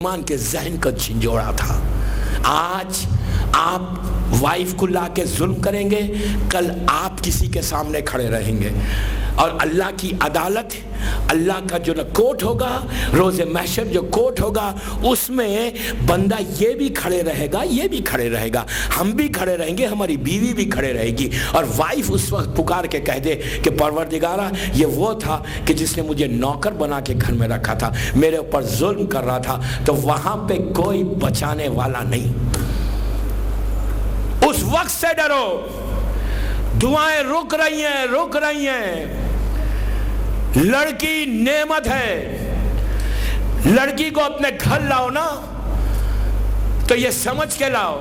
ایمان کے ذہن کا جھنجھوڑا تھا۔ آج آپ وائف کو لا کے ظلم کریں گے، کل آپ کسی کے سامنے کھڑے رہیں گے اور اللہ کی عدالت، اللہ کا جو کوٹ ہوگا، روز محشر جو کوٹ ہوگا، اس میں بندہ یہ بھی کھڑے رہے گا، یہ بھی کھڑے رہے گا، ہم بھی کھڑے رہیں گے، ہماری بیوی بھی کھڑے رہے گی، اور وائف اس وقت پکار کے کہہ دے کہ پروردگارہ یہ وہ تھا کہ جس نے مجھے نوکر بنا کے گھر میں رکھا تھا، میرے اوپر ظلم کر رہا تھا، تو وہاں پہ کوئی بچانے والا نہیں۔ اس وقت سے ڈرو، دعائیں رک رہی ہیں۔ لڑکی نعمت ہے، لڑکی کو اپنے گھر لاؤ نا تو یہ سمجھ کے لاؤ۔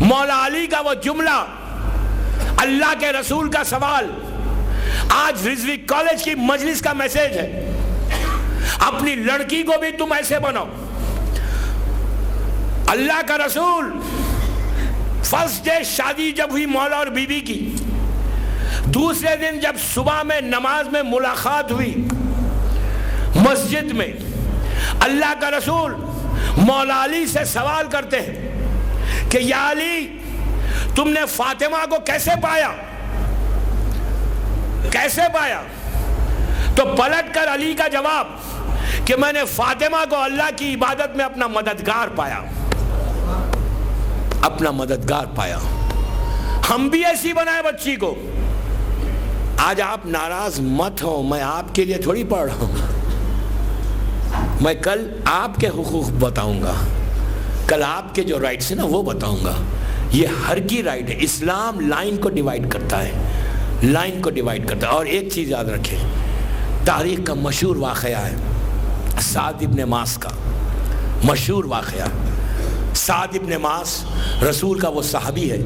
مولا علی کا وہ جملہ، اللہ کے رسول کا سوال، آج رضوی کالج کی مجلس کا میسیج ہے، اپنی لڑکی کو بھی تم ایسے بناؤ۔ اللہ کا رسول فرسٹ ڈے شادی جب ہوئی مولا اور بی بی کی، دوسرے دن جب صبح میں نماز میں ملاقات ہوئی مسجد میں، اللہ کا رسول مولا علی سے سوال کرتے ہیں کہ یا علی، تم نے فاطمہ کو کیسے پایا؟ تو پلٹ کر علی کا جواب کہ میں نے فاطمہ کو اللہ کی عبادت میں اپنا مددگار پایا، اپنا مددگار پایا۔ ہم بھی ایسی بنائے بچی کو۔ آج آپ ناراض مت ہو، میں آپ کے لیے تھوڑی پڑھ رہا ہوں، میں کل آپ کے حقوق بتاؤں گا، کل آپ کے جو رائٹس ہیں نا وہ بتاؤں گا۔ یہ ہر کی رائٹ ہے۔ اسلام لائن کو ڈیوائیڈ کرتا ہے، لائن کو ڈیوائیڈ کرتا ہے۔ اور ایک چیز یاد رکھیں، تاریخ کا مشہور واقعہ ہے سعد ابن معاذ کا، مشہور واقعہ۔ سعد ابن معاذ رسول کا وہ صحابی ہے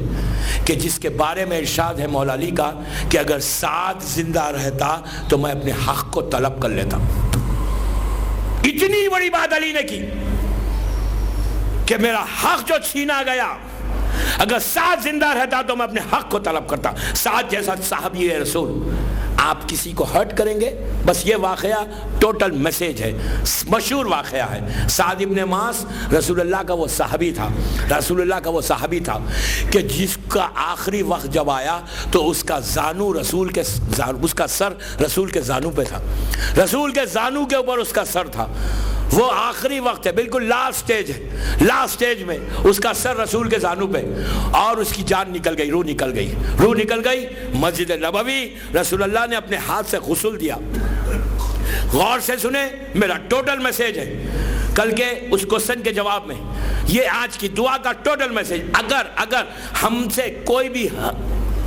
کہ جس کے بارے میں ارشاد ہے مولا علی کا کہ اگر سعد زندہ رہتا تو میں اپنے حق کو طلب کر لیتا۔ اتنی بڑی بات علی نے کی کہ میرا حق جو چھینا گیا، اگر سعد زندہ رہتا تو میں اپنے حق کو طلب کرتا۔ سعد جیسا صحابی ہے رسول، آپ کسی کو ہرٹ کریں گے، بس یہ واقعہ ٹوٹل میسیج ہے، مشہور واقعہ ہے۔ سعد ابن معاذ رسول اللہ کا وہ صحابی تھا، رسول اللہ کا وہ صحابی تھا کہ جس کا آخری وقت جب آیا تو اس کا زانو رسول کے اس کا سر رسول کے زانو پہ تھا، رسول کے زانو کے اوپر اس کا سر تھا۔ وہ آخری وقت ہے، بالکل لاسٹ سٹیج ہے، لاسٹ سٹیج میں اس کا سر رسول کے زانو پہ، اور اس کی جان نکل گئی، روح نکل گئی۔ مسجد نبوی رسول اللہ نے اپنے ہاتھ سے غسل دیا۔ غور سے سنیں، میرا ٹوٹل میسیج ہے کل کے اس کوسچن کے جواب میں، یہ آج کی دعا کا ٹوٹل میسیج۔ اگر ہم سے کوئی بھی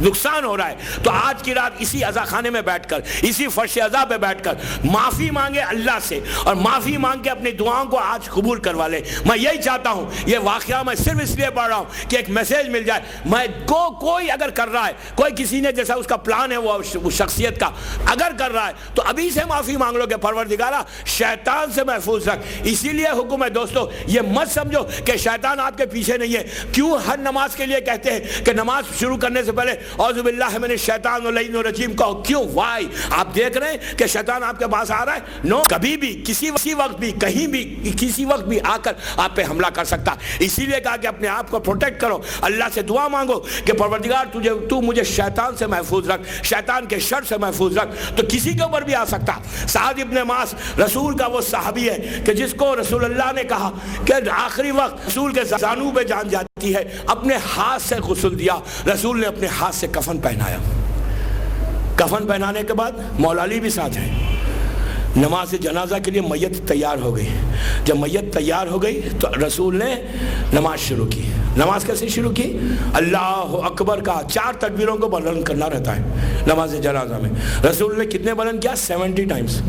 نقصان ہو رہا ہے تو آج کی رات اسی عزا خانے میں بیٹھ کر، اسی فرش عزا پہ بیٹھ کر معافی مانگے اللہ سے، اور معافی مانگ کے اپنی دعاؤں کو آج قبول کروا لے۔ میں یہی چاہتا ہوں، یہ واقعہ میں صرف اس لیے پڑھ رہا ہوں کہ ایک میسیج مل جائے۔ میں کوئی اگر کر رہا ہے، کوئی کسی نے جیسا اس کا پلان ہے وہ شخصیت کا اگر کر رہا ہے تو ابھی سے معافی مانگ لو کہ پروردگارہ شیطان سے محفوظ رکھ۔ اسی لیے حکم ہے دوستو، یہ مت سمجھو کہ شیطان آپ کے پیچھے نہیں ہے۔ کیوں ہر نماز کے لیے کہتے ہیں کہ نماز شروع کرنے سے پہلے اعوذ باللہ من الشیطان الرجیم کہو؟ کیوں؟ وائی؟ آپ دیکھ رہے ہیں کہ شیطان آپ کے پاس آ رہا ہے؟ نو، کبھی بھی کسی وقت بھی کہیں بھی کسی وقت بھی آ کر آپ پہ حملہ کر سکتا۔ اسی لیے کہا کہ اپنے آپ کو پروٹیکٹ کرو، اللہ سے دعا مانگو کہ پروردگار تو مجھے شیطان سے محفوظ رکھ، شیطان کے شر سے محفوظ رکھ۔ تو کسی کے اوپر بھی آ سکتا۔ سعد ابن معاذ رسول کا وہ صحابی ہے کہ جس کو رسول اللہ نے کہا کہ آخری وقت رسول کے زانو پہ جان جاتی ہے، اپنے ہاتھ سے غسل دیا، رسول نے اپنے ہاتھ سے کفن پہنایا۔ کفن پہنانے کے بعد مولا علی بھی ساتھ ہیں۔ نماز جنازہ کے لیے میت تیار ہو گئی۔ جب میت تیار ہو گئی تو رسول نے نماز شروع کی۔ نماز کیسے شروع کی؟ اللہ اکبر کا 4 تکبیروں کو بلند کرنا رہتا ہے نماز جنازہ میں۔ رسول نے کتنے بلند کیا؟ 70 ٹائمز۔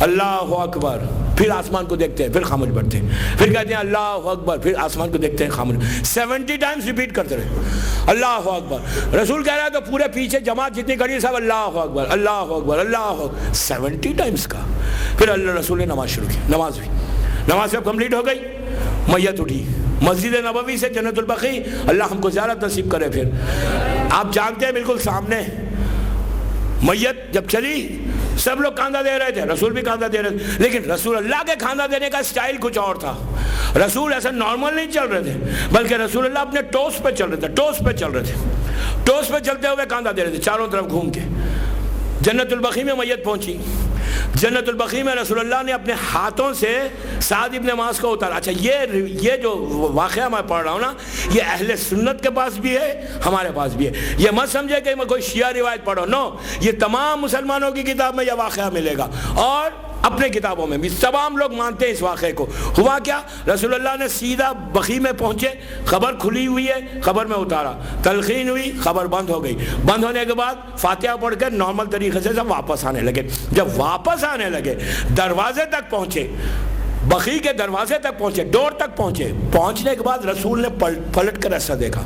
اللہ اکبر، پھر آسمان کو دیکھتے ہیں، پھر خاموش بیٹھتے ہیں، پھر کہتے ہیں اللہ اکبر، پھر آسمان کو دیکھتے ہیں، خاموش۔ 70 ٹائمز ریپیٹ کرتے رہے اللہ اکبر۔ رسول کہہ رہا ہے تو پورے پیچھے جماعت جتنی کھڑی ہے سب اللہ اکبر اللہ اکبر اللہ اکبر، 70 ٹائمز کا۔ پھر اللہ رسول نے نماز شروع کی۔ نماز جب کمپلیٹ ہو گئی، میت اٹھی مسجد نبوی سے جنت البقیع، اللہ ہم کو زیارت نصیب کرے۔ پھر آپ جانتے ہیں بالکل سامنے میت جب چلی سب لوگ کاندھا دے رہے تھے، رسول بھی کاندھا دے رہے تھے، لیکن رسول اللہ کے کاندھا دینے کا سٹائل کچھ اور تھا۔ رسول ایسا نارمل نہیں چل رہے تھے، بلکہ رسول اللہ اپنے ٹوس پہ چل رہے تھے، ٹوس پہ چل رہے تھے، ٹوس پہ چلتے ہوئے کاندھا دے رہے تھے چاروں طرف گھوم کے۔ جنت البقیع میں میت پہنچی، جنت البقیع میں رسول اللہ نے اپنے ہاتھوں سے سعد ابن معاذ کو اتارا۔ اچھا یہ جو واقعہ میں پڑھ رہا ہوں نا، یہ اہل سنت کے پاس بھی ہے، ہمارے پاس بھی ہے۔ یہ مت سمجھے کہ میں کوئی شیعہ روایت پڑھو، نو، یہ تمام مسلمانوں کی کتاب میں یہ واقعہ ملے گا، اور اپنے کتابوں میں بھی تمام لوگ مانتے ہیں اس واقعے کو۔ ہوا کیا، رسول اللہ نے سیدھا بقیع میں پہنچے، خبر کھلی ہوئی ہے، خبر میں اتارا، تلقین ہوئی، خبر بند ہو گئی، بند ہونے کے بعد فاتحہ پڑھ کر نارمل طریقے سے سب واپس آنے لگے۔ جب واپس آنے لگے، دروازے تک پہنچے، بقیع کے دروازے تک پہنچے، ڈور تک پہنچے، پہنچنے کے بعد رسول نے پلٹ کر ایسا دیکھا،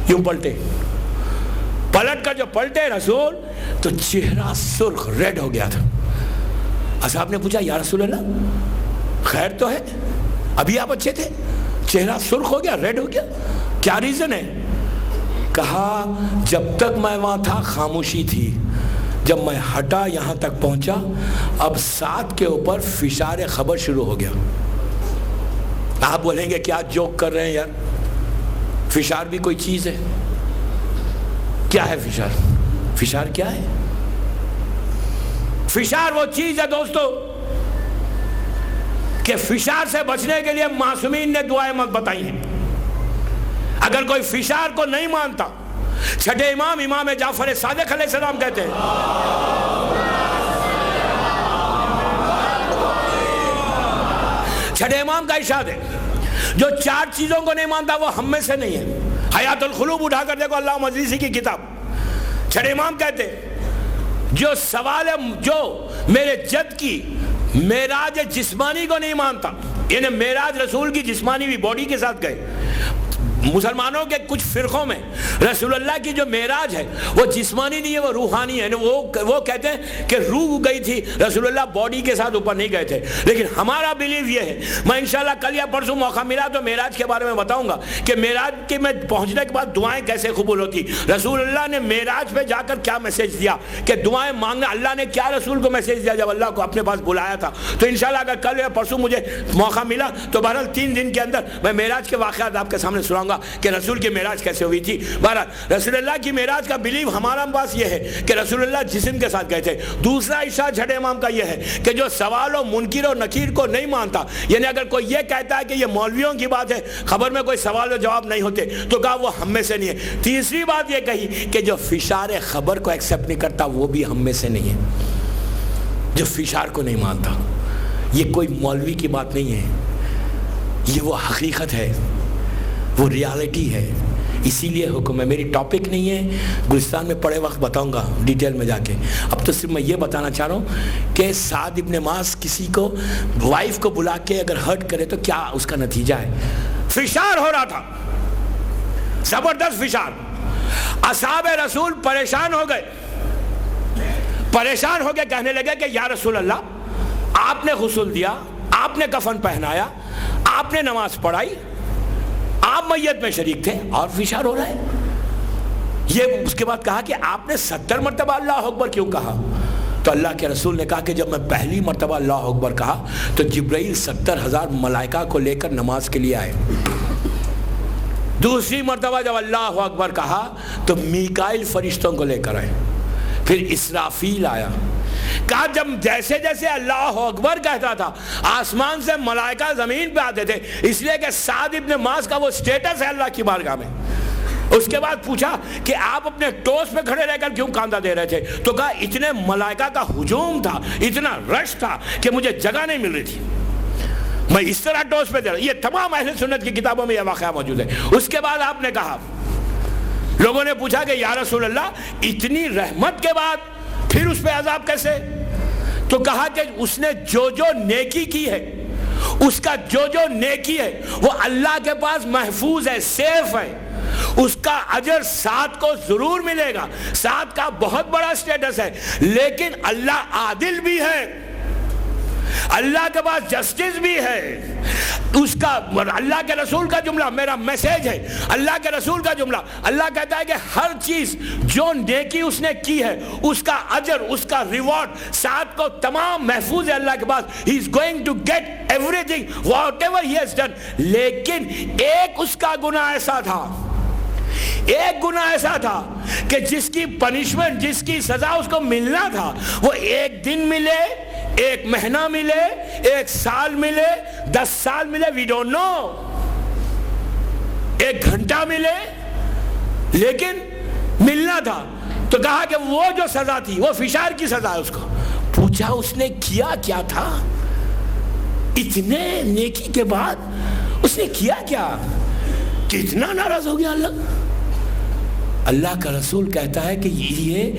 یوں پلٹے، پلٹ کر جو پلٹے رسول، تو چہرہ سرخ ریڈ ہو گیا تھا۔ اصحاب نے پوچھا یا رسول اللہ خیر تو ہے، ابھی آپ اچھے تھے، چہرہ سرخ ہو گیا، ریڈ ہو گیا، کیا ریزن ہے؟ کہا جب تک میں وہاں تھا خاموشی تھی، جب میں ہٹا یہاں تک پہنچا، اب ساتھ کے اوپر فشار خبر شروع ہو گیا۔ آپ بولیں گے کیا جوک کر رہے ہیں یار، فشار بھی کوئی چیز ہے؟ کیا ہے فشار؟ فشار کیا ہے؟ فشار وہ چیز ہے دوستو کہ فشار سے بچنے کے لیے معصومین نے دعائیں بتائی ہیں۔ اگر کوئی فشار کو نہیں مانتا، چھٹے امام امام جعفر صادق علیہ السلام کہتے ہیں، چھٹے امام کا ارشاد ہے، جو 4 چیزوں کو نہیں مانتا وہ ہم میں سے نہیں ہے۔ حیات القلوب اٹھا کر دیکھو، اللہ مجلسی کی کتاب، چھٹے امام کہتے ہیں جو سوال جو میرے جد کی معراج جسمانی کو نہیں مانتا، یعنی معراج رسول کی جسمانی بھی باڈی کے ساتھ گئے۔ مسلمانوں کے کچھ فرقوں میں رسول اللہ کی جو معراج ہے وہ جسمانی نہیں ہے، وہ روحانی ہے، وہ کہتے ہیں کہ روح گئی تھی، رسول اللہ باڈی کے ساتھ اوپر نہیں گئے تھے۔ لیکن ہمارا بلیو یہ ہے، میں انشاءاللہ کل یا پرسوں موقع ملا تو معراج کے بارے میں بتاؤں گا کہ معراج کے میں پہنچنے کے بعد دعائیں کیسے قبول ہوتی۔ رسول اللہ نے معراج پہ جا کر کیا میسیج دیا کہ دعائیں مانگنا، اللہ نے کیا رسول کو میسیج دیا جب اللہ کو اپنے پاس بلایا تھا۔ تو انشاءاللہ اگر کل یا پرسوں مجھے موقع ملا تو بہرحال 3 دن کے اندر میں معراج کے واقعات آپ کے سامنے سناؤں گا کہ رسول کی معراج کیسے ہوئی تھی۔ بہرحال رسول اللہ کی معراج کا بلیو ہمارا پاس یہ ہے کہ رسول اللہ جسم کے ساتھ گئے تھے۔ دوسرا ارشاد چھٹے امام کا یہ ہے کہ جو سوال و منکر و نکیر کو نہیں مانتا، یعنی اگر کوئی یہ کہتا ہے کہ یہ مولویوں کی بات ہے، خبر میں کوئی سوال و جواب نہیں ہوتے، تو کہا وہ ہم میں سے نہیں ہے۔ تیسری بات یہ کہی کہ جو فشار خبر کو ایکسیپٹ نہیں کرتا وہ بھی ہم میں سے نہیں ہے۔ جو فشار کو نہیں مانتا، یہ کوئی مولوی کی بات نہیں ہے، یہ وہ حقیقت ہے، وہ ریالٹی ہے، اسی لیے حکم ہے۔ میری ٹاپک نہیں ہے، گلستان میں پڑے وقت بتاؤں گا ڈیٹیل میں جا کے۔ اب تو صرف میں یہ بتانا چاہ رہا ہوں کہ سعد ابن معاذ کسی کو وائف کو بلا کے اگر ہرٹ کرے تو کیا اس کا نتیجہ ہے۔ فشار ہو رہا تھا، زبردست فشار۔ اصحاب رسول پریشان ہو گئے، پریشان ہو کے کہنے لگے کہ یا رسول اللہ آپ نے غسل دیا، آپ نے کفن پہنایا، آپ نے نماز پڑھائی، آپ میت میں شریک تھے اور فشار ہو رہا ہے۔ یہ اس کے بعد کہا کہ آپ نے 70 مرتبہ اللہ اکبر کیوں کہا؟ تو اللہ کے رسول نے کہا کہ جب میں پہلی مرتبہ اللہ اکبر کہا تو جبرائیل 70,000 ملائکہ کو لے کر نماز کے لیے آئے۔ دوسری مرتبہ جب اللہ اکبر کہا تو میکائیل فرشتوں کو لے کر آئے، پھر اسرافیل آیا۔ کہا جب جیسے جیسے اللہ اکبر کہتا تھا آسمان سے ملائکہ زمین پہ آتے تھے، اس لیے کہ سعد ابن معاذ کا وہ سٹیٹس ہے اللہ کی بارگاہ میں۔ اس کے بعد پوچھا کہ آپ اپنے ٹوس پہ کھڑے رہ کر کیوں کاندھا دے رہے تھے؟ تو کہا اتنے ملائکہ کا ہجوم تھا، اتنا رش تھا کہ مجھے جگہ نہیں مل رہی تھی، میں اس طرح ٹوس پہ دے رہا۔ یہ تمام اہل سنت کی کتابوں میں یہ واقعہ موجود ہے۔ اس کے بعد آپ نے کہا، لوگوں نے پوچھا کہ یا رسول اللہ اتنی رحمت کے بعد پھر اس پہ عذاب کیسے؟ تو کہا کہ اس نے جو جو نیکی کی ہے، اس کا جو جو نیکی ہے وہ اللہ کے پاس محفوظ ہے، سیف ہے، اس کا اجر سعد کو ضرور ملے گا۔ سعد کا بہت بڑا سٹیٹس ہے، لیکن اللہ عادل بھی ہے، اللہ کے پاس جسٹس بھی ہے. اس کا اللہ کے رسول کا جملہ میرا میسیج ہے, اللہ کے رسول کا جملہ. اللہ کہتا ہے کہ ہر چیز جو نیکی اس نے کی ہے اس کا اجر, اس کا ریوارڈ ساتھ کو تمام محفوظ ہے اللہ کے پاس. He is going to get everything whatever he has done. لیکن ایک اس کا گناہ ایسا تھا, ایک گناہ ایسا تھا کہ جس کی پنشمنٹ, جس کی سزا اس کو ملنا تھا وہ ایک دن ملے, ایک مہینہ ملے, ایک سال ملے, 10 سال ملے, we don't know, ایک گھنٹہ ملے, لیکن ملنا تھا. تو کہا کہ وہ جو سزا تھی وہ فشار کی سزا ہے. اس کو پوچھا اس نے کیا کیا تھا, اتنے نیکی کے بعد اس نے کیا کیا, کتنا ناراض ہو گیا اللہ. اللہ کا رسول کہتا ہے کہ یہ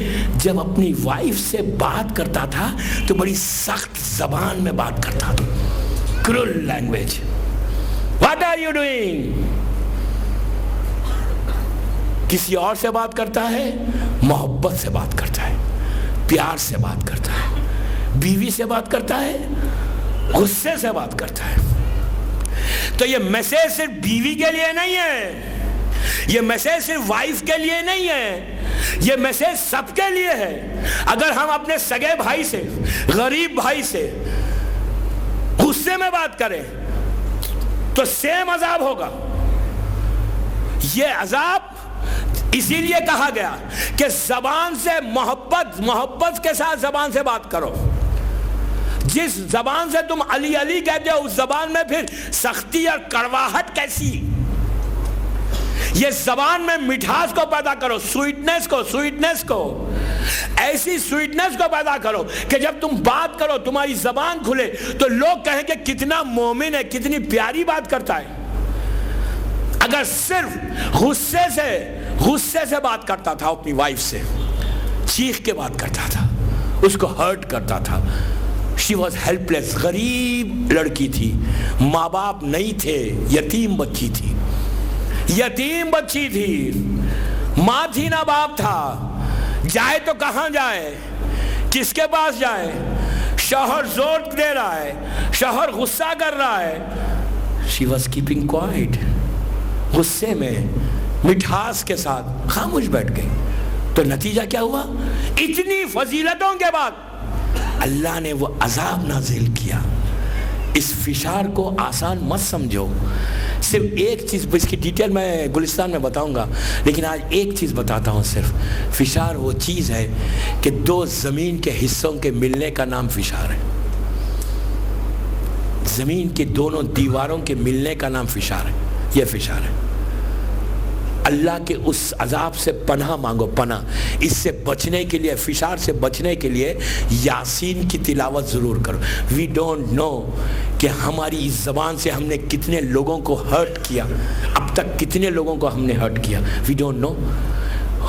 جب اپنی وائف سے بات کرتا تھا تو بڑی سخت زبان میں بات کرتا تھا, cruel language. What are you doing? کسی اور سے بات کرتا ہے, محبت سے بات کرتا ہے, پیار سے بات کرتا ہے. بیوی سے بات کرتا ہے, غصے سے بات کرتا ہے. تو یہ میسیج صرف بیوی کے لیے نہیں ہے, یہ میسیج صرف وائف کے لیے نہیں ہے, یہ میسیج سب کے لیے ہے. اگر ہم اپنے سگے بھائی سے, غریب بھائی سے غصے میں بات کریں تو سیم عذاب ہوگا. یہ عذاب اسی لیے کہا گیا کہ زبان سے محبت کے ساتھ زبان سے بات کرو. جس زبان سے تم علی علی کہتے ہو اس زبان میں پھر سختی اور کڑواہٹ کیسی. یہ زبان میں مٹھاس کو پیدا کرو, سویٹنس کو, ایسی سویٹنس کو پیدا کرو کہ جب تم بات کرو تمہاری زبان کھلے تو لوگ کہیں کہ کتنا مومن ہے, کتنی پیاری بات کرتا ہے. اگر صرف غصے سے بات کرتا تھا اپنی وائف سے, چیخ کے بات کرتا تھا, اس کو ہرٹ کرتا تھا. She was helpless, غریب لڑکی تھی, ماں باپ نہیں تھے, یتیم بچی تھی, ماں تھی نہ باپ تھا. جائے تو کہاں جائے, کس کے پاس جائے؟ شوہر زور دے رہا ہے, شوہر غصہ کر رہا ہے. She was keeping quiet, غصے میں مٹھاس کے ساتھ خاموش بیٹھ گئی. تو نتیجہ کیا ہوا؟ اتنی فضیلتوں کے بعد اللہ نے وہ عذاب نازل کیا. اس فشار کو آسان مت سمجھو. صرف ایک چیز, اس کی ڈیٹیل میں گلستان میں بتاؤں گا, لیکن آج ایک چیز بتاتا ہوں صرف. فشار وہ چیز ہے کہ دو زمین کے حصوں کے ملنے کا نام فشار ہے. زمین کے دونوں دیواروں کے ملنے کا نام فشار ہے. یہ فشار ہے. اللہ کے اس عذاب سے پناہ مانگو, پناہ. اس سے بچنے کے لیے, فشار سے بچنے کے لیے یاسین کی تلاوت ضرور کرو. وی ڈونٹ نو کہ ہماری اس زبان سے ہم نے کتنے لوگوں کو ہرٹ کیا, اب تک کتنے لوگوں کو ہم نے ہرٹ کیا. We don't know.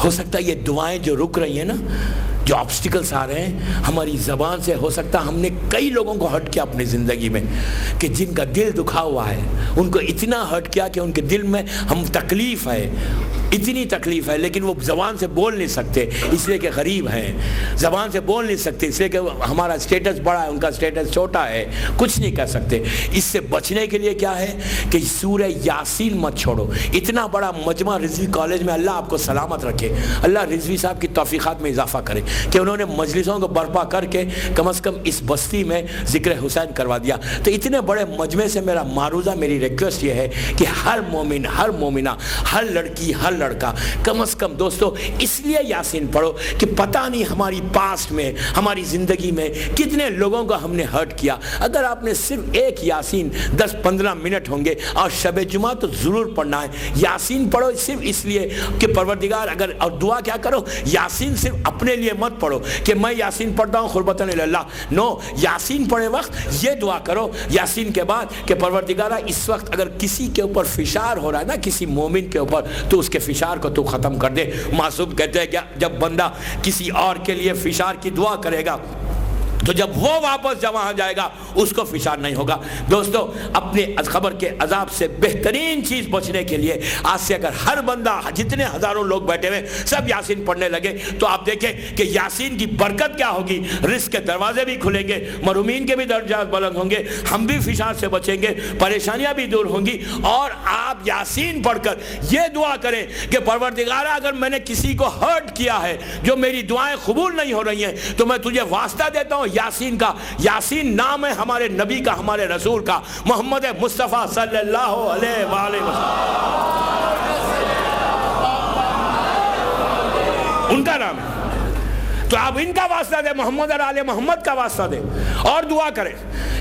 ہو سکتا ہے یہ دعائیں جو رک رہی ہیں نا, جو آبسٹیکلز آ رہے ہیں ہماری زبان سے, ہو سکتا ہے ہم نے کئی لوگوں کو ہرٹ کیا اپنی زندگی میں, کہ جن کا دل دکھا ہوا ہے, ان کو اتنا ہرٹ کیا کہ ان کے دل میں ہم تکلیف ہے, اتنی تکلیف ہے, لیکن وہ زبان سے بول نہیں سکتے اس لیے کہ غریب ہیں, زبان سے بول نہیں سکتے اس لیے کہ ہمارا سٹیٹس بڑا ہے, ان کا سٹیٹس چھوٹا ہے, کچھ نہیں کہہ سکتے. اس سے بچنے کے لیے کیا ہے کہ سورہ یاسین مت چھوڑو. اتنا بڑا مجمع رضوی کالج میں, اللہ آپ کو سلامت رکھے, اللہ رضوی صاحب کی توفیقات میں اضافہ کرے کہ انہوں نے مجلسوں کو برپا کر کے کم از کم اس بستی میں ذکر حسین کروا دیا. تو اتنے بڑے مجمع سے میرا معروضہ, میری ریکویسٹ یہ ہے کہ ہر مومن, ہر مومنہ, ہر لڑکی, ہر لڑکا کم از کم دوستو اس لیے یاسین پڑھو کہ پتہ نہیں ہماری پاسٹ میں, ہماری زندگی میں کتنے لوگوں کو ہم نے ہرٹ کیا. اگر آپ نے صرف ایک یاسین 10-15 منٹ ہوں گے, اور شب جمعہ تو ضرور پڑھنا ہے. یاسین پڑھو صرف اس لیے کہ پروردگار, اگر اور دعا کیا کرو, یاسین صرف اپنے لیے مت پڑھو کہ میں یاسین پڑھتا ہوں قربتاً اللہ. نو, یاسین پڑھے وقت یہ دعا کرو یاسین کے بعد کہ پروردگارہ اس وقت اگر کسی کے اوپر فشار ہو رہا ہے نا, کسی مومن کے اوپر, تو اس کے فشار کو تو ختم کر دے. معصوم کہتے ہیں کہ جب بندہ کسی اور کے لیے فشار کی دعا کرے گا تو جب وہ واپس جب وہاں جائے گا اس کو فشار نہیں ہوگا۔ دوستو اپنے قبر کے عذاب سے بہترین چیز بچنے کے لیے آج سے اگر ہر بندہ جتنے ہزاروں لوگ بیٹھے ہوئے سب یاسین پڑھنے لگے تو آپ دیکھیں کہ یاسین کی برکت کیا ہوگی، رزق کے دروازے بھی کھلیں گے، مرحومین کے بھی درجات بلند ہوں گے، ہم بھی فشار سے بچیں گے، پریشانیاں بھی دور ہوں گی۔ اور آپ یاسین پڑھ کر یہ دعا کریں کہ پروردگارہ اگر میں نے کسی کو ہرٹ کیا ہے، جو میری دعائیں قبول نہیں ہو رہی ہیں، تو میں تجھے واسطہ دیتا ہوں یاسین کا۔ یاسین نام ہے ہمارے نبی کا، ہمارے رسول کا، محمد مصطفیٰ صلی اللہ علیہ وآلہ وسلم، ان کا نام ہے۔ تو آپ ان کا واسطہ دیں، محمد اور آل محمد کا واسطہ دیں، اور دعا کریں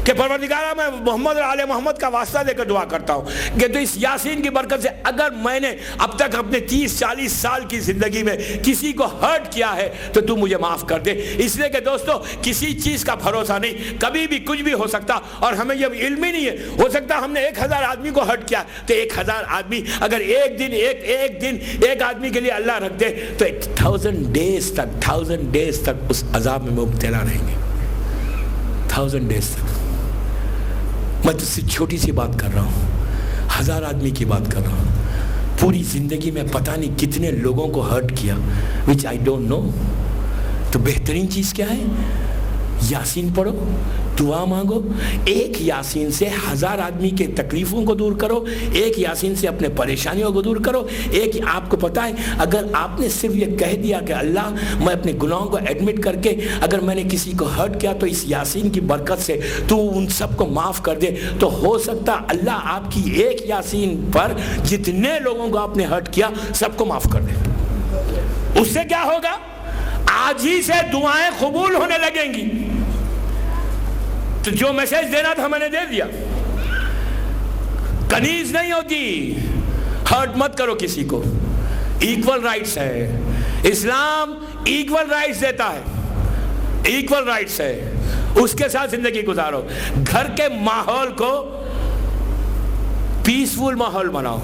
کہ پروردگارہ میں محمد اور آل محمد کا واسطہ دے کر دعا کرتا ہوں کہ تو اس یاسین کی برکت سے اگر میں نے اب تک اپنے 30-40 سال کی زندگی میں کسی کو ہرٹ کیا ہے تو تو مجھے معاف کر دے۔ اس لیے کہ دوستو کسی چیز کا بھروسہ نہیں، کبھی بھی کچھ بھی ہو سکتا، اور ہمیں یہ علم ہی نہیں ہے، ہو سکتا ہم نے 1000 آدمی کو ہرٹ کیا تو 1000 آدمی اگر ایک دن ایک آدمی کے لیے اللہ رکھ دے تو 1000 ڈیز تک اس عذاب میں مبتلا رہیں گے، 1000 ڈیز تک۔ میں تجھ سے چھوٹی سی بات کر رہا ہوں، 1000 آدمی کی بات کر رہا ہوں، پوری زندگی میں پتہ نہیں کتنے لوگوں کو ہرٹ کیا which I don't know۔ تو بہترین چیز کیا ہے؟ یاسین پڑھو، دعا مانگو، ایک یاسین سے 1000 آدمی کے تکلیفوں کو دور کرو، ایک یاسین سے اپنے پریشانیوں کو دور کرو۔ ایک آپ کو پتہ ہے اگر آپ نے صرف یہ کہہ دیا کہ اللہ میں اپنے گناہوں کو ایڈمٹ کر کے اگر میں نے کسی کو ہرٹ کیا تو اس یاسین کی برکت سے تو ان سب کو معاف کر دے، تو ہو سکتا اللہ آپ کی ایک یاسین پر جتنے لوگوں کو آپ نے ہرٹ کیا سب کو معاف کر دے۔ اس سے کیا ہوگا؟ آج ہی سے دعائیں قبول ہونے لگیں گی۔ تو جو میسیج دینا تھا میں نے دے دیا، کنیز نہیں ہوتی، ہرٹ مت کرو کسی کو، ایکول رائٹس ہے، اسلام ایکول رائٹس دیتا ہے، ایکول رائٹس ہے، اس کے ساتھ زندگی گزارو۔ گھر کے ماحول کو پیسفل ماحول بناؤ۔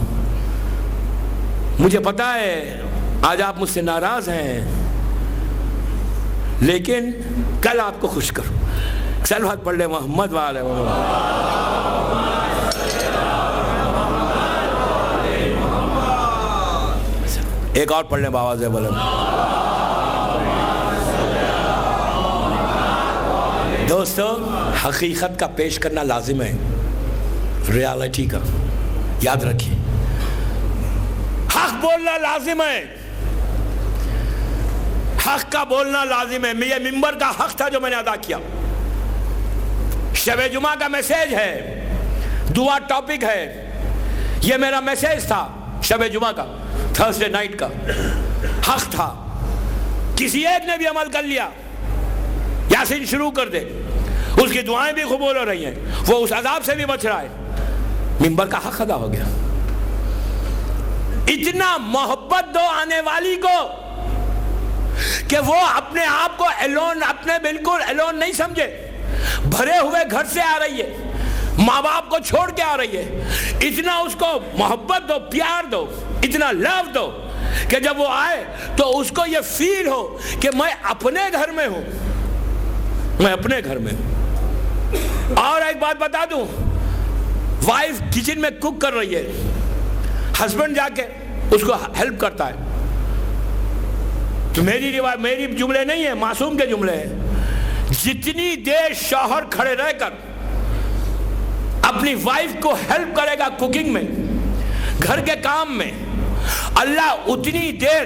مجھے پتا ہے آج آپ مجھ سے ناراض ہیں، لیکن کل آپ کو خوش کروں۔ سلوات پڑھ لے محمد والے ایک اور پڑھ لیں باواز بلند۔ دوستو حقیقت کا پیش کرنا لازم ہے، ریالٹی کا یاد رکھیے، حق بولنا لازم ہے، حق کا بولنا لازم ہے۔ یہ ممبر کا حق تھا جو میں نے ادا کیا، شب جمعہ کا میسیج ہے، دعا ٹاپک ہے، یہ میرا میسیج تھا شب جمعہ کا، تھرسڈے نائٹ کا، حق تھا۔ کسی ایک نے بھی عمل کر لیا، یاسین شروع کر دے، اس کی دعائیں بھی قبول ہو رہی ہیں، وہ اس عذاب سے بھی بچ رہا ہے، ممبر کا حق ادا ہو گیا۔ اتنا محبت دو آنے والی کو کہ وہ اپنے آپ کو ایلون، اپنے بالکل ایلون نہیں سمجھے، بھرے ہوئے گھر سے آ رہی ہے، ماں باپ کو چھوڑ کے آ رہی ہے، اتنا اس کو محبت دو، پیار دو، اتنا لو دو کہ جب وہ آئے تو اس کو یہ فیل ہو کہ میں اپنے گھر میں ہوں، میں اپنے گھر میں ہوں۔ اور ایک بات بتا دوں، وائف کچن میں کوک کر رہی ہے، ہسبینڈ جا کے اس کو ہیلپ کرتا ہے، تو میری جملے نہیں ہیں، معصوم کے جملے ہیں۔ جتنی دیر شوہر کھڑے رہ کر اپنی وائف کو ہیلپ کرے گا کوکنگ میں، گھر کے کام میں، اللہ اتنی دیر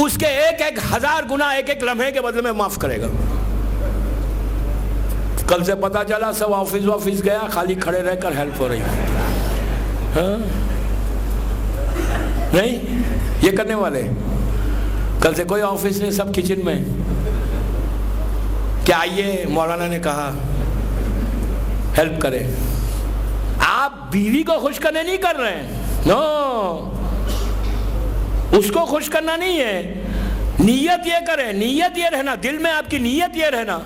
اس کے ایک 1000 گناہ ایک لمحے کے بدلے میں معاف کرے گا۔ کل سے پتا چلا سب آفس گیا، خالی کھڑے رہ کر ہیلپ ہو رہی ہے، نہیں یہ کرنے والے، کل سے کوئی آفس نہیں، سب کچن میں۔ کیا آئیے مولانا نے کہا ہیلپ کرے، آپ بیوی کو خوش کرنے نہیں کر رہے ہیں، نو، اس کو خوش کرنا نہیں ہے، نیت یہ کریں، نیت یہ رہنا، دل میں آپ کی نیت یہ رہنا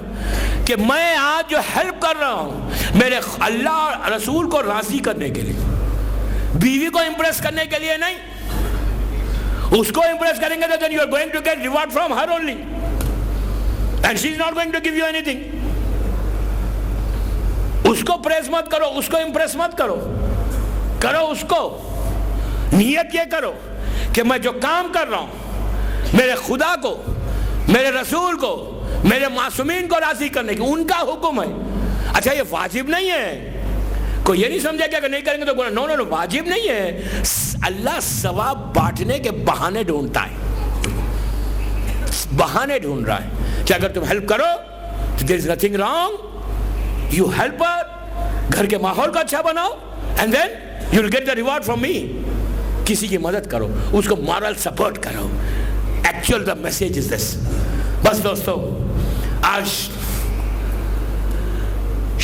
کہ میں آج جو ہیلپ کر رہا ہوں میرے اللہ اور رسول کو راضی کرنے کے لیے، بیوی کو امپریس کرنے کے لیے نہیں۔ اس کو امپریس کریں گے تو then you are going to get reward from her only and she is not going to give you anything۔ اس کو پریس مت کرو, اس کو امپریس مت کرو, کرو اس کو نیت یہ کرو کہ میں جو کام کر رہا ہوں میرے خدا کو, میرے رسول کو, میرے معصومین کو راضی کرنے کی, ان کا حکم ہے. اچھا یہ واجب نہیں ہے, کوئی یہ نہیں سمجھا کہ اگر نہیں کریں گے تو گناہ. نو, واجب نہیں ہے. اللہ ثواب بانٹنے کے بہانے ڈھونڈتا ہے, بہانے ڈھونڈ رہا ہے کہ اگر تم ہیلپ کرو تو there is nothing wrong, you help her, گھر کے ماحول کو اچھا بناؤ, and then you will get the reward from me. کسی کی مدد کرو, اس کو moral support کرو. Actual the message is this. بس دوستو, آج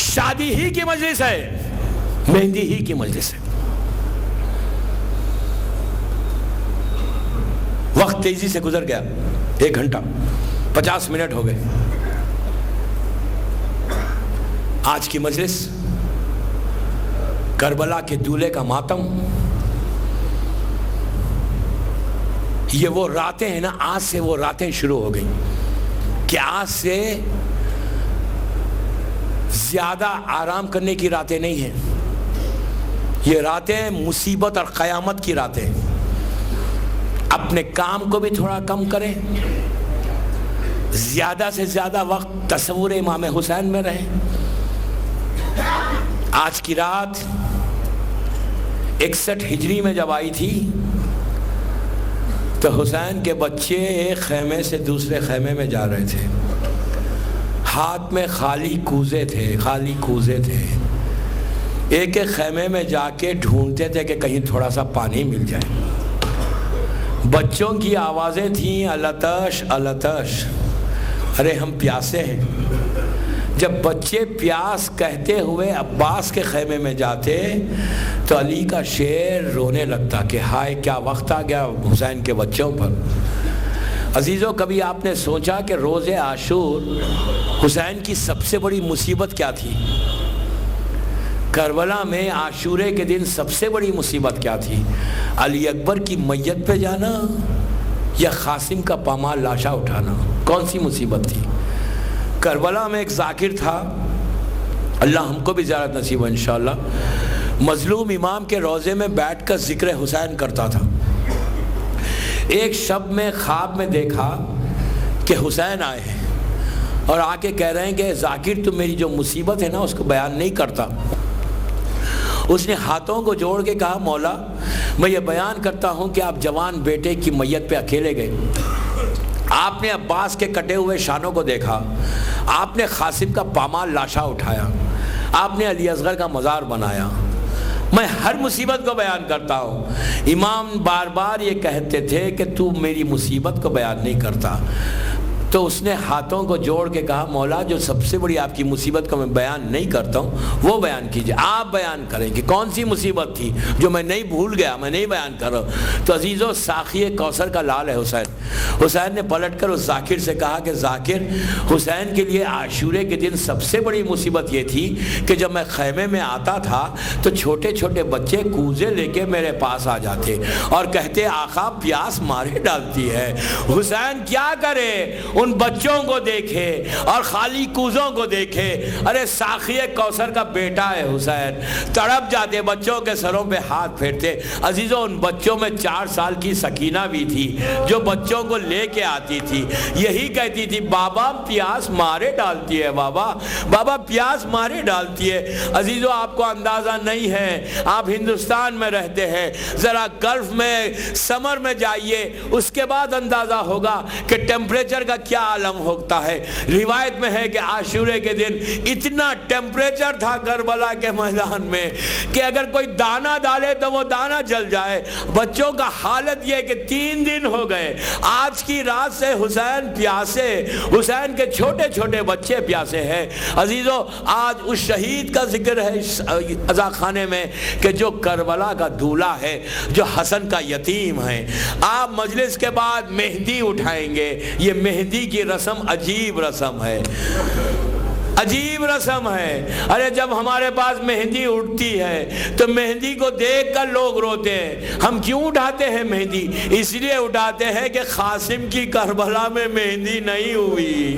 شادی ہی کی مجلس ہے, مہندی ہی کی مجلس ہے. وقت تیزی سے گزر گیا, 1 گھنٹہ 50 منٹ ہو گئے. آج کی مجلس کربلا کے دولہے کا ماتم, یہ وہ راتیں ہیں نا, آج سے وہ راتیں شروع ہو گئیں کہ آج سے زیادہ آرام کرنے کی راتیں نہیں ہیں. یہ راتیں مصیبت اور قیامت کی راتیں. اپنے کام کو بھی تھوڑا کم کریں, زیادہ سے زیادہ وقت تصور امام حسین میں رہیں. آج کی رات 61 ہجری میں جب آئی تھی تو حسین کے بچے ایک خیمے سے دوسرے خیمے میں جا رہے تھے, ہاتھ میں خالی کوزے تھے, خالی کوزے تھے. ایک ایک خیمے میں جا کے ڈھونڈتے تھے کہ کہیں تھوڑا سا پانی مل جائے. بچوں کی آوازیں تھیں, التش التش, ارے ہم پیاسے ہیں. جب بچے پیاس کہتے ہوئے عباس کے خیمے میں جاتے تو علی کا شیر رونے لگتا کہ ہائے کیا وقت آ گیا حسین کے بچوں پر. عزیزوں, کبھی آپ نے سوچا کہ روز عاشور حسین کی سب سے بڑی مصیبت کیا تھی؟ کربلا میں عاشورے کے دن سب سے بڑی مصیبت کیا تھی؟ علی اکبر کی میت پہ جانا یا قاسم کا پامال لاشا اٹھانا؟ کون سی مصیبت تھی؟ کربلا میں ایک ذاکر تھا, اللہ ہم کو بھی زیارت نصیب ہو انشاءاللہ, مظلوم امام کے روضے میں بیٹھ کر ذکر حسین کرتا تھا. ایک شب میں خواب میں دیکھا کہ حسین آئے ہیں اور آ کے کہہ رہے ہیں کہ ذاکر تم میری جو مصیبت ہے نا اس کو بیان نہیں کرتا. اس نے ہاتھوں کو جوڑ کے کہا مولا میں یہ بیان کرتا ہوں کہ آپ جوان بیٹے کی میت پہ اکیلے گئے, آپ نے عباس کے کٹے ہوئے شانوں کو دیکھا, آپ نے قاسم کا پامال لاشا اٹھایا, آپ نے علی اصغر کا مزار بنایا. میں ہر مصیبت کو بیان کرتا ہوں. امام بار بار یہ کہتے تھے کہ تو میری مصیبت کو بیان نہیں کرتا. تو اس نے ہاتھوں کو جوڑ کے کہا مولا جو سب سے بڑی آپ کی مصیبت کو میں بیان نہیں کرتا ہوں وہ بیان کیجئے. آپ بیان کریں کہ کون سی مصیبت تھی جو میں نہیں بھول گیا, میں نہیں بیان کر رہا ہوں. تو عزیزو, ساقی کوثر کا لال ہے حسین. حسین نے پلٹ کر اس ذاکر سے کہا کہ ذاکر, حسین کے لیے عاشورے کے دن سب سے بڑی مصیبت یہ تھی کہ جب میں خیمے میں آتا تھا تو چھوٹے چھوٹے بچے کوزے لے کے میرے پاس آ جاتے اور کہتے آقا پیاس مارے ڈالتی ہے. حسین کیا کرے, ان بچوں کو دیکھے اور خالی کوزوں کو دیکھے. ارے ساقی کوثر کا بیٹا ہے حسین, تڑپ جاتے, بچوں کے سروں پہ ہاتھ پھیرتے. عزیزوں, ان بچوں میں 4 سال کی سکینہ بھی تھی جو بچوں کو لے کے آتی تھی. یہی کہتی تھی بابا پیاس مارے ڈالتی ہے, بابا بابا پیاس مارے ڈالتی ہے. عزیزوں, آپ کو اندازہ نہیں ہے, آپ ہندوستان میں رہتے ہیں, ذرا گلف میں سمر میں جائیے, اس کے بعد اندازہ ہوگا کہ ٹیمپریچر کا کیا عالم ہوتا ہے. روایت میں ہے کہ عاشورے کے دن اتنا ٹیمپریچر تھا کربلا کے میدان میں کہ اگر کوئی دانہ ڈالے تو وہ دانہ جل جائے. بچوں کا حالت یہ کہ 3 دن ہو گئے. آج کی رات سے حسین پیاسے, حسین کے چھوٹے چھوٹے بچے پیاسے ہیں. عزیزو, آج اس شہید کا ذکر ہے عزا خانے میں کہ جو کربلا کا دولہا ہے, جو حسن کا یتیم ہے. آپ مجلس کے بعد مہندی اٹھائیں گے. یہ مہندی کی رسم عجیب رسم ہے, عجیب رسم ہے. ارے جب ہمارے پاس مہندی اٹھتی ہے تو مہندی کو دیکھ کر لوگ روتے ہیں. ہم کیوں اٹھاتے ہیں مہندی؟ اس لیے اٹھاتے ہیں کہ قاسم کی کربلا میں مہندی نہیں ہوئی,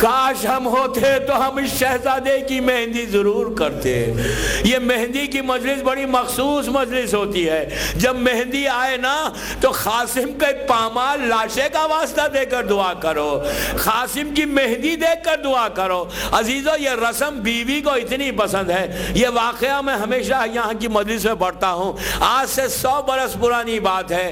کاش ہم ہوتے تو ہم اس شہزادے کی مہندی ضرور کرتے۔ یہ مہندی کی مجلس بڑی مخصوص مجلس ہوتی ہے۔ جب مہندی آئے نا تو قاسم کا ایک پامال لاشے کا واسطہ دے کر دعا کرو، قاسم کی مہندی دیکھ کر دعا کرو۔ عزیزو یہ رسم بیوی کو اتنی پسند ہے، یہ واقعہ میں ہمیشہ یہاں کی مجلس میں پڑھتا ہوں۔ آج سے 100 برس پرانی بات ہے،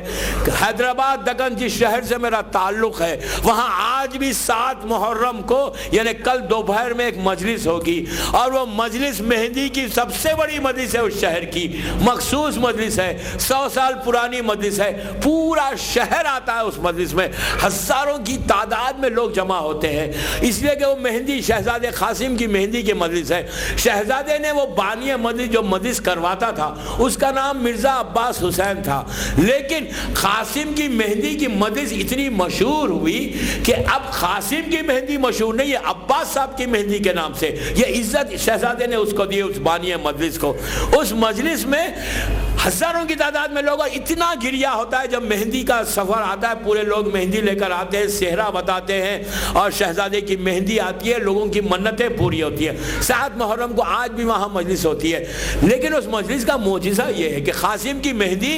حیدرآباد دکن جس شہر سے میرا تعلق ہے وہاں آج بھی 7 محرم کو یعنی کل دوپہر میں ایک مجلس ہوگی، اور وہ مجلس مہندی کی سب سے بڑی مجلس ہے، اس شہر کی مخصوص مجلس ہے، 100 سال پرانی مجلس ہے۔ پورا شہر آتا ہے اس مجلس میں، ہزاروں کی تعداد میں لوگ جمع ہوتے ہیں، اس لیے کہ وہ مہندی شہزادے قاسم کی مہندی کی مجلس ہے۔ شہزادے نے وہ بانی مجلس جو مجلس کرواتا تھا اس کا نام مرزا عباس حسین تھا، لیکن قاسم کی مہندی کی مجلس اتنی مشہور ہوئی کہ اب قاسم کی مہندی مشہور نہیں ہے، عباس صاحب کی مہندی کے نام سے یہ عزت شہزادے نے اس کو دی، اس بانی مجلس کو۔ اس مجلس میں ہزاروں کی تعداد میں لوگ، اتنا گریا ہوتا ہے جب مہندی کا سفر آتا ہے، پورے لوگ مہندی لے کر آتے ہیں، صحرا بتاتے ہیں، اور شہزادے کی مہندی آتی ہے، لوگوں کی منتیں پوری ہوتی ہیں۔ 7 محرم کو آج بھی وہاں مجلس ہوتی ہے، لیکن اس مجلس کا معجزہ یہ ہے کہ قاسم کی مہندی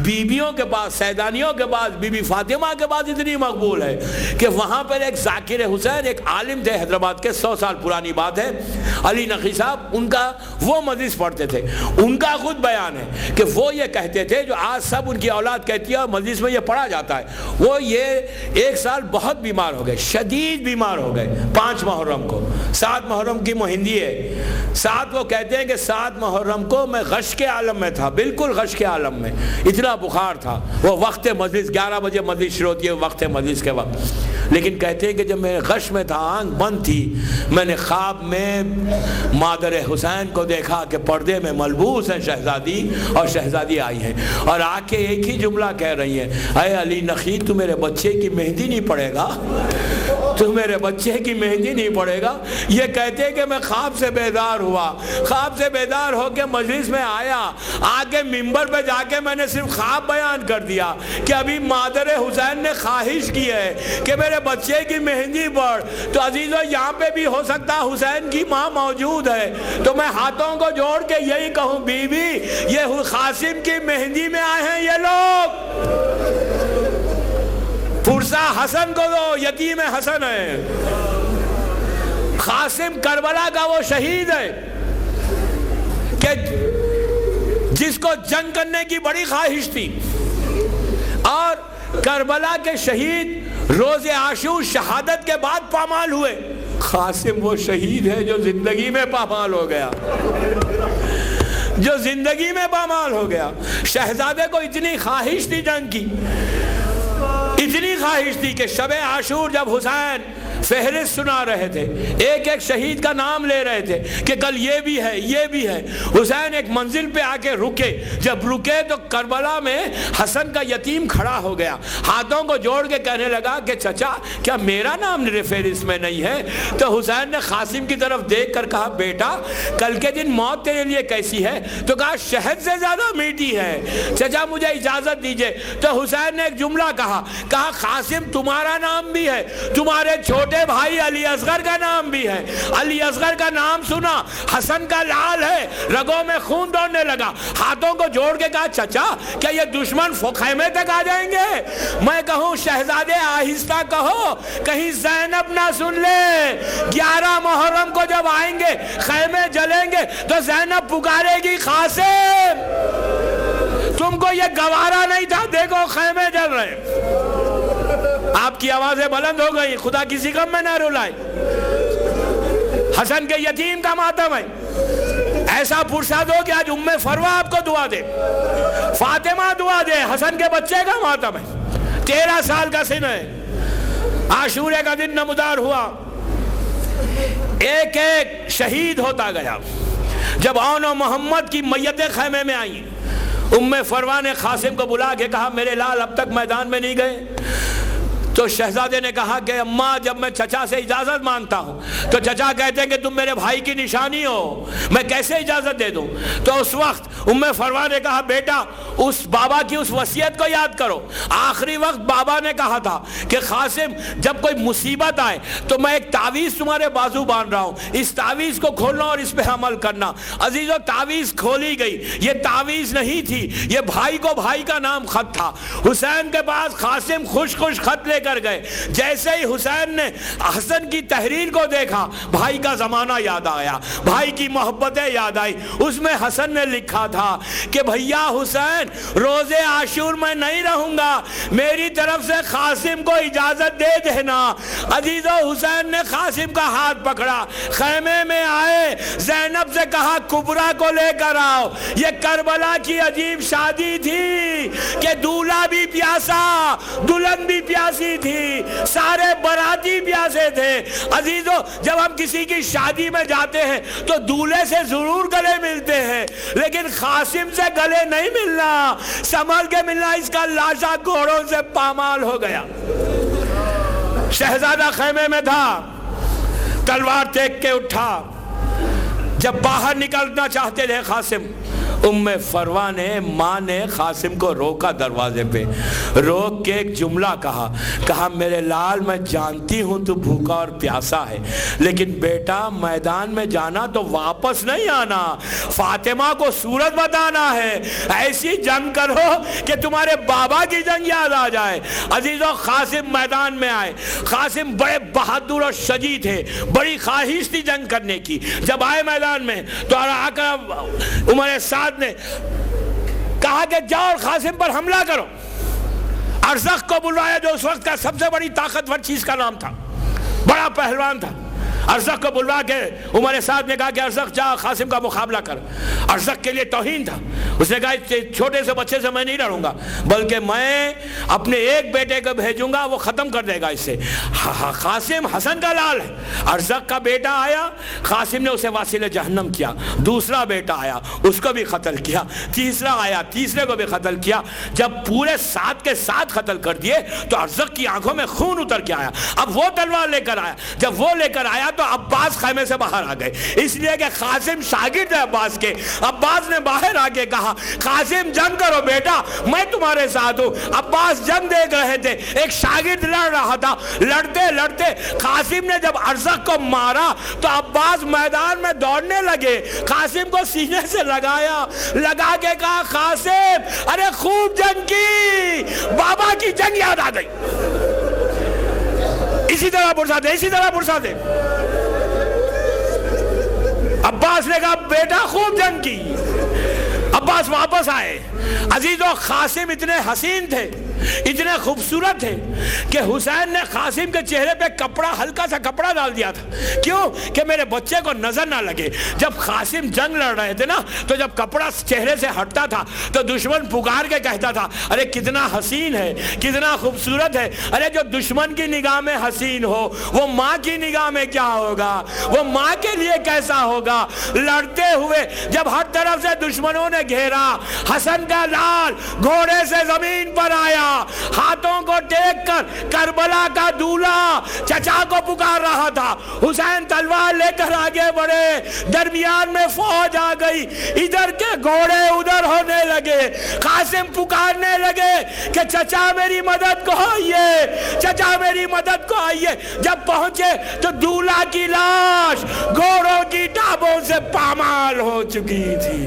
بیویوں کے پاس، سیدانیوں کے پاس، بی بی فاطمہ کے پاس اتنی مقبول ہے کہ وہاں پر ایک ذاکر حسین ایک عالم تھے حیدرآباد کے، 100 سال پرانی بات ہے، علی نقی صاحب، ان کا وہ مجلس پڑھتے تھے۔ ان کا خود بیان ہے کہ وہ یہ کہتے تھے جو آج سب ان کی اولاد کہتی ہے اور مجلس میں یہ پڑھا جاتا ہے، وہ یہ ایک سال بہت بیمار ہو گئے، شدید بیمار ہو گئے 5 محرم کو، 7 محرم کی مہندی ہے 7، وہ کہتے ہیں کہ 7 محرم کو میں غش کے عالم میں تھا، بالکل غش کے عالم میں، اتنا بخار تھا۔ وہ وقت مجلس 11 بجے مجلس شروع ہوتی ہے، وقت مجلس کے وقت، لیکن کہتے ہیں کہ جب میں غش میں تھا، آنکھ بند تھی، میں نے خواب میں مادر حسین کو دیکھا کہ پردے میں ملبوس ہے شہزادی، اور شہزادی آئی ہیں اور آ کے ایک ہی جملہ کہہ رہی ہیں، اے علی نقی تو میرے بچے کی مہندی نہیں پڑے گا، تو میرے بچے کی مہندی نہیں پڑے گا۔ یہ کہتے ہیں کہ میں خواب سے بیدار ہوا، خواب سے بیدار ہو کے مجلس میں آیا، آگے ممبر پہ جا کے میں نے صرف خواب بیان کر دیا کہ ابھی مادر حسین نے خواہش کی ہے کہ میرے بچے کی مہندی پڑھ، تو عزیزو یہاں پہ بھی ہو سکتا حسین کی ماں موجود ہے، تو میں ہاتھوں کو جوڑ کے یہی کہوں، بی بی یہ قاسم کی مہندی میں آئے ہیں یہ لوگ، پرسا حسن کو دو، یتیم حسن ہے، قاسم کربلا کا وہ شہید ہے کہ جس کو جنگ کرنے کی بڑی خواہش تھی، اور کربلا کے شہید روز عاشور شہادت کے بعد پامال ہوئے۔ قاسم وہ شہید ہے جو زندگی میں پامال ہو گیا، جو زندگی میں پامال ہو گیا۔ شہزادے کو اتنی خواہش تھی جنگ کی، اتنی خواہش تھی کہ شب عاشور جب حسین فہرست سنا رہے تھے، ایک ایک شہید کا نام لے رہے تھے کہ کل یہ بھی ہے، یہ بھی ہے، حسین ایک منزل پہ آ کے رکے، جب رکے تو کربلا میں حسن کا یتیم کھڑا ہو گیا، ہاتھوں کو جوڑ کے کہنے لگا کہ چچا کیا میرا نام فہرست میں نہیں ہے؟ تو حسین نے قاسم کی طرف دیکھ کر کہا، بیٹا کل کے دن موت تیرے لیے کیسی ہے؟ تو کہا شہد سے زیادہ میٹھی ہے، چچا مجھے اجازت دیجئے۔ تو حسین نے ایک جملہ کہا قاسم تمہارا نام بھی ہے، تمہارے چھوٹے بھائی علی اصغر کا نام بھی ہے، علی اصغر کا نام سنا، حسن کا لال ہے، رگوں میں خون دوڑنے لگا، ہاتھوں کو جوڑ کے کہا چچا کیا یہ دشمن خیمے تک آ جائیں گے؟ میں کہوں شہزادے آہستہ کہو کہیں زینب نہ سن لے، 11 محرم کو جب آئیں گے خیمے جلیں گے تو زینب پکارے گی قاسم تم کو یہ گوارا نہیں تھا، دیکھو خیمے جل رہے۔ آپ کی آوازیں بلند ہو گئی، خدا کسی غم میں نہ رلائے۔ حسن کے یتیم کا ماتم ہے، ایسا پرساد ہو کہ آج ام فروہ آپ کو دعا دے، فاطمہ دعا دے، حسن کے بچے کا ماتم ہے، 13 سال کا سن ہے۔ عاشورے کا دن نمودار ہوا، ایک ایک شہید ہوتا گیا۔ جب اون و محمد کی میتیں خیمے میں آئیں، ام فروہ نے قاسم کو بلا کے کہا میرے لال اب تک میدان میں نہیں گئے، تو شہزادے نے کہا کہ اماں جب میں چچا سے اجازت مانگتا ہوں تو چچا کہتے ہیں کہ تم میرے بھائی کی نشانی ہو، میں کیسے اجازت دے دوں؟ تو اس وقت فروا نے کہا بیٹا اس بابا کی اس وصیت کو یاد کرو، آخری وقت بابا نے کہا تھا کہ قاسم جب کوئی مصیبت آئے تو میں ایک تعویذ تمہارے بازو باندھ رہا ہوں، اس تعویذ کو کھولنا اور اس پہ عمل کرنا۔ عزیزو تعویذ کھولی گئی، یہ تعویذ نہیں تھی، یہ بھائی کو بھائی کا نام خط تھا۔ حسین کے پاس قاسم خوش خط لے کر گئے، جیسے ہی حسین نے حسن کی تحریر کو دیکھا بھائی کا زمانہ یاد آیا، بھائی کی محبتیں یاد آئی۔ اس میں حسن نے لکھا تھا کہ بھیا حسین روزے عاشور میں نہیں رہوں گا، میری طرف سے قاسم کو اجازت دے دینا۔ عزیزو حسین نے قاسم کا ہاتھ پکڑا، خیمے میں آئے، زینب سے کہا کبرا کو لے کر آؤ۔ یہ کربلا کی عجیب شادی تھی کہ دولہا بھی پیاسا، دلہن بھی پیاسی تھی، سارے باراتی پیاسے تھے۔ عزیزو جب ہم کسی کی شادی میں جاتے ہیں تو دولہے سے ضرور گلے ملتے ہیں، لیکن قاسم سے گلے نہیں ملنا، سنبھل کے ملنا، اس کا لاشا گھوڑوں سے پامال ہو گیا۔ شہزادہ خیمے میں تھا، تلوار ٹیک کے اٹھا، جب باہر نکلنا چاہتے تھے قاسم، فروا نے ماں نے قاسم کو روکا، دروازے پہ روک کے ایک جملہ کہا میرے لال میں جانتی ہوں تو بھوکا اور پیاسا ہے، لیکن بیٹا میدان میں جانا تو واپس نہیں آنا، فاطمہ کو صورت بتانا ہے، ایسی جنگ کرو کہ تمہارے بابا کی جنگ یاد آ جائے۔ عزیزو قاسم میدان میں آئے، قاسم بڑے بہادر اور شجاع تھے، بڑی خواہش تھی جنگ کرنے کی۔ جب آئے میدان میں تو آ کر عمر سعد نے کہا کہ جاؤ اور قاسم پر حملہ کرو۔ ارزق کو بلوایا جو اس وقت کا سب سے بڑی طاقتور چیز کا نام تھا، بڑا پہلوان تھا۔ ارزق کو بلوا کے عمر سعد نے کہا کہ ارزق جا قاسم کا مقابلہ کر۔ ارزق کے لیے توہین تھا، اس نے کہا چھوٹے سے بچے سے میں نہیں لڑوں گا، بلکہ میں اپنے ایک بیٹے کو بھیجوں گا، وہ ختم کر دے گا اسے۔ قاسم حسن کا لال ہے۔ ارزق کا بیٹا آیا، قاسم نے اسے واصل جہنم کیا۔ دوسرا بیٹا آیا، اس کو بھی قتل کیا۔ تیسرا آیا، تیسرے کو بھی قتل کیا۔ جب پورے 7 کے 7 قتل کر دیے تو ارزق کی آنکھوں میں خون اتر کے آیا۔ اب وہ تلوار لے کر آیا، جب وہ لے کر آیا تو عباس خیمے سے باہر آ گئے، اس لیے کہ قاسم شاگرد ہے عباس کے۔ عباس نے باہر آ کے کہا قاسم جنگ کرو بیٹا، میں تمہارے ساتھ ہوں۔ عباس جنگ دیکھ رہے تھے، ایک شاگرد لڑ رہا تھا، لڑتے لڑتے قاسم نے جب ارزق کو مارا تو عباس میدان میں دوڑنے لگے، قاسم کو سینے سے لگا کے کہا قاسم ارے خوب جنگ کی، بابا کی جنگ یاد آ گئی۔ اسی طرح پرسا دے۔ عباس نے کہا بیٹا خوب جنگ کی۔ عباس واپس آئے۔ عزیزو قاسم اتنے حسین تھے، اتنے خوبصورت تھے کہ حسین نے قاسم کے چہرے پہ ہلکا سا کپڑا ڈال دیا تھا، کیوں کہ میرے بچے کو نظر نہ لگے۔ جب قاسم جنگ لڑ رہے تھے نا تو جب کپڑا چہرے سے ہٹتا تھا تو دشمن پکار کے کہتا تھا ارے کتنا حسین ہے، کتنا خوبصورت ہے۔ ارے جو دشمن کی نگاہ میں حسین ہو وہ ماں کی نگاہ میں کیا ہوگا، وہ ماں کے لیے کیسا ہوگا۔ لڑتے ہوئے جب ہر طرف سے دشمنوں نے گھیرا، حسن کا لال گھوڑے سے زمین پر آیا، ہاتھوں کو ٹیک کر کربلا کا دولہا چچا کو پکار رہا تھا۔ حسین تلوار لے کر آگے بڑھے، درمیان میں فوج آ گئی، ادھر کے گھوڑے ادھر ہونے لگے۔ قاسم پکارنے لگے کہ چچا میری مدد کو آئیے، چچا میری مدد کو آئیے۔ جب پہنچے تو دولہا کی لاش گھوڑوں کی ٹابوں سے پامال ہو چکی تھی۔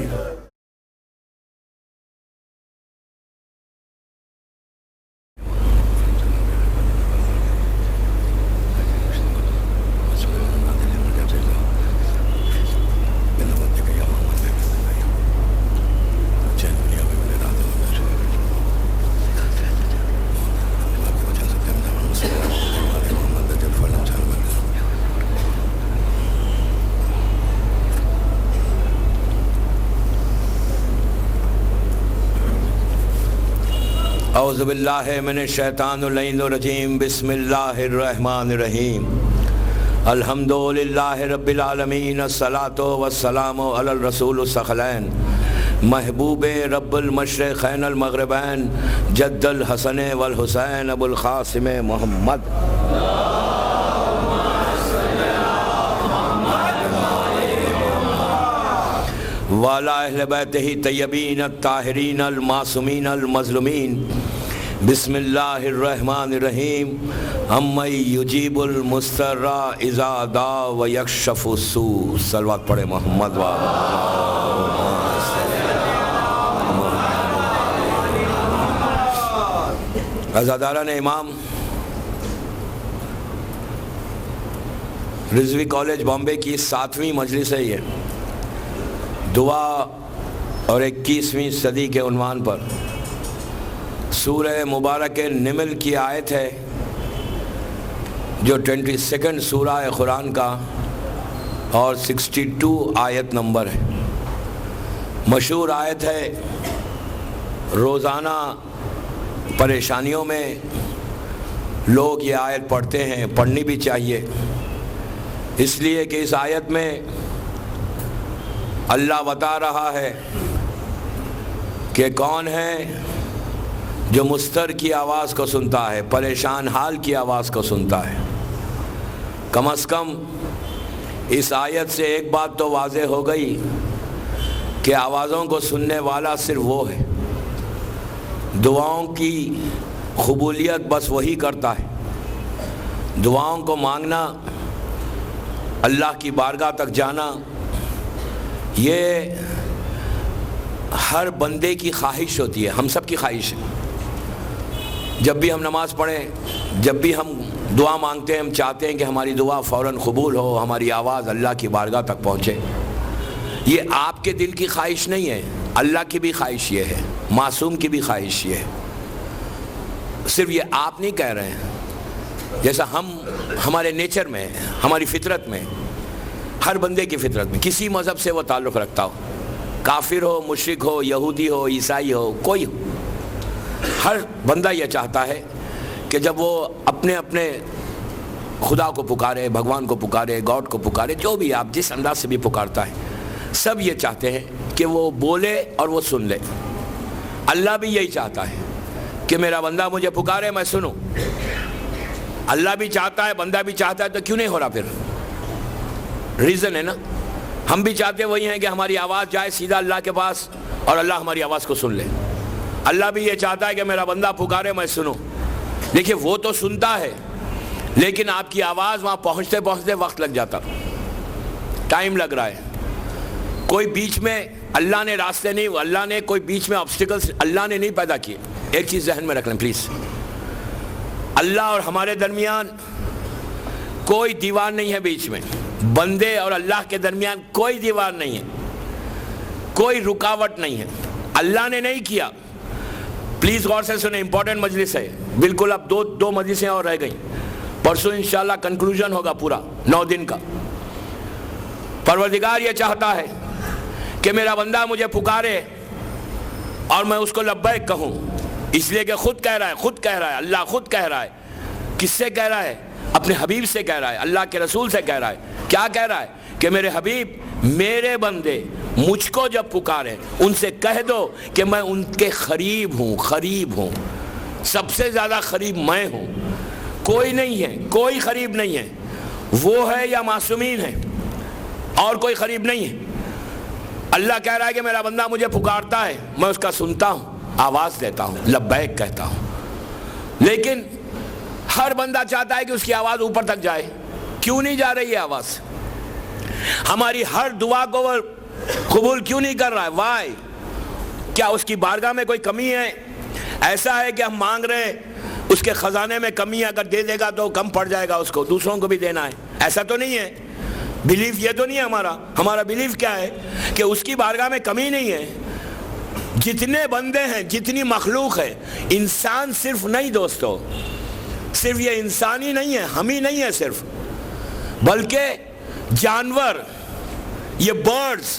اعوذ باللہ من الشیطان اللعین الرجیم، بسم اللہ الرحمن الرحیم۔ الحمدللہ رب العالمین، الصلاۃ والسلام علی الرسول الثقلین محبوب رب المشرقین المغربین جد الحسن والحسین ابو القاسم محمد وعلی اہل بیتہ طیبین الطاہرین المعصومین المظلومین بسم اللہ الرحمن الرحیم امن یجیب المضطر اذا دعا ویکشف السوء. صلوات پڑھے محمد عزاداران امام. رضوی کالج بامبے کی 7ویں مجلس ہے یہ. دعا اور 21ویں صدی کے عنوان پر سورہ مبارک نمل کی آیت ہے جو 22 سورہ قرآن کا اور 62 آیت نمبر ہے. مشہور آیت ہے. روزانہ پریشانیوں میں لوگ یہ آیت پڑھتے ہیں, پڑھنی بھی چاہیے, اس لیے کہ اس آیت میں اللہ بتا رہا ہے کہ کون ہے جو مضطر کی آواز کو سنتا ہے, پریشان حال کی آواز کو سنتا ہے. کم از کم اس آیت سے ایک بات تو واضح ہو گئی کہ آوازوں کو سننے والا صرف وہ ہے. دعاؤں کی قبولیت بس وہی کرتا ہے. دعاؤں کو مانگنا, اللہ کی بارگاہ تک جانا, یہ ہر بندے کی خواہش ہوتی ہے, ہم سب کی خواہش ہے. جب بھی ہم نماز پڑھیں, جب بھی ہم دعا مانگتے ہیں, ہم چاہتے ہیں کہ ہماری دعا فوراً قبول ہو, ہماری آواز اللہ کی بارگاہ تک پہنچے. یہ آپ کے دل کی خواہش نہیں ہے, اللہ کی بھی خواہش یہ ہے, معصوم کی بھی خواہش یہ ہے. صرف یہ آپ نہیں کہہ رہے ہیں, جیسا ہمارے نیچر میں, ہماری فطرت میں, ہر بندے کی فطرت میں, کسی مذہب سے وہ تعلق رکھتا ہو, کافر ہو, مشرک ہو, یہودی ہو, عیسائی ہو, کوئی ہو, ہر بندہ یہ چاہتا ہے کہ جب وہ اپنے اپنے خدا کو پکارے, بھگوان کو پکارے, گاڈ کو پکارے, جو بھی آپ جس انداز سے بھی پکارتا ہے, سب یہ چاہتے ہیں کہ وہ بولے اور وہ سن لے. اللہ بھی یہی چاہتا ہے کہ میرا بندہ مجھے پکارے, میں سنوں. اللہ بھی چاہتا ہے, بندہ بھی چاہتا ہے, تو کیوں نہیں ہو رہا پھر؟ ریزن ہے نا. ہم بھی چاہتے وہی ہیں کہ ہماری آواز جائے سیدھا اللہ کے پاس اور اللہ ہماری آواز کو سن لے. اللہ بھی یہ چاہتا ہے کہ میرا بندہ پکارے, میں سنوں. دیکھیے وہ تو سنتا ہے, لیکن آپ کی آواز وہاں پہنچتے پہنچتے وقت لگ جاتا, ٹائم لگ رہا ہے. کوئی بیچ میں اللہ نے راستے نہیں, اللہ نے کوئی بیچ میں آبسٹیکلز اللہ نے نہیں پیدا کیے. ایک چیز ذہن میں رکھ لیں پلیز, اللہ اور ہمارے درمیان کوئی دیوار نہیں ہے بیچ میں. بندے اور اللہ کے درمیان کوئی دیوار نہیں ہے, کوئی رکاوٹ نہیں ہے. اللہ نے نہیں کیا. پلیز غور سے سنیں, امپورٹنٹ مجلس ہے بالکل. اب دو مجلسیں اور رہ گئیں. پرسوں انشاءاللہ کنکلوژن ہوگا پورا 9 دن کا. پروردگار یہ چاہتا ہے کہ میرا بندہ مجھے پکارے اور میں اس کو لبیک کہوں, اس لیے کہ خود کہہ رہا ہے, اللہ خود کہہ رہا ہے. کس سے کہہ رہا ہے؟ اپنے حبیب سے کہہ رہا ہے, اللہ کے رسول سے کہہ رہا ہے. کیا کہہ رہا ہے؟ کہ میرے حبیب, میرے بندے مجھ کو جب پکارے ان سے کہہ دو کہ میں ان کے قریب ہوں. سب سے زیادہ قریب میں ہوں, کوئی نہیں ہے, کوئی قریب نہیں ہے. وہ ہے یا معصومین ہے, اور کوئی قریب نہیں ہے. اللہ کہہ رہا ہے کہ میرا بندہ مجھے پکارتا ہے, میں اس کا سنتا ہوں, آواز دیتا ہوں, لبیک کہتا ہوں. لیکن ہر بندہ چاہتا ہے کہ اس کی آواز اوپر تک جائے. کیوں نہیں جا رہی ہے آواز؟ ہماری ہر دعا کو وہ قبول کیوں نہیں کر رہا ہے؟ وائی؟ کیا اس کی بارگاہ میں کوئی کمی ہے؟ ایسا ہے کہ ہم مانگ رہے ہیں, اس کے خزانے میں کمی ہے, اگر دے دے گا تو کم پڑ جائے گا, اس کو دوسروں کو بھی دینا ہے. ایسا تو نہیں ہے. بیلیف یہ تو نہیں ہے ہمارا بیلیف کیا ہے کہ اس کی بارگاہ میں کمی نہیں ہے. جتنے بندے ہیں, جتنی مخلوق ہے, انسان صرف نہیں دوستو, صرف یہ انسانی نہیں ہے, ہم ہی نہیں ہے صرف, بلکہ جانور, یہ برڈز,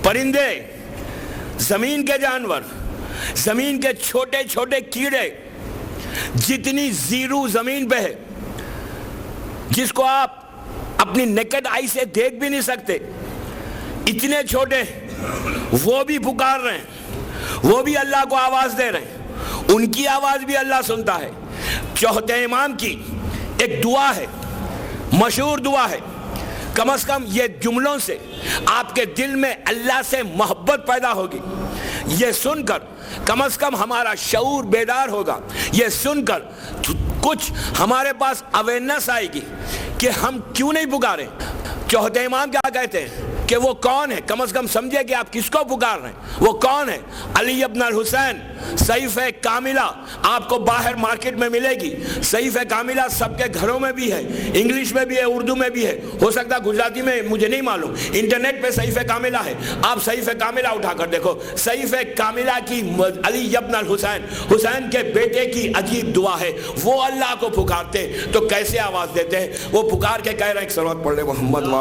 پرندے, زمین کے جانور, زمین کے چھوٹے چھوٹے کیڑے, جتنی زیرو زمین پہ ہے جس کو آپ اپنی نیکڈ آئی سے دیکھ بھی نہیں سکتے, اتنے چھوٹے وہ بھی پکار رہے ہیں، وہ بھی اللہ کو آواز دے رہے ہیں، ان کی آواز بھی اللہ سنتا ہے۔ چوتھے امام کی ایک دعا ہے، مشہور دعا ہے، کم از کم یہ جملوں سے آپ کے دل میں اللہ سے محبت پیدا ہوگی، یہ سن کر کم از کم ہمارا شعور بیدار ہوگا، یہ سن کر کچھ ہمارے پاس اویئرنس آئے گی کہ ہم کیوں نہیں پکاریں۔ چوتھے امام کیا کہتے ہیں کہ وہ کون ہے، کم از کم سمجھے کہ آپ کس کو پکار رہے ہیں، وہ کون ہے؟ علی ابن الحسین۔ صحیفہ کاملہ آپ کو باہر مارکیٹ میں ملے گی، صحیفہ کاملہ سب کے گھروں میں بھی ہے، انگلش میں بھی ہے، اردو میں بھی ہے، ہو سکتا گجراتی میں، مجھے نہیں معلوم، انٹرنیٹ پہ صحیفہ کاملہ ہے، آپ صحیفہ کاملہ اٹھا کر دیکھو۔ صحیفہ کاملہ کی علی ابن الحسین، حسین کے بیٹے کی عجیب دعا ہے، وہ اللہ کو پکارتے تو کیسے آواز دیتے ہیں؟ وہ پکار کے کہہ رہے ہیں، ایک صلوات پڑھ لے محمد وآلہ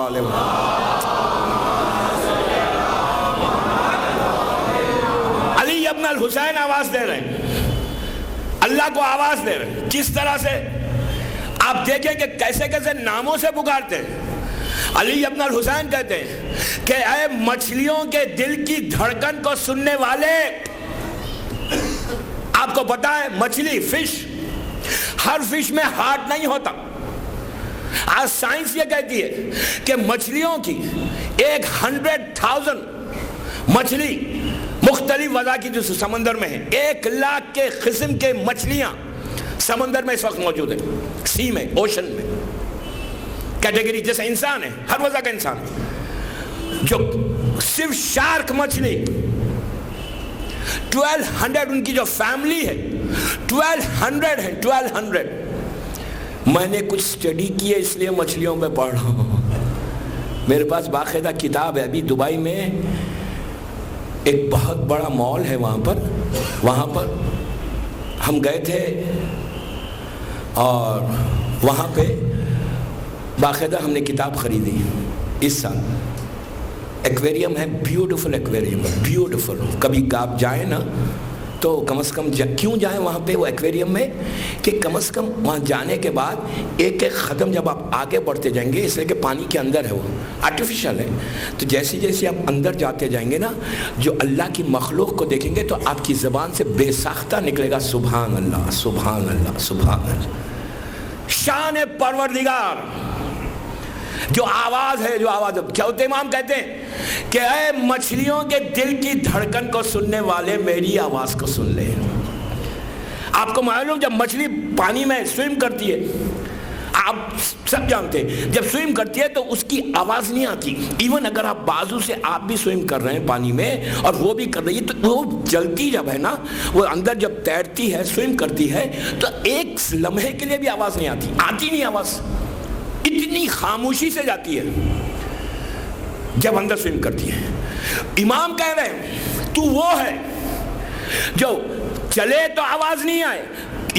علی ابن الحسین آواز دے رہے ہیں، اللہ کو آواز دے رہے ہیں۔ کس طرح سے آپ دیکھیں کہ کیسے کیسے ناموں سے پکارتے ہیں۔ علی ابن الحسین کہتے ہیں کہ اے مچھلیوں کے دل کی دھڑکن کو سننے والے، آپ کو پتا ہے مچھلی، فش، ہر فش میں ہارٹ نہیں ہوتا۔ آج سائنس یہ کہتی ہے کہ مچھلیوں کی 100,000 مچھلی مختلف وضع کی جو سمندر میں ہیں، 1,00,000 کے قسم کے مچھلیاں سمندر میں اس وقت موجود ہیں، سی میں، اوشن میں، کیٹیگری جیسے انسان ہے، ہر وضع کا انسان ہے۔ جو صرف شارک مچھلی 1200 ان کی جو فیملی ہے 1200 ہے، 1200۔ میں نے کچھ سٹڈی کی ہے اس لیے مچھلیوں پہ پڑھ رہا ہوں، میرے پاس باقاعدہ کتاب ہے۔ ابھی دبئی میں ایک بہت بڑا مال ہے، وہاں پر ہم گئے تھے اور وہاں پہ باقاعدہ ہم نے کتاب خریدی اس سال۔ ایکویریم ہے، بیوٹیفل ایکویریم ہے، بیوٹیفل۔ کبھی آپ جائیں نا تو کم از کم کیوں جائیں وہاں پہ وہ ایکویریم میں، کہ کم از کم وہاں جانے کے بعد ایک ایک قدم جب آپ آگے بڑھتے جائیں گے، اس لیے کہ پانی کے اندر ہے، وہ آرٹیفیشل ہے، تو جیسے جیسے آپ اندر جاتے جائیں گے نا، جو اللہ کی مخلوق کو دیکھیں گے تو آپ کی زبان سے بے ساختہ نکلے گا سبحان اللہ، سبحان اللہ، سبحان اللہ۔ شان پروردگار، جو آواز ہے، جو آواز، چوتھے امام کہتے ہیں کہ اے مچھلیوں کے دل کی دھڑکن کو سننے والے، میری آواز کو سن لے۔ آپ کو معلوم جب مچھلی پانی میں سوئم کرتی ہے، آپ سب جانتے ہیں جب سوئم کرتی ہے تو اس کی آواز نہیں آتی، ایون اگر آپ بازو سے آپ بھی سوئم کر رہے ہیں پانی میں اور وہ بھی کر رہی ہے، تو وہ جلتی جب ہے نا، وہ اندر جب تیرتی ہے، سوئم کرتی ہے، تو ایک لمحے کے لیے بھی آواز نہیں آتی نہیں آواز، اتنی خاموشی سے جاتی ہے جب اندر سوئم کرتی ہے۔ امام کہہ رہے ہیں تو وہ ہے جو چلے تو آواز نہیں آئے،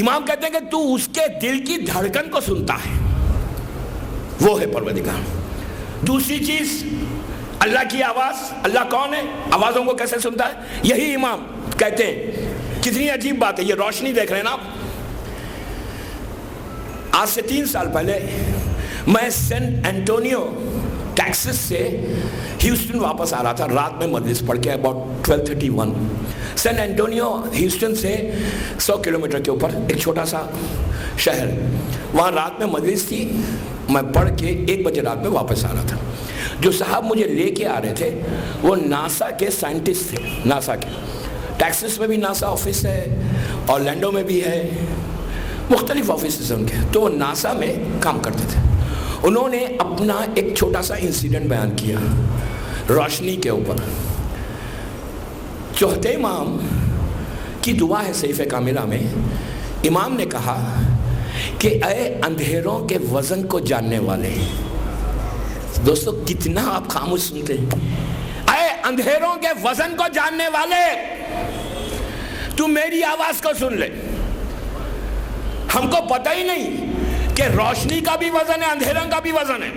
امام کہتے ہیں کہ تو اس کے دل کی دھڑکن کو سنتا ہے، وہ ہے پروردگار۔ دوسری چیز اللہ کی آواز، اللہ کون ہے، آوازوں کو کیسے سنتا ہے، یہی امام کہتے ہیں۔ کتنی عجیب بات ہے، یہ روشنی دیکھ رہے ہیں نا آپ۔ آج سے 3 سال پہلے میں سین انٹونیو ٹیکسس سے ہیوسٹن واپس آ رہا تھا، رات میں مجلس پڑھ کے about 12:31۔ سین انٹونیو ہیوسٹن سے 100 کلومیٹر کے اوپر ایک چھوٹا سا شہر، وہاں رات میں مجلس تھی، میں پڑھ کے 1 بجے رات میں واپس آ رہا تھا۔ جو صاحب مجھے لے کے آ رہے تھے وہ ناسا کے سائنٹسٹ تھے، ناسا کے، ٹیکسس میں بھی ناسا آفس ہے، اورلینڈو میں بھی ہے، مختلف آفیسز ہیں ان کے، تو وہ ناسا میں کام کرتے تھے۔ انہوں نے اپنا ایک چھوٹا سا انسیڈنٹ بیان کیا روشنی کے اوپر۔ چوتھے امام کی دعا ہے صحیفہ کاملہ میں، امام نے کہا کہ اے اندھیروں کے وزن کو جاننے والے، دوستو کتنا آپ خاموش سنتے ہیں، اے اندھیروں کے وزن کو جاننے والے، تو میری آواز کو سن لے۔ ہم کو پتہ ہی نہیں کہ روشنی کا بھی وزن ہے، اندھیروں کا بھی وزن ہے۔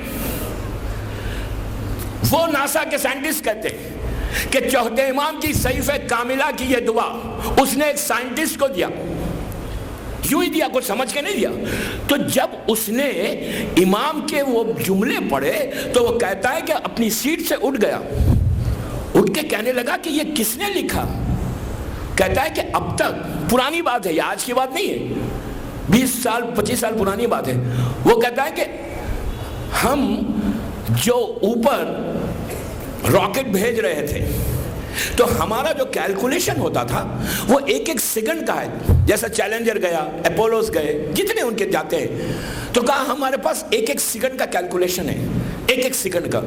وہ ناسا کے سائنٹسٹ کہتے ہیں کہ چوتھے امام کی صحیفہ کاملہ کی یہ دعا اس نے ایک سائنٹسٹ کو دیا، یوں ہی دیا، کچھ سمجھ کے نہیں دیا۔ تو جب اس نے امام کے وہ جملے پڑھے تو وہ کہتا ہے کہ اپنی سیٹ سے اٹھ گیا اٹھ کے کہنے لگا کہ یہ کس نے لکھا؟ کہتا ہے کہ اب تک، پرانی بات ہے، یہ آج کی بات نہیں ہے، 20 سال 25 سال پرانی بات ہے، وہ کہتا ہے کہ ہم جو اوپر راکٹ بھیج رہے تھے تو ہمارا جو کیلکولیشن ہوتا تھا وہ ایک ایک سیکنڈ کا ہے، جیسا چیلنجر گیا، اپولوز گئے، جتنے ان کے جاتے ہیں، تو کہا ہمارے پاس ایک ایک سیکنڈ کا کیلکولیشن ہے، ایک ایک سیکنڈ کا،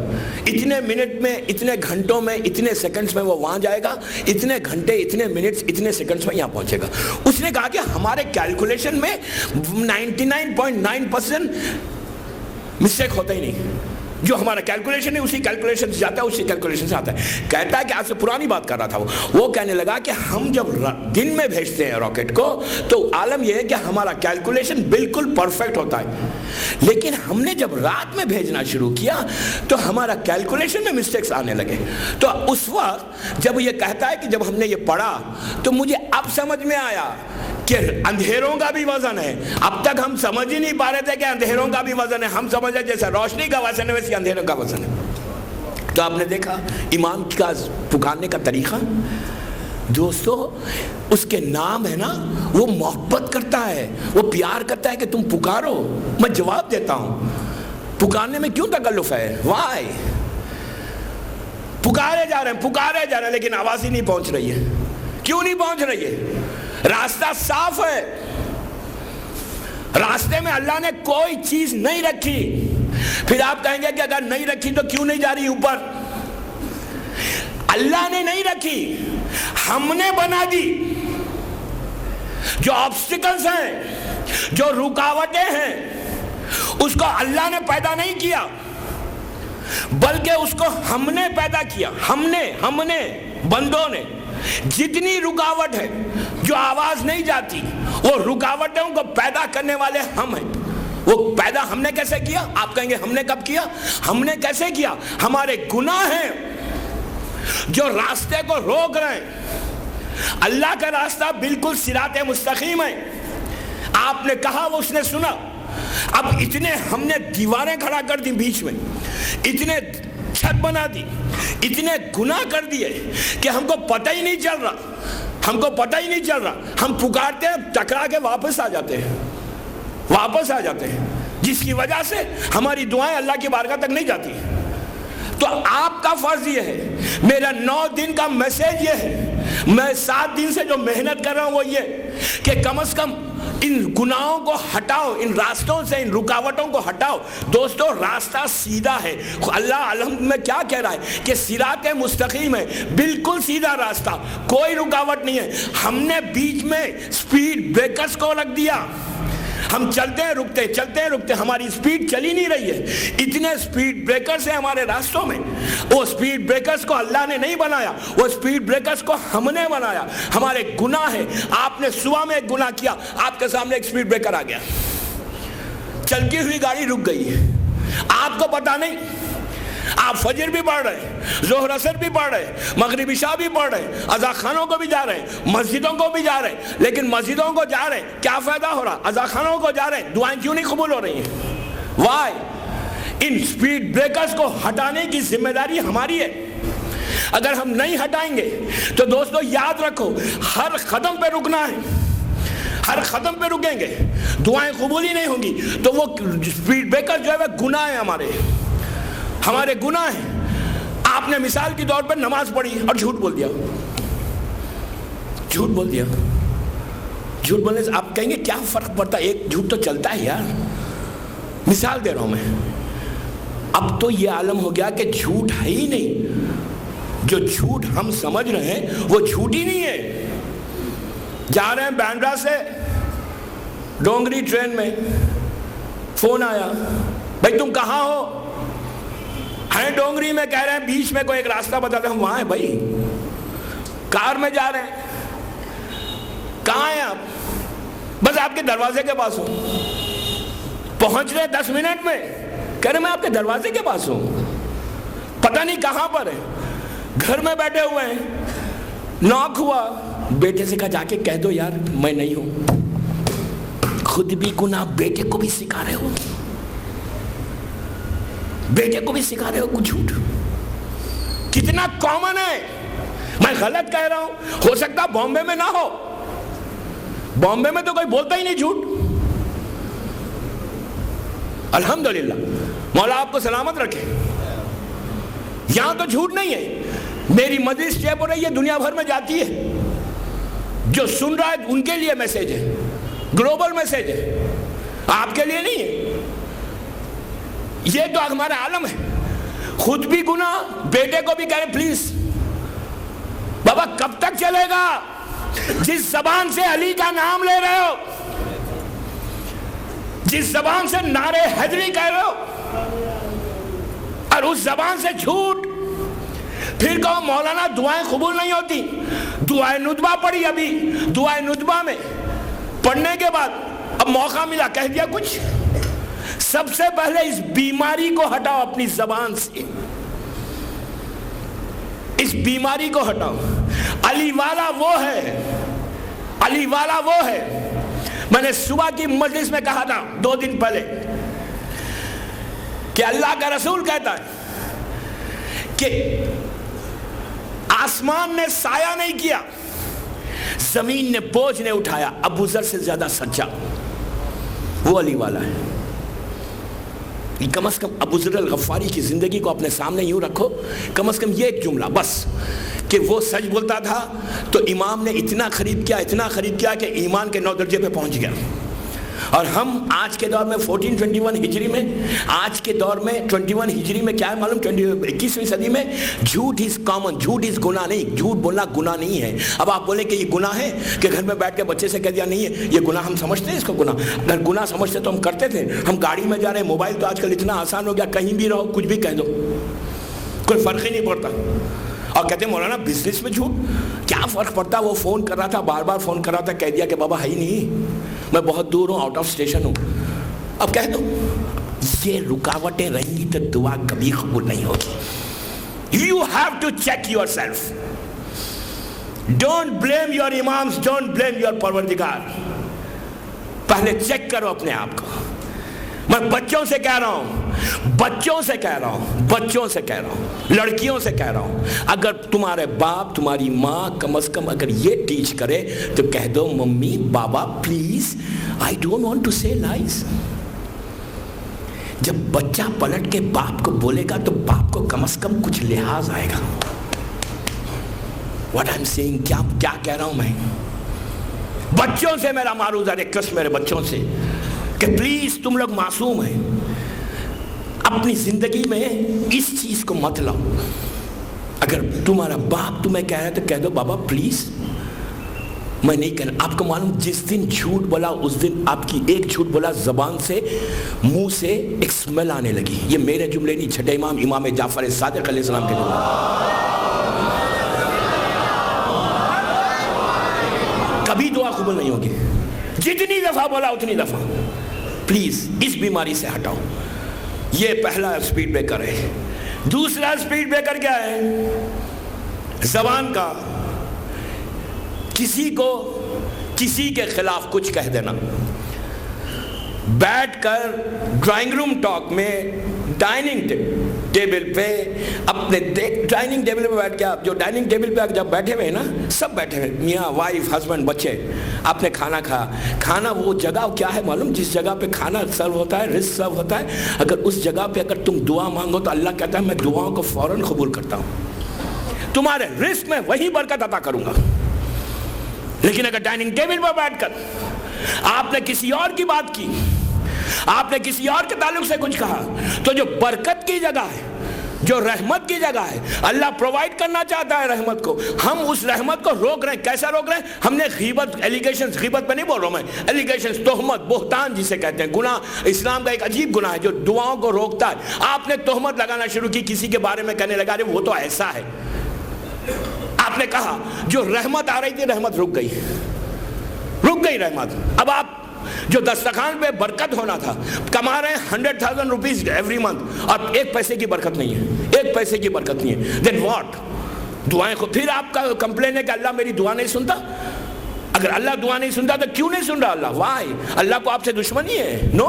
اتنے منٹ میں، اتنے گھنٹوں میں، اتنے سیکنڈز میں وہ وہاں جائے گا، اتنے گھنٹے، اتنے منٹس، اتنے سیکنڈز میں یہاں پہنچے گا۔ اس نے کہا کہ ہمارے کیلکولیشن میں 99.9% مسٹیک ہوتا ہی نہیں، جو ہمارا کیلکولیشن ہے اسی کیلکولیشن سے جاتا ہے، اسی کیلکولیشن سے آتا ہے۔ کہتا ہے کہ آج سے پرانی بات کر رہا تھا وہ کہنے لگا کہ ہم جب دن میں بھیجتے ہیں راکٹ کو تو عالم یہ ہے کہ ہمارا کیلکولیشن بالکل پرفیکٹ ہوتا ہے، لیکن ہم نے جب رات میں بھیجنا شروع کیا تو ہمارا کیلکولیشن میں مسٹیکس آنے لگے۔ تو اس وقت جب یہ کہتا ہے کہ جب ہم نے یہ پڑھا تو مجھے اب سمجھ میں آیا کہ اندھیروں کا بھی وزن ہے۔ اب تک ہم سمجھ ہی نہیں پا رہے تھے کہ اندھیروں کا بھی وزن ہے، ہم سمجھے جیسے روشنی کا وزن ہے ویسے اندھیروں کا وزن ہے۔ تو آپ نے دیکھا ایمان کا پکارنے کا طریقہ، دوستو اس کے نام ہے نا، وہ محبت کرتا ہے، وہ پیار کرتا ہے کہ تم پکارو، میں جواب دیتا ہوں۔ پکارنے میں کیوں تکلف ہے؟ وائی پکارے جا رہے ہیں لیکن آواز ہی نہیں پہنچ رہی ہے۔ کیوں نہیں پہنچ رہی ہے؟ راستہ صاف ہے، راستے میں اللہ نے کوئی چیز نہیں رکھی۔ پھر آپ کہیں گے کہ اگر نہیں رکھی تو کیوں نہیں جا رہی اوپر؟ اللہ نے نہیں رکھی، ہم نے بنا دی۔ جو آبسٹیکلز ہیں، جو رکاوٹیں ہیں، اس کو اللہ نے پیدا نہیں کیا بلکہ اس کو ہم نے پیدا کیا۔ ہم نے بندوں نے جتنی رکاوٹ ہے جو آواز نہیں جاتی، وہ رکاوٹوں کو پیدا کرنے والے ہم ہیں۔ وہ پیدا ہم نے کیسے کیا؟ آپ کہیں گے ہم نے کب کیا؟ ہم نے کیسے کیا؟ ہمارے گناہ ہیں جو راستے کو روک رہے ہیں۔ اللہ کا راستہ بالکل صراط مستقیم ہے، آپ نے کہا وہ اس نے سنا۔ اب اتنے ہم نے دیواریں کھڑا کر دی بیچ میں، اتنے چھت بنا دی، اتنے گناہ کر دیے کہ ہم کو پتہ ہی نہیں چل رہا، ہم پکارتے ہیں، ٹکرا کے واپس آ جاتے ہیں، جس کی وجہ سے ہماری دعائیں اللہ کی بارگاہ تک نہیں جاتی۔ تو آپ کا فرض یہ ہے، میرا 9 دن کا میسیج یہ ہے، میں 7 دن سے جو محنت کر رہا ہوں وہ یہ کہ کم از کم ان گناہوں کو ہٹاؤ، ان راستوں سے، ان رکاوٹوں کو ہٹاؤ۔ دوستو راستہ سیدھا ہے، اللہ الحمد میں کیا کہہ رہا ہے کہ صراط مستقیم ہے، بالکل سیدھا راستہ، کوئی رکاوٹ نہیں ہے۔ ہم نے بیچ میں سپیڈ بریکرز کو رکھ دیا، ہم چلتے ہیں رکتے، ہماری سپیڈ چلی نہیں رہی ہے، اتنے سپیڈ بریکرز ہیں ہمارے راستوں میں۔ وہ سپیڈ بریکرز کو اللہ نے نہیں بنایا، وہ سپیڈ بریکرز کو ہم نے بنایا۔ ہمارے گناہ ہے، آپ نے صبح میں ایک گناہ کیا، آپ کے سامنے ایک سپیڈ بریکر آ گیا، چلتی ہوئی گاڑی رک گئی، آپ کو پتا نہیں۔ آپ فجر بھی پڑھ رہے ہیں، ظہر اثر بھی پڑھ رہے ہیں، مغرب عشاء بھی پڑھ رہے ہیں، عزا خانوں کو بھی جا رہے ہیں، مسجدوں کو بھی جا رہے ہیں، لیکن مسجدوں کو جا رہے ہیں کیا فائدہ ہو رہا؟ عزا خانوں کو جا رہے ہیں، دعائیں کیوں نہیں قبول ہو رہی ہیں؟ وائی؟ ان سپیڈ بریکرز کو ہٹانے کی ذمہ داری ہماری ہے۔ اگر ہم نہیں ہٹائیں گے تو دوستو یاد رکھو، ہر قدم پہ رکنا ہے، ہر قدم پہ رکیں گے دعائیں قبول ہی نہیں ہوں گی۔ تو وہ سپیڈ بریکر جو ہے وہ گناہ ہے، ہمارے گناہ ہیں۔ آپ نے مثال کے طور پر نماز پڑھی اور جھوٹ بول دیا، جھوٹ بولنے سے آپ کہیں گے کیا فرق پڑتا ہے، ایک جھوٹ تو چلتا ہے یار۔ مثال دے رہا ہوں میں، اب تو یہ عالم ہو گیا کہ جھوٹ ہے ہی نہیں، جو جھوٹ ہم سمجھ رہے ہیں وہ جھوٹ ہی نہیں ہے۔ جا رہے ہیں بینڈرا سے ڈونگری ٹرین میں، فون آیا، بھائی تم کہاں ہو؟ ہیں ڈونگری میں، کہہ رہے ہیں بیچ میں کوئی ایک راستہ بتاتے ہیں، ہم وہاں ہیں بھائی، کار میں جا رہے ہیں۔ کہاں ہیں آپ؟ بس آپ کے دروازے کے پاس ہوں۔ پہنچ رہے 10 منٹ میں، کہہ رہے میں آپ کے دروازے کے پاس ہوں، پتہ نہیں کہاں پر ہے، گھر میں بیٹھے ہوئے ہیں۔ ناک ہوا، بیٹے سے کہا جا کے کہہ دو یار میں نہیں ہوں۔ خود بھی گناہ، بیٹے کو بھی سکھا رہے ہو، بیٹے کو بھی سکھا رہے ہو کچھ جھوٹ۔ کتنا کامن ہے. میں غلط کہہ رہا ہوں, ہو سکتا بامبے میں نہ ہو, بامبے میں تو کوئی بولتا ہی نہیں جھوٹ. الحمدللہ, مولا آپ کو سلامت رکھے. یہاں تو جھوٹ نہیں ہے. میری مجلس چیپ ہو رہی ہے, دنیا بھر میں جاتی ہے. جو سن رہا ہے ان کے لیے میسیج ہے, گلوبل میسیج ہے, آپ کے لیے نہیں ہے. یہ تو ہمارا عالم ہے. خود بھی گناہ, بیٹے کو بھی کہیں پلیز بابا کب تک چلے گا؟ جس زبان سے علی کا نام لے رہے ہو, جس زبان سے نعرے حیدری کہہ رہے ہو, اور اس زبان سے جھوٹ, پھر کہو مولانا دعائیں قبول نہیں ہوتی. دعائیں ندبہ پڑھی, ابھی دعائیں ندبہ میں پڑھنے کے بعد اب موقع ملا, کہہ دیا کچھ. سب سے پہلے اس بیماری کو ہٹاؤ اپنی زبان سے, اس بیماری کو ہٹاؤ. علی والا وہ ہے, علی والا وہ ہے. میں نے صبح کی مجلس میں کہا تھا 2 دن پہلے کہ اللہ کا رسول کہتا ہے کہ آسمان نے سایہ نہیں کیا, زمین نے بوجھ نہیں اٹھایا. ابو ذر سے زیادہ سچا وہ علی والا ہے. کم از کم ابو ذر الغفاری کی زندگی کو اپنے سامنے یوں رکھو, کم از کم یہ ایک جملہ بس کہ وہ سچ بولتا تھا تو امام نے اتنا خرید کیا کہ ایمان کے 9 درجے پہ پہنچ گیا. اور ہم آج کے دور میں 1421 ہجری میں, آج کے دور میں 21 ہجری میں کیا ہے معلوم, 21ویں صدی میں جھوٹ از کامن, جھوٹ از گناہ نہیں, جھوٹ بولنا گناہ نہیں ہے. اب آپ بولیں کہ یہ گناہ ہے کہ گھر میں بیٹھ کے بچے سے کہہ دیا نہیں ہے, یہ گناہ ہم سمجھتے ہیں اس کو گناہ. اگر گناہ سمجھتے تو ہم کرتے تھے. ہم گاڑی میں جا رہے ہیں, موبائل تو آج کل اتنا آسان ہو گیا, کہیں بھی رہو کچھ بھی کہہ دو, کوئی فرق ہی نہیں پڑتا. اور کہتے ہیں مولانا بزنس میں جھوٹ, کیا فرق پڑتا. وہ فون کر رہا تھا, بار بار فون کر رہا تھا, کہہ دیا کہ بابا ہے ہی نہیں, میں بہت دور ہوں, آؤٹ آف اسٹیشن ہوں. اب کہہ دو. یہ رکاوٹیں رہیں گی تو دعا کبھی قبول نہیں ہوگی. You have to check yourself. Don't blame your imams, don't blame your پروردگار. پہلے چیک کرو اپنے آپ کو. میں بچوں سے کہہ رہا ہوں, بچوں سے کہہ رہا ہوں, بچوں سے کہہ رہا ہوں, لڑکیوں سے کہہ رہا ہوں, اگر تمہارے باپ تمہاری ماں کم از کم اگر یہ ٹیچ کرے تو کہہ دو ممی بابا please I don't want to say lies. جب بچہ پلٹ کے باپ کو بولے گا تو باپ کو کم از کم کچھ لحاظ آئے گا. What I'm saying, کیا کہہ رہا ہوں میں. بچوں سے میرا معروضہ ریکویسٹ, میرے بچوں سے کہ پلیز تم لوگ معصوم ہیں, اپنی زندگی میں اس چیز کو مت لاؤ. اگر تمہارا باپ تمہیں کہہ رہا ہے تو کہہ دو بابا پلیز میں نہیں کہنا. آپ کو معلوم جس دن جھوٹ بولا اس دن آپ کی ایک جھوٹ بولا زبان سے, منہ سے ایک اسمیل آنے لگی. یہ میرے جملے نہیں, چھٹے امام امام جعفر صادق علیہ السلام کے جملے. کبھی دعا قبول نہیں ہوگی. جتنی دفعہ بولا اتنی دفعہ. پلیز اس بیماری سے ہٹاؤ. یہ پہلا سپیڈ بریکر ہے. دوسرا سپیڈ بریکر کیا ہے؟ زبان کا. کسی کو کسی کے خلاف کچھ کہہ دینا. بیٹھ کر ڈرائنگ روم ٹاک میں ڈائننگ ٹیبل پہ اپنے ڈائننگ ٹیبل پہ بیٹھ کے, آپ جو ڈائننگ ٹیبل پہ جب بیٹھے ہوئے نا, سب بیٹھے ہوئے, میاں وائف ہسبینڈ بچے, آپ نے کھانا کھا. کھانا وہ جگہ کیا ہے معلوم, جس جگہ پہ کھانا سرو ہوتا ہے, رزق سرو ہوتا ہے, اگر اس جگہ پہ اگر تم دعا مانگو تو اللہ کہتا ہے میں دعاؤں کو فوراً قبول کرتا ہوں, تمہارے رزق میں وہی برکت عطا کروں گا. لیکن اگر ڈائننگ ٹیبل پر بیٹھ کر آپ نے کسی اور کی بات کی, آپ نے کسی اور کے تعلق سے کچھ کہا, تو جو برکت کی جگہ ہے, جو رحمت کی جگہ ہے, اللہ پرووائڈ کرنا چاہتا ہے رحمت کو, ہم اس رحمت کو روک رہے ہیں. کیسا روک رہے ہیں؟ ہم نے غیبت, ایلیگیشنز, غیبت پہ نہیں بول رہا ہوں میں, ایلیگیشنز, تہمت, بہتان جسے کہتے ہیں, گناہ. اسلام کا ایک عجیب گناہ ہے جو دعاؤں کو روکتا ہے. آپ نے تہمت لگانا شروع کی, کسی کے بارے میں کہنے لگا وہ تو ایسا ہے. آپ نے کہا جو رحمت آ رہی تھی رحمت رک گئی رحمت. اب آپ جو دسترخوان پہ برکت ہونا تھا, کما رہے ہیں 100,000 روپیز ایوری منتھ, اور 1 پیسے کی برکت نہیں ہے, 1 پیسے کی برکت نہیں ہے. دین واٹ؟ دعائیں کو پھر آپ کا کمپلین ہے کہ اللہ میری دعا نہیں سنتا. اگر اللہ دعا نہیں سنتا تو کیوں نہیں سن رہا اللہ؟ وائی؟ اللہ کو آپ سے دشمنی ہے؟ نو،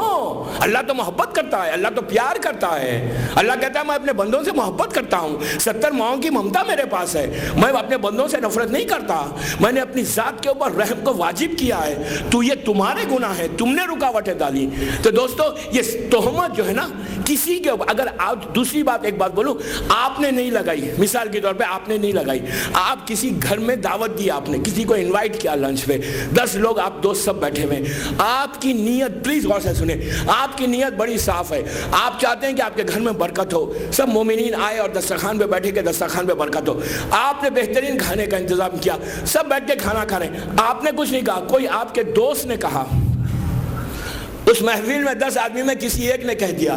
اللہ تو محبت کرتا ہے، اللہ تو پیار کرتا ہے۔ اللہ کہتا ہے میں اپنے بندوں سے محبت کرتا ہوں، 70 ماہوں کی ممتا میرے پاس ہے، میں اپنے بندوں سے نفرت نہیں کرتا، میں نے اپنی ذات کے اوپر رحم کو واجب کیا ہے، تو یہ تمہارے گناہ ہے، تم نے رکاوٹیں ڈالی۔ تو دوستو یہ تہمت جو ہے نا کسی کے اوپر، اگر آپ دوسری بات ایک بات بولوں، آپ نے نہیں لگائی، مثال کے طور پہ آپ نے نہیں لگائی، آپ کسی گھر میں دعوت دی، آپ نے کسی کو انوائٹ کیا لنچ پہ، 10 لوگ آپ دوست سب بیٹھے ہوئے، آپ کی نیت، پلیز غور سے سنیں، آپ کی نیت بڑی صاف ہے، آپ چاہتے ہیں کہ آپ کے گھر میں برکت ہو، سب مومنین آئے اور دسترخوان پہ بیٹھے کہ دسترخوان پہ برکت ہو، آپ نے بہترین کھانے کا انتظام کیا، سب بیٹھ کے کھانا کھا رہے ہیں، آپ نے کچھ نہیں کہا، کوئی آپ کے دوست نے کہا، اس محفل میں 10 آدمی میں کسی ایک نے کہہ دیا،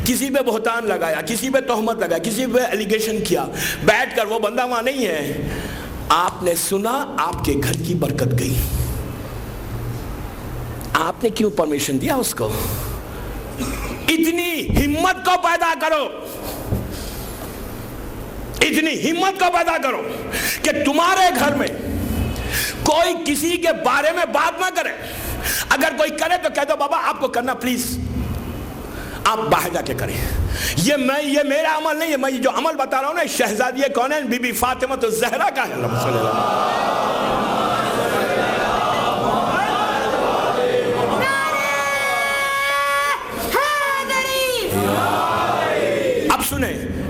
کسی پہ بہتان لگایا، کسی پہ تہمت لگایا، کسی پہ ایلیگیشن کیا، بیٹھ کر وہ بندہ وہاں نہیں ہے، آپ نے سنا، آپ کے گھر کی برکت گئی، آپ نے کیوں پرمیشن دیا اس کو؟ اتنی ہمت کو پیدا کرو، اتنی ہمت کو پیدا کرو کہ تمہارے گھر میں کوئی کسی کے بارے میں بات نہ کرے، اگر کوئی کرے تو کہہ دو بابا آپ کو کرنا پلیز، آپ باہر جا کے کریں، یہ میرا عمل نہیں ہے، میں جو عمل بتا رہا ہوں نا شہزادی کونین بی بی فاطمہ الزہرا کا ہے۔ اللہم صلی اللہ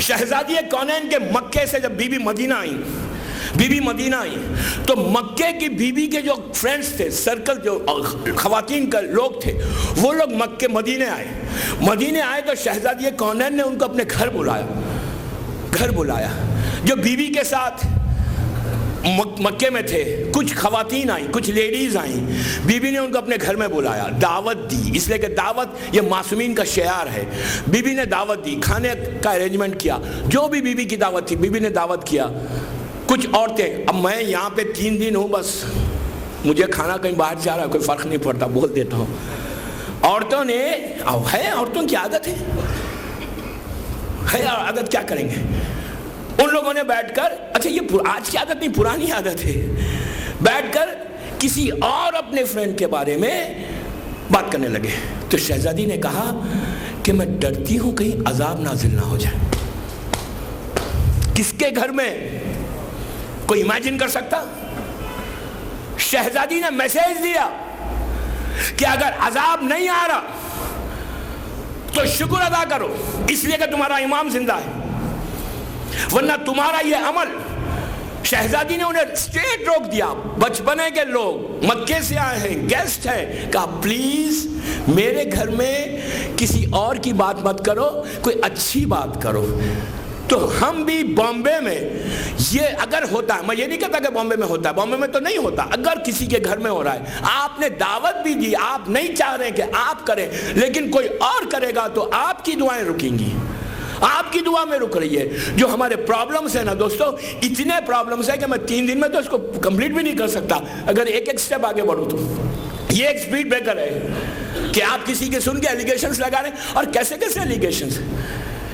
شہزادی کونین کے مکے سے جب بی بی مدینہ آئیں تو مکے کی بی بی کے جو فرینڈز تھے، سرکل جو خواتین کا لوگ تھے، وہ لوگ مدینے آئے تو شہزادی کونین نے ان کو اپنے گھر بلایا، جو بی بی کے ساتھ مکے میں تھے، کچھ خواتین آئیں، کچھ لیڈیز آئیں، بی بی نے ان کو اپنے گھر میں بلایا، دعوت دی، اس لیے کہ دعوت یہ معصومین کا شعار ہے، بی بی نے دعوت دی، کھانے کا ارینجمنٹ کیا، جو بھی بی بی کی دعوت تھی، بی بی نے دعوت کیا، کچھ عورتیں، اب میں یہاں پہ 3 دن ہوں، بس مجھے کھانا کہیں باہر جا رہا ہے کوئی فرق نہیں پڑتا، بول دیتا ہوں، عورتوں نے عورتوں کی عادت ہے عادت، کیا کریں گے، ان لوگوں نے بیٹھ کر، اچھا یہ آج کی عادت نہیں پرانی عادت ہے، بیٹھ کر کسی اور اپنے فرینڈ کے بارے میں بات کرنے لگے، تو شہزادی نے کہا کہ میں ڈرتی ہوں کہیں عذاب نازل نہ ہو جائے۔ کس کے گھر میں؟ کوئی امیجن کر سکتا؟ شہزادی نے میسیج دیا کہ اگر عذاب نہیں آ رہا تو شکر ادا کرو، اس لیے کہ تمہارا امام زندہ ہے، ورنہ تمہارا یہ عمل۔ شہزادی نے انہیں اسٹریٹ روک دیا، بچپنے کے لوگ مکے سے آئے ہیں، گیسٹ ہیں، کہا پلیز میرے گھر میں کسی اور کی بات مت کرو، کوئی اچھی بات کرو۔ تو ہم بھی بامبے میں یہ اگر ہوتا ہے، میں یہ نہیں کہتا کہ بامبے میں ہوتا ہے، بامبے میں تو نہیں ہوتا، اگر کسی کے گھر میں ہو رہا ہے، آپ نے دعوت بھی دی، آپ نہیں چاہ رہے کہ آپ کریں، لیکن کوئی اور کرے گا تو آپ کی دعائیں رکیں گی، آپ کی دعا میں رک رہی ہے۔ جو ہمارے پرابلمز ہیں نا دوستو، اتنے پرابلمز ہیں کہ میں 3 دن میں تو اس کو کمپلیٹ بھی نہیں کر سکتا اگر ایک سٹیپ آگے بڑھوں تو۔ یہ ایک سپیڈ بریکر ہے کہ آپ کسی کے سن کے ایلیگیشنز لگا رہے ہیں، اور کیسے ایلیگیشنز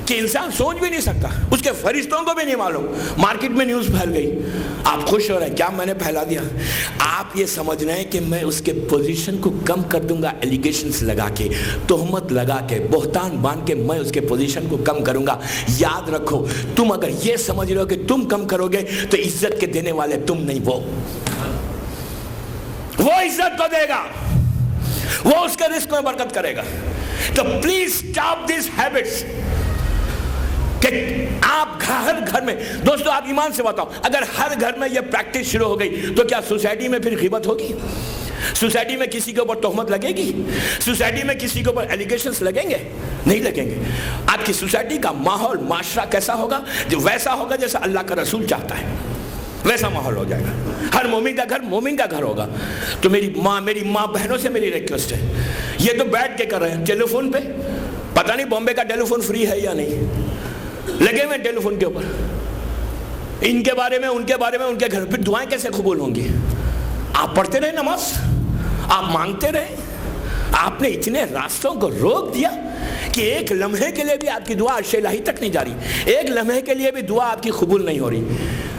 کہ انسان سوچ بھی نہیں سکتا، اس کے فرشتوں کو بھی نہیں معلوم۔ مارکیٹ میں نیوز پھیل گئی، آپ خوش ہو رہے ہیں، کیا میں نے پھیلا دیا؟ آپ یہ سمجھ رہے ہیں کہ میں اس کے پوزیشن کو کم کر دوں گا ایلیگیشنز لگا کے، تہمت لگا کے، بہتان باندھ کے میں اس کے پوزیشن کو کم کروں گا۔ یاد رکھو، تم اگر یہ سمجھ رہے ہو کہ تم کم کرو گے تو عزت کے دینے والے تم نہیں، وہ عزت کو دے گا، وہ اس کے رزق میں برکت کرے گا۔ تو پلیز سٹاپ دیس ہیبٹس کہ آپ ہر گھر میں، دوستو آپ ایمان سے بتاؤ، اگر ہر گھر میں یہ پریکٹس شروع ہو گئی تو کیا سوسائٹی میں پھر غیبت ہوگی؟ سوسائٹی میں کسی کے اوپر تہمت لگے گی؟ سوسائٹی میں کسی کے اوپر ایلیگیشنز لگیں گے؟ نہیں لگیں گے۔ آپ کی سوسائٹی کا ماحول، معاشرہ کیسا ہوگا؟ جو ویسا ہوگا جیسا اللہ کا رسول چاہتا ہے، ویسا ماحول ہو جائے گا۔ ہر مومن کا گھر مومن کا گھر ہوگا۔ تو میری ماں بہنوں سے میری ریکویسٹ ہے، یہ تو بیٹھ کے کر رہے ہیں ٹیلی فون پہ، پتہ نہیں بامبے کا ٹیلی فون فری ہے یا نہیں، لگے ہوئے ٹیلی فون کے اوپر، ان کے بارے میں ان کے بارے میں ان کے گھر، پھر دعائیں کیسے قبول ہوں گی؟ آپ پڑھتے رہے نماز، آپ مانگتے رہے، آپ نے اتنے راستوں کو روک دیا کہ ایک لمحے کے لیے بھی آپ کی دعا عرش الہی تک نہیں جا رہی، ایک لمحے کے لیے بھی دعا آپ کی قبول نہیں ہو رہی۔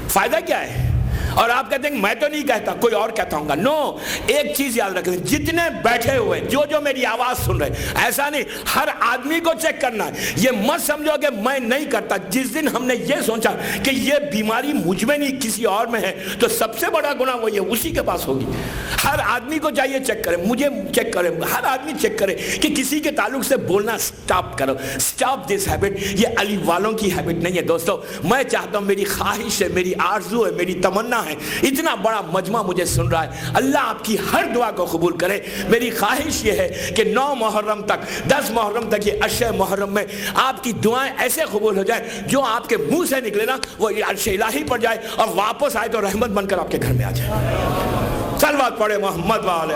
فائدہ کیا ہے؟ اور آپ کہتے ہیں میں تو نہیں کہتا، کوئی اور کہتا ہوں گا. نو، ایک چیز یاد رکھیں، جتنے بیٹھے ہوئے جو میری آواز سن رہے، ایسا نہیں ہر آدمی کو چیک کرنا ہے. یہ مت سمجھو کہ میں نہیں کرتا. جس دن ہم نے یہ سوچا کہ یہ بیماری مجھ میں نہیں کسی اور میں ہے، تو سب سے بڑا گناہ وہ یہ اسی کے پاس ہوگی. ہر آدمی کو چاہیے چیک کرے، مجھے چیک کرے، ہر آدمی چیک کرے کہ کسی کے تعلق سے بولنا سٹاپ کرو. Stop this habit. یہ علی والوں کی ہیبٹ نہیں ہے دوستو. میں چاہتا ہوں، میری خواہش ہے، میری آرزو ہے، میری تمنا ہے، اتنا بڑا مجمع مجھے سن رہا ہے، اللہ آپ کی ہر دعا کو قبول کرے. میری خواہش یہ ہے کہ 9 محرم تک، 10 محرم تک، یہ عرش محرم میں آپ کی دعائیں ایسے قبول ہو جائیں، جو آپ کے منہ سے نکلے نا وہ عرش الہی پر جائے اور واپس آئے تو رحمت بن کر آپ کے گھر میں آ جائے. صلوات پڑھے محمد والے.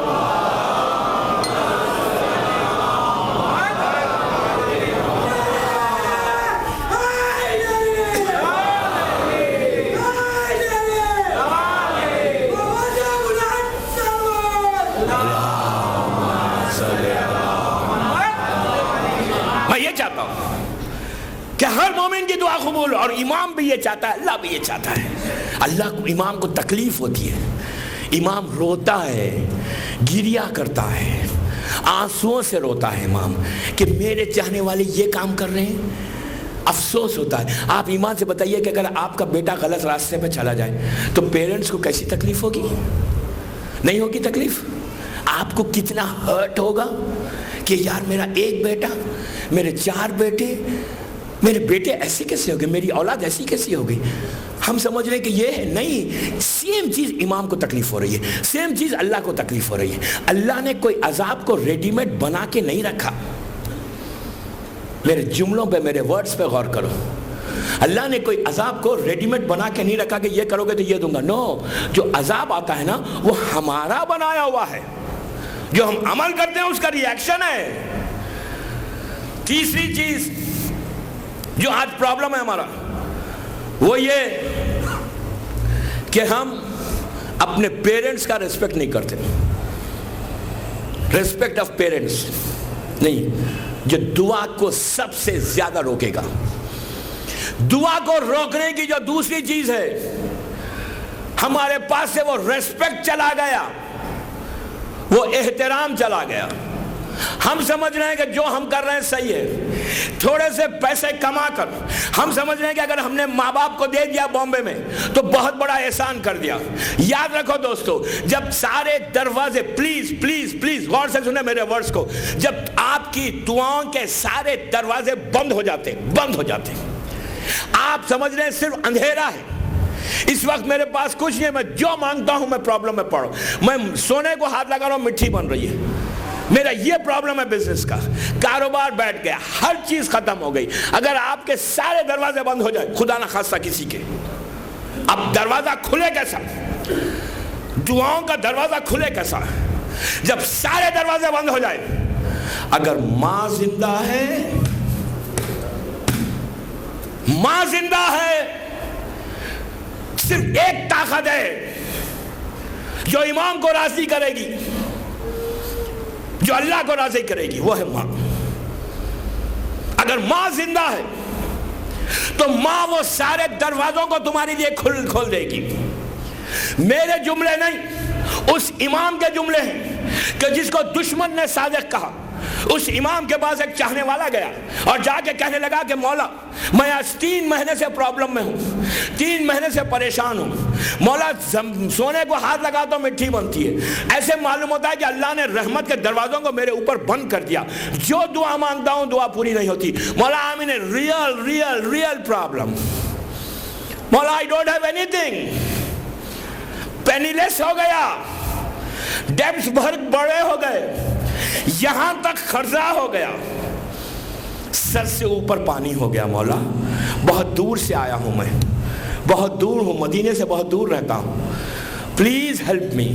میں یہ چاہتا ہوں کہ ہر مومن کی دعا قبول، اور امام بھی یہ چاہتا ہے، اللہ بھی یہ چاہتا ہے. اللہ کو، امام کو تکلیف ہوتی ہے، امام روتا ہے، گریا کرتا ہے، آنسوؤں سے روتا ہے امام کہ میرے چاہنے والے یہ کام کر رہے ہیں. افسوس ہوتا ہے. آپ ایمان سے بتائیے کہ اگر آپ کا بیٹا غلط راستے پہ چلا جائے تو پیرنٹس کو کیسی تکلیف ہوگی؟ نہیں ہوگی تکلیف؟ آپ کو کتنا ہرٹ ہوگا کہ یار میرا ایک بیٹا، میرے 4 بیٹے، میرے بیٹے ایسے کیسے ہو گئے، میری اولاد ایسی کیسی ہو گئی. ہم سمجھ رہے ہیں کہ یہ ہے، نہیں. سیم چیز امام کو تکلیف ہو رہی ہے، سیم چیز اللہ کو تکلیف ہو رہی ہے. اللہ نے کوئی عذاب کو ریڈی میڈ بنا کے نہیں رکھا. میرے جملوں پہ، میرے ورڈز پہ غور کرو. اللہ نے کوئی عذاب کو ریڈی میڈ بنا کے نہیں رکھا کہ یہ کرو گے تو یہ دوں گا. نو، جو عذاب آتا ہے نا وہ ہمارا بنایا ہوا ہے، جو ہم عمل کرتے ہیں اس کا ری ایکشن ہے. تیسری چیز جو آج پرابلم ہے ہمارا وہ یہ کہ ہم اپنے پیرنٹس کا ریسپیکٹ نہیں کرتے. ریسپیکٹ آف پیرنٹس نہیں. جو دعا کو سب سے زیادہ روکے گا، دعا کو روکنے کی جو دوسری چیز ہے، ہمارے پاس سے وہ ریسپیکٹ چلا گیا، وہ احترام چلا گیا. ہم سمجھ رہے ہیں کہ جو ہم کر رہے ہیں صحیح ہے. تھوڑے سے پیسے کما کر ہم سمجھ رہے ہیں کہ اگر ہم نے ماں باپ کو دے دیا بامبے میں تو بہت بڑا احسان کر دیا. یاد رکھو دوستو، جب سارے دروازے، پلیز پلیز پلیز غور سے سنیں میرے ورڈز کو، جب آپ کی دعاؤں کے سارے دروازے بند ہو جاتے، آپ سمجھ رہے ہیں صرف اندھیرا ہے. اس وقت میرے پاس کچھ نہیں ہے، میں جو مانگتا ہوں میں پرابلم میں پڑھوں. میں سونے کو ہاتھ لگا رہا ہوں، مٹھی بن رہی ہے. میرا یہ پرابلم ہے بزنس کا، کاروبار بیٹھ گیا، ہر چیز ختم ہو گئی. اگر آپ کے سارے دروازے بند ہو جائے، خدا نہ خواستہ کسی کے، اب دروازہ کھلے کیسا؟ دعاؤں کا دروازہ کھلے کیسا جب سارے دروازے بند ہو جائے؟ اگر ماں زندہ ہے، ماں زندہ ہے، صرف ایک طاقت ہے جو امام کو راضی کرے گی، جو اللہ کو راضی کرے گی، وہ ہے ماں. اگر ماں زندہ ہے تو ماں وہ سارے دروازوں کو تمہارے لیے کھول دے گی. میرے جملے نہیں، اس امام کے جملے ہیں کہ جس کو دشمن نے صادق کہا. اس امام کے پاس ایک چاہنے والا گیا اور جا کے کہنے لگا کہ مولا میں آج 3 مہینے سے پرابلم میں ہوں، 3 مہینے سے پریشان ہوں. مولا سونے کو ہاتھ لگاتا ہوں مٹھی بنتی ہے. ایسے معلوم ہوتا ہے کہ اللہ نے رحمت کے دروازوں کو میرے اوپر بند کر دیا. جو دعا مانگتا ہوں دعا پوری نہیں ہوتی. مولا I'm in a real problem. مولا I don't have anything. پینی لیس ہو گیا، ڈیبٹس بڑے ہو گئے، یہاں تک قرضہ ہو گیا، سر سے اوپر پانی ہو گیا. مولا بہت دور سے آیا ہوں، میں بہت دور ہوں، مدینے سے بہت دور رہتا ہوں. Please help me,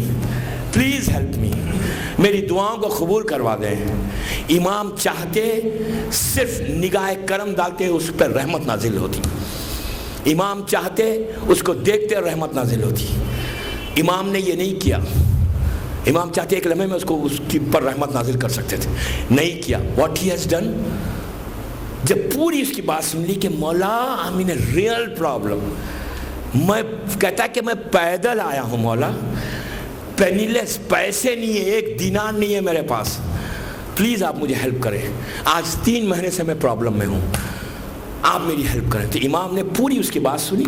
please help me. میری دعاؤں کو قبول کروا دیں. امام چاہتے صرف نگاہ کرم ڈالتے اس پر رحمت نازل ہوتی. امام چاہتے اس کو دیکھتے رحمت نازل ہوتی. امام نے یہ نہیں کیا. امام چاہتے ایک لمحے میں اس کو اس کی پر رحمت نازل کر سکتے تھے، نہیں کیا. واٹ ہی ہیز ڈن، جب پوری اس کی بات سن لی کہ مولا I'm in a real problem. میں کہتا کہ میں پیدل آیا ہوں مولا, پینی لیس, پیسے نہیں ہے, ایک دینار نہیں ہے میرے پاس, پلیز آپ مجھے ہیلپ کریں, آج 3 مہینے سے میں پرابلم میں ہوں, آپ میری ہیلپ کریں. تو امام نے پوری اس کی بات سنی,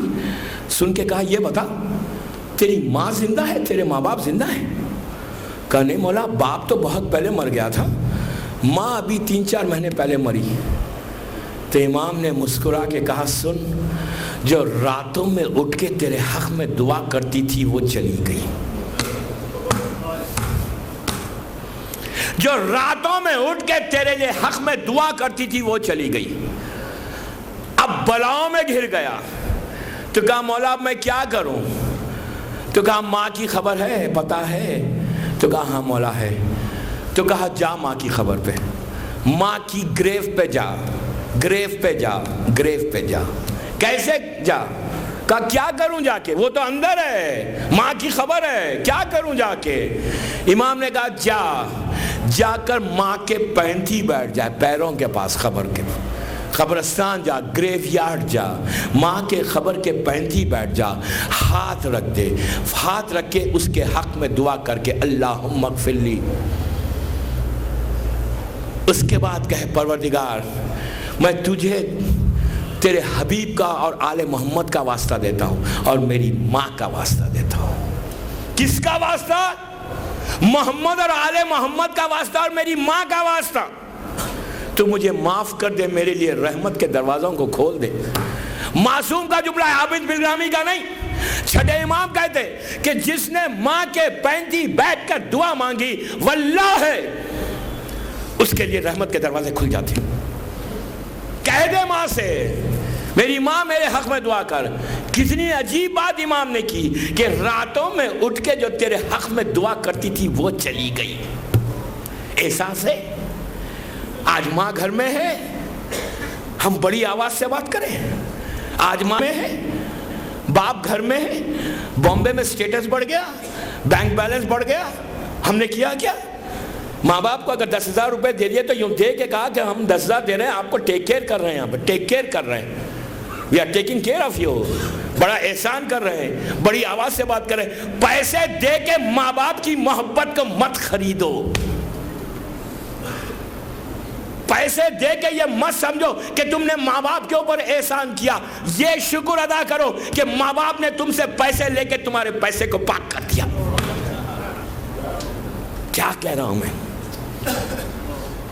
سن کے کہا یہ بتا تیری ماں زندہ ہے, تیرے ماں باپ زندہ ہیں؟ کہا نہیں مولا, باپ تو بہت پہلے مر گیا تھا, ماں ابھی 3-4 مہینے پہلے مری. تو امام نے مسکرا کے کہا سن, جو راتوں میں اٹھ کے تیرے حق میں دعا کرتی تھی وہ چلی گئی, جو راتوں میں اٹھ کے تیرے لیے حق میں دعا کرتی تھی وہ چلی گئی, اب بلاؤں میں گھر گیا. تو کہا مولا اب میں کیا کروں؟ تو کہا ماں کی خبر ہے, پتہ ہے؟ تو کہا ہاں مولا ہے. تو کہا جا ماں کی خبر پہ, ماں کی گریو پہ جا, گریو پہ جا, گریو پہ جا. کیسے جا؟ کہا کیا کروں جا کے, وہ تو اندر ہے, ماں کی خبر ہے, کیا کروں جا کے؟ امام نے کہا جا کر ماں کے پینتھی بیٹھ جائے, پیروں کے پاس, خبر کے قبرستان جا, گریو یارڈ جا, ماں کے خبر کے پینتھی بیٹھ جا, ہاتھ رکھ دے, ہاتھ رکھ کے اس کے حق میں دعا کر کے اللہم اغفر لی. اس کے بعد کہے پروردگار میں تجھے تیرے حبیب کا اور آل محمد کا واسطہ دیتا ہوں اور میری ماں کا واسطہ دیتا ہوں. کس کا واسطہ؟ محمد اور آل محمد کا واسطہ اور میری ماں کا واسطہ. تو مجھے معاف کر دے, میرے لیے رحمت کے دروازوں کو کھول دے. معصوم کا جملہ ہے, عابد بلرامی کا نہیں. چھٹے امام کہتے کہ جس نے ماں کے پینتھی بیٹھ کر دعا مانگی واللہ ہے اس کے لیے رحمت کے دروازے کھل جاتے. کہہ دے ماں سے میری ماں میرے حق میں دعا کر. کتنی عجیب بات امام نے کی کہ راتوں میں اٹھ کے جو تیرے حق میں دعا کرتی تھی وہ چلی گئی. احساس ہے؟ آج ماں گھر میں ہے, ہم بڑی آواز سے بات کریں. آج ماں میں ہے, باپ گھر میں ہے, بامبے میں سٹیٹس بڑھ گیا, بینک بیلنس بڑھ گیا, ہم نے کیا کیا؟ ماں باپ کو اگر 10,000 روپے دے دیے تو یوں دے کے کہا کہ ہم 10,000 دے رہے ہیں, آپ کو ٹیک کیئر کر رہے ہیں, یہاں پہ ٹیک کیئر کر رہے ہیں, we are taking care of you, بڑا احسان کر رہے ہیں, بڑی آواز سے بات کر رہے ہیں. پیسے دے کے ماں باپ کی محبت کو مت خریدو, پیسے دے کے یہ مت سمجھو کہ تم نے ماں باپ کے اوپر احسان کیا. یہ شکر ادا کرو کہ ماں باپ نے تم سے پیسے لے کے تمہارے پیسے کو پاک کر دیا. کیا کہہ رہا ہوں میں,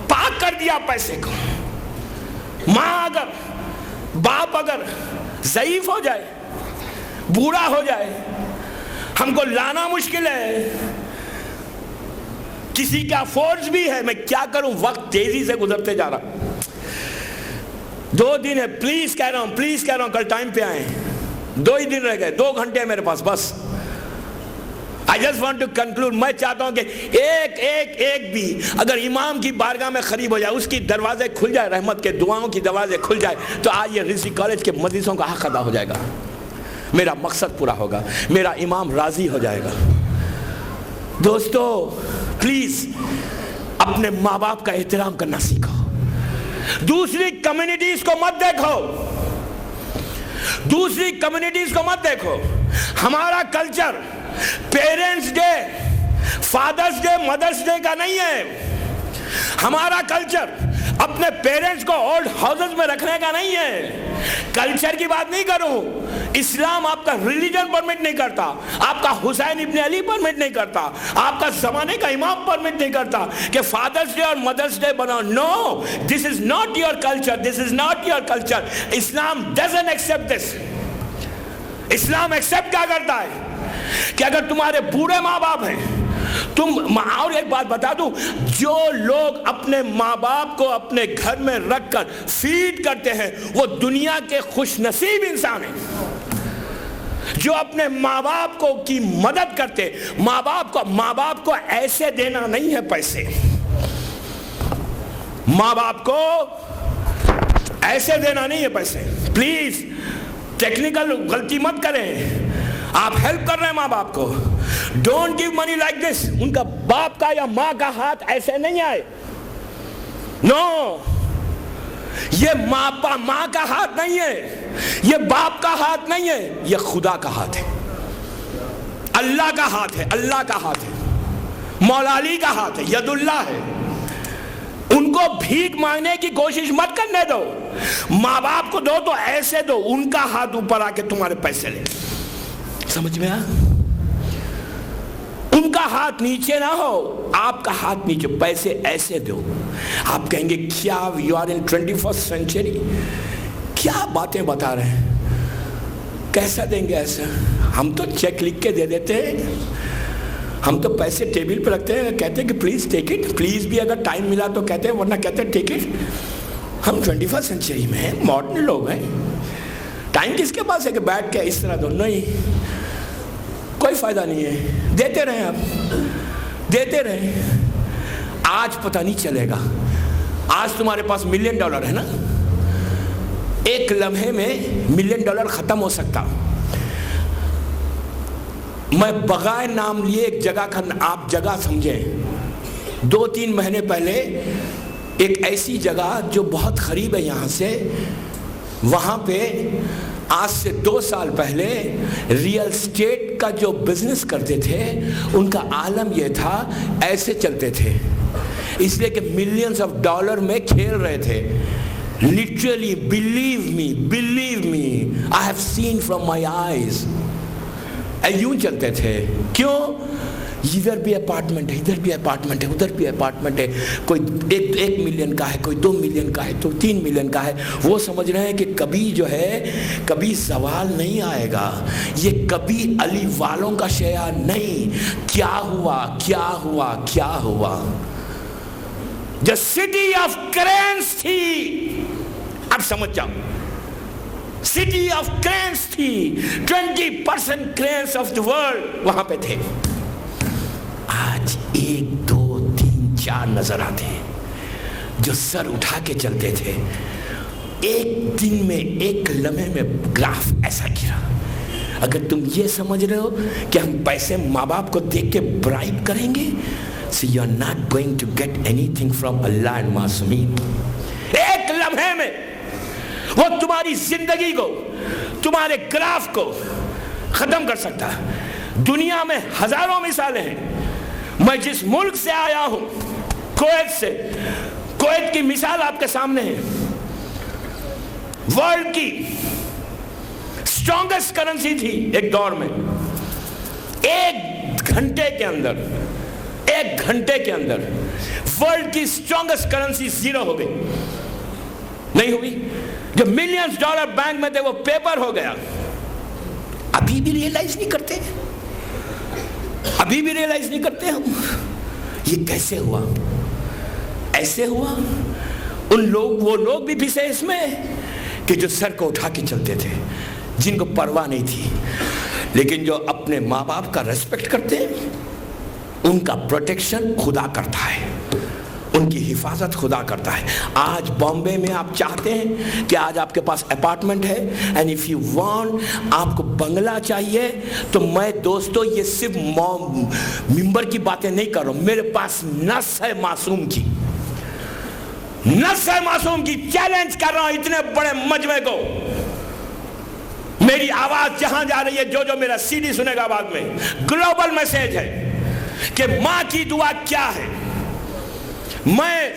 پاک کر دیا پیسے کو. ماں اگر باپ اگر ضعیف ہو جائے, بوڑھا ہو جائے, ہم کو لانا مشکل ہے, کسی کا فورس بھی ہے, میں کیا کروں, وقت تیزی سے گزرتے جا رہا. 2 دن ہے, پلیز کہہ رہا ہوں, پلیز کہہ رہا ہوں, کل ٹائم پہ آئیں. 2 ہی دن رہ گئے, 2 گھنٹے میرے پاس بس. I just want to conclude. میں چاہتا ہوں کہ ایک بھی اگر امام کی بارگاہ میں قریب ہو جائے, اس کی دروازے کھل جائے, رحمت کے دعاؤں کی دروازے کھل جائے, تو آج یہ رضوی کالج کے مدرسوں کا حق ادا ہو جائے گا, میرا مقصد پورا ہوگا, میرا امام راضی ہو جائے گا. دوستو پلیز اپنے ماں باپ کا احترام کرنا سیکھو. دوسری کمیونٹیز کو مت دیکھو, دوسری کمیونٹیز کو مت دیکھو. ہمارا culture parents day, fathers day, mothers day کا نہیں ہے. ہمارا کلچر اپنے پیرنٹس کو اولڈ ہاؤسز میں رکھنے کا نہیں ہے. کلچر کی بات نہیں کروں, اسلام آپ کا ریلیجن پرمٹ نہیں کرتا, آپ کا حسین ابن علی پرمٹ نہیں کرتا, آپ کا زمانے کا امام پرمٹ نہیں کرتا کہ فادرز ڈے اور مدرس ڈے بناؤ. No, this is not your culture, this is not your culture. Islam doesn't accept this. Islam accept کیا کرتا ہے کہ اگر تمہارے بوڑھے ماں باپ ہیں, تم, اور ایک بات بتا دوں, جو لوگ اپنے ماں باپ کو اپنے گھر میں رکھ کر فیڈ کرتے ہیں وہ دنیا کے خوش نصیب انسان ہیں. جو اپنے ماں باپ کو کی مدد کرتے, ماں باپ کو ایسے دینا نہیں ہے پیسے, ماں باپ کو ایسے دینا نہیں ہے پیسے. پلیز ٹیکنیکل غلطی مت کریں, آپ ہیلپ کر رہے ہیں ماں باپ کو. Don't give money like this. ان کا باپ کا یا ماں کا ہاتھ ایسے نہیں آئے. نو, یہ ماں کا ہاتھ نہیں ہے. یہ باپ کا ہاتھ نہیں ہے، یہ خدا کا ہاتھ ہے، اللہ کا ہاتھ ہے، اللہ کا ہاتھ ہے، مولا علی کا ہاتھ ہے، ید اللہ ہے۔ ان کو بھیک مانگنے کی کوشش مت کرنے دو، ماں باپ کو دو تو ایسے دو، ان کا ہاتھ اوپر آ کے تمہارے پیسے لے۔ سمجھ میں آیا؟ ان کا ہاتھ نیچے نہ ہو، آپ کا ہاتھ نیچے، پیسے ایسے دو۔ آپ کہیں گے کیا you are in 21st century، کیا باتیں بتا رہے ہیں، کیسا دیں گے ایسا؟ ہم تو چیک لکھ کے دے دیتے ہیں، ہم تو پیسے ٹیبل پہ رکھتے ہیں، کہتے ہیں کہ پلیز ٹیک اٹ، پلیز بھی اگر ٹائم ملا تو کہتے ہیں، ورنہ کہتے ہیں ٹیک اٹ۔ ہم 21st century میں ہیں، ماڈرن لوگ ہیں، ٹائم کس کے پاس ہے کہ بیٹھ کے اس طرح دو؟ نہیں، کوئی فائدہ نہیں ہے، دیتے رہیں، آپ دیتے رہیں۔ آج پتہ نہیں چلے گا، آج تمہارے پاس $1 ملین ہے نا، ایک لمحے میں $1 ملین ختم ہو سکتا۔ میں بغیر نام لیے ایک جگہ کا، آپ جگہ سمجھیں، 2-3 مہینے پہلے ایک ایسی جگہ جو بہت قریب ہے یہاں سے، وہاں پہ آج سے 2 سال پہلے ریئل اسٹیٹ کا جو بزنس کرتے تھے، ان کا عالم یہ تھا، ایسے چلتے تھے، اس لیے کہ ملینز آف ڈالر میں کھیل رہے تھے۔ Literally, believe me, I have seen from my eyes۔ یوں چلتے تھے، کیوں؟ ادھر بھی اپارٹمنٹ ہے، ادھر بھی اپارٹمنٹ ہے، ادھر بھی اپارٹمنٹ ہے، کوئی 1 ملین کا ہے، کوئی 2 ملین کا ہے، تو 3 ملین کا ہے۔ وہ سمجھ رہے ہیں کہ کبھی جو ہے، کبھی سوال نہیں آئے گا، یہ کبھی علی والوں کا شیعہ نہیں۔ کیا ہوا، کیا ہوا، کیا ہوا؟ جو سٹی آف کرینس تھی، اب سمجھ جاؤ، سٹی آف کرینس تھی، 20% کرینس آف دی ورلڈ وہاں پہ تھے۔ آج 1 2 3 4 نظر آتے ہیں جو سر اٹھا کے چلتے تھے، ایک دن میں، ایک لمحے میں گراف ایسا گرا۔ اگر تم یہ سمجھ رہے ہو کہ ہم پیسے ماں باپ کو دیکھ کے برائب کریں گے، so you are not going to get anything from Allah and معصومین۔ ایک لمحے میں وہ تمہاری زندگی کو، تمہارے گراف کو ختم کر سکتا ہے۔ دنیا میں ہزاروں مثالیں ہیں۔ میں جس ملک سے آیا ہوں، کویت سے، کویت کی مثال آپ کے سامنے ہے۔ ورلڈ کی اسٹرانگسٹ کرنسی تھی ایک دور میں، 1 گھنٹے کے اندر ورلڈ کی اسٹرانگسٹ کرنسی 0 ہو گئی، نہیں ہوئی۔ جو ملینز ڈالر بینک میں تھے وہ پیپر ہو گیا۔ ابھی بھی ریئلائز نہیں کرتے ہم، یہ کیسے ہوا؟ ایسے ہوا۔ وہ لوگ بھی پھنسے اس میں کہ جو سر کو اٹھا کے چلتے تھے، جن کو پرواہ نہیں تھی، لیکن جو اپنے ماں باپ کا ریسپیکٹ کرتے ہیں، ان کا پروٹیکشن خدا کرتا ہے، ان کی حفاظت خدا کرتا ہے۔ آج بامبے میں آپ چاہتے ہیں کہ آج آپ کے پاس اپارٹمنٹ ہے، اینڈ اف یو وانٹ، آپ کو بنگلہ چاہیے، تو میں دوستو یہ صرف ممبر کی باتیں نہیں کر رہا ہوں، میرے پاس نص ہے معصوم کی، چیلنج کر رہا ہوں اتنے بڑے مجمع کو۔ میری آواز جہاں جا رہی ہے، جو میرا سی ڈی سنے گا بعد میں، گلوبل میسج ہے کہ ماں کی دعا کیا ہے۔ میں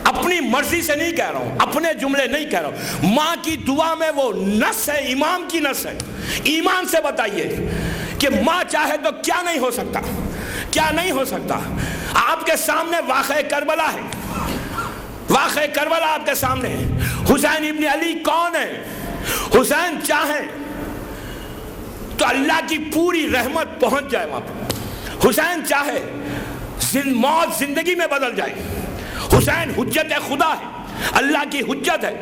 اپنی مرضی سے نہیں کہہ رہا ہوں، اپنے جملے نہیں کہہ رہا ہوں، ماں کی دعا میں وہ نص ہے، امام کی نص ہے۔ ایمان سے بتائیے کہ ماں چاہے تو کیا نہیں ہو سکتا، کیا نہیں ہو سکتا۔ آپ کے سامنے واقعہ کربلا ہے، واقعہ کربلا آپ کے سامنے ہے۔ حسین ابن علی کون ہے؟ حسین چاہیں تو اللہ کی پوری رحمت پہنچ جائے وہاں پہ۔ حسین چاہے موت زندگی میں بدل جائے۔ حسین حجت خدا ہے، اللہ کی حجت ہے۔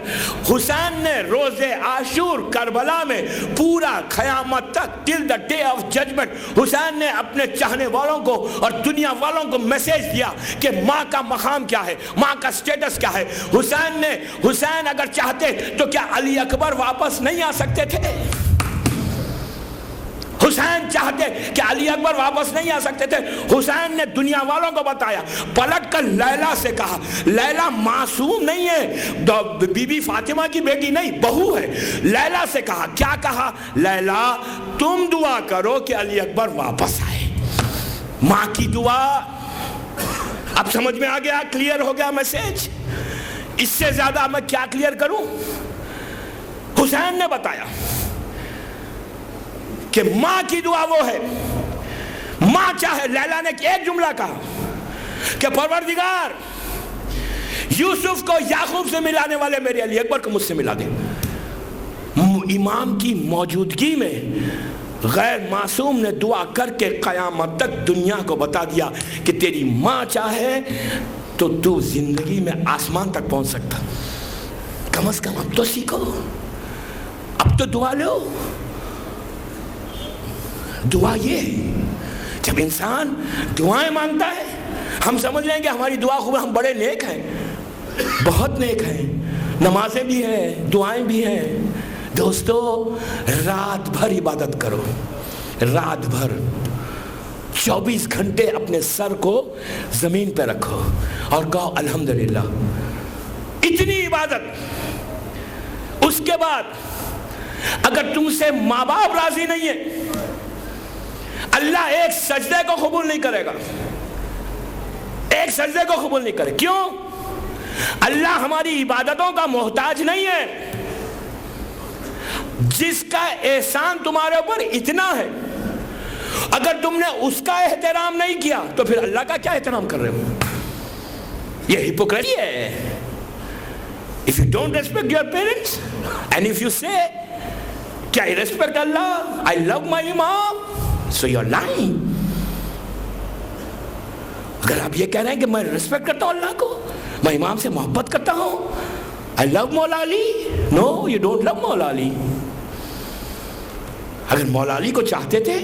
حسین نے روز عاشور کربلا میں پورا قیامت تک ٹل دا ڈے آف ججمنٹ حسین نے اپنے چاہنے والوں کو اور دنیا والوں کو میسج دیا کہ ماں کا مقام کیا ہے، ماں کا سٹیٹس کیا ہے۔ حسین اگر چاہتے تو کیا علی اکبر واپس نہیں آ سکتے تھے؟ حسین چاہتے کہ علی اکبر واپس نہیں آ سکتے تھے. حسین نے دنیا والوں کو بتایا, پلٹ کر لیلا سے کہا, لیلا معصوم نہیں ہے, بی بی فاطمہ کی بیٹی نہیں, بہو ہے. لیلا سے کہا, کیا کہا؟ لیلا تم دعا کرو کہ علی اکبر واپس آئے. ماں کی دعا. اب سمجھ میں آ گیا, کلیئر ہو گیا میسج. اس سے زیادہ میں کیا کلیئر کروں؟ حسین نے بتایا کہ ماں کی دعا وہ ہے, ماں چاہے. لیلا نے ایک جملہ کہا کہ پروردگار یوسف کو یعقوب سے ملانے والے میرے علی اکبر کو مجھ سے ملا دے. امام کی موجودگی میں غیر معصوم نے دعا کر کے قیامت تک دنیا کو بتا دیا کہ تیری ماں چاہے تو زندگی میں آسمان تک پہنچ سکتا. کم از کم اب تو سیکھو, اب تو دعا لو. دعا یہ جب انسان دعائیں مانگتا ہے, ہم سمجھ لیں کہ ہماری دعا خوب, ہم بڑے نیک ہیں, بہت نیک ہیں, نمازیں بھی ہیں, دعائیں بھی ہیں. دوستو رات بھر عبادت کرو, رات بھر 24 گھنٹے اپنے سر کو زمین پہ رکھو اور کہو الحمدللہ. اتنی عبادت. اس کے بعد اگر تم سے ماں باپ راضی نہیں ہے, اللہ ایک سجدے کو قبول نہیں کرے گا, ایک سجدے کو قبول نہیں کرے. کیوں؟ اللہ ہماری عبادتوں کا محتاج نہیں ہے. جس کا احسان تمہارے اوپر اتنا ہے, اگر تم نے اس کا احترام نہیں کیا تو پھر اللہ کا کیا احترام کر رہے ہو؟ یہ ہپوکریسی ہے. If you don't respect your parents and if you say کہ I respect Allah, I love my imam, so you're lying. اگر آپ یہ کہہ رہے ہیں کہ میں ریسپیکٹ کرتا ہوں اللہ کو, میں امام سے محبت کرتا ہوں, I love مولا علی, no you don't love مولا علی. اگر مولا علی کو چاہتے تھے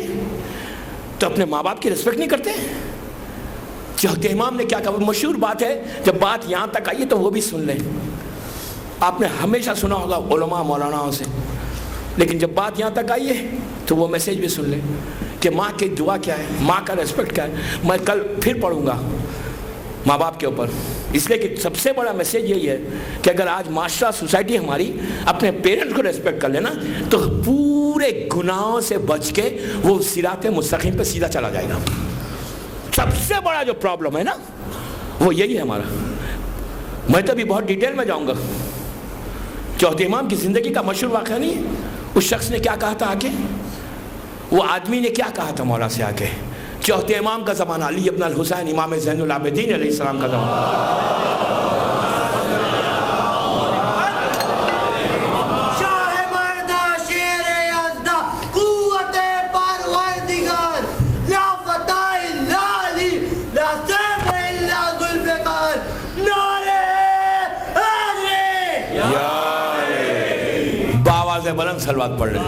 تو اپنے ماں باپ کی ریسپیکٹ نہیں کرتے. چوتھے امام نے کیا کہا؟ مشہور بات ہے, جب بات یہاں تک آئی تو وہ بھی سن لیں. آپ نے ہمیشہ سنا ہوگا علماء مولاناؤں سے, لیکن جب بات یہاں تک آئی ہے تو وہ میسیج بھی سن لیں کہ ماں کی دعا کیا ہے, ماں کا ریسپیکٹ کیا ہے. میں کل پھر پڑھوں گا ماں باپ کے اوپر, اس لیے کہ سب سے بڑا میسیج یہی ہے کہ اگر آج معاشرہ سوسائٹی ہماری اپنے پیرنٹس کو ریسپیکٹ کر لینا تو پورے گناہوں سے بچ کے وہ صراط مستقیم پہ سیدھا چلا جائے گا. سب سے بڑا جو پرابلم ہے نا وہ یہی ہے ہمارا. میں تو بھی بہت ڈیٹیل میں جاؤں گا. چوتھے امام کی زندگی کا مشہور واقعہ نہیں ہے, اس شخص نے کیا کہا تھا آ کے, وہ آدمی نے کیا کہا تھا مولا سے آ کے. چوتھے امام کا زمانہ, علی ابن الحسین امام زین العابدین علیہ السلام کا زمانہ. بلند سلوات پڑھ لیں.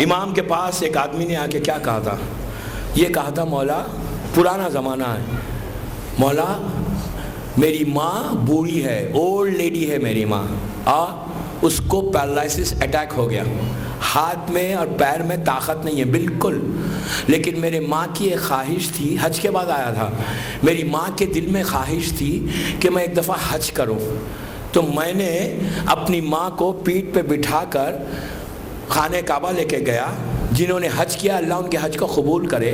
امام کے پاس ایک آدمی نے آ کے کیا کہا تھا؟ یہ کہا تھا مولا, پرانا زمانہ ہے, مولا میری ماں بوڑھی ہے, اولڈ لیڈی ہے میری ماں, اس کو پیرالائسس اٹیک ہو گیا, ہاتھ میں اور پیر میں طاقت نہیں ہے بالکل, لیکن میرے ماں کی ایک خواہش تھی, حج کے بعد آیا تھا, میری ماں کے دل میں خواہش تھی کہ میں ایک دفعہ حج کروں. تو میں نے اپنی ماں کو پیٹھ پہ بٹھا کر خانہ کعبہ لے کے گیا. جنہوں نے حج کیا اللہ ان کے حج کو قبول کرے,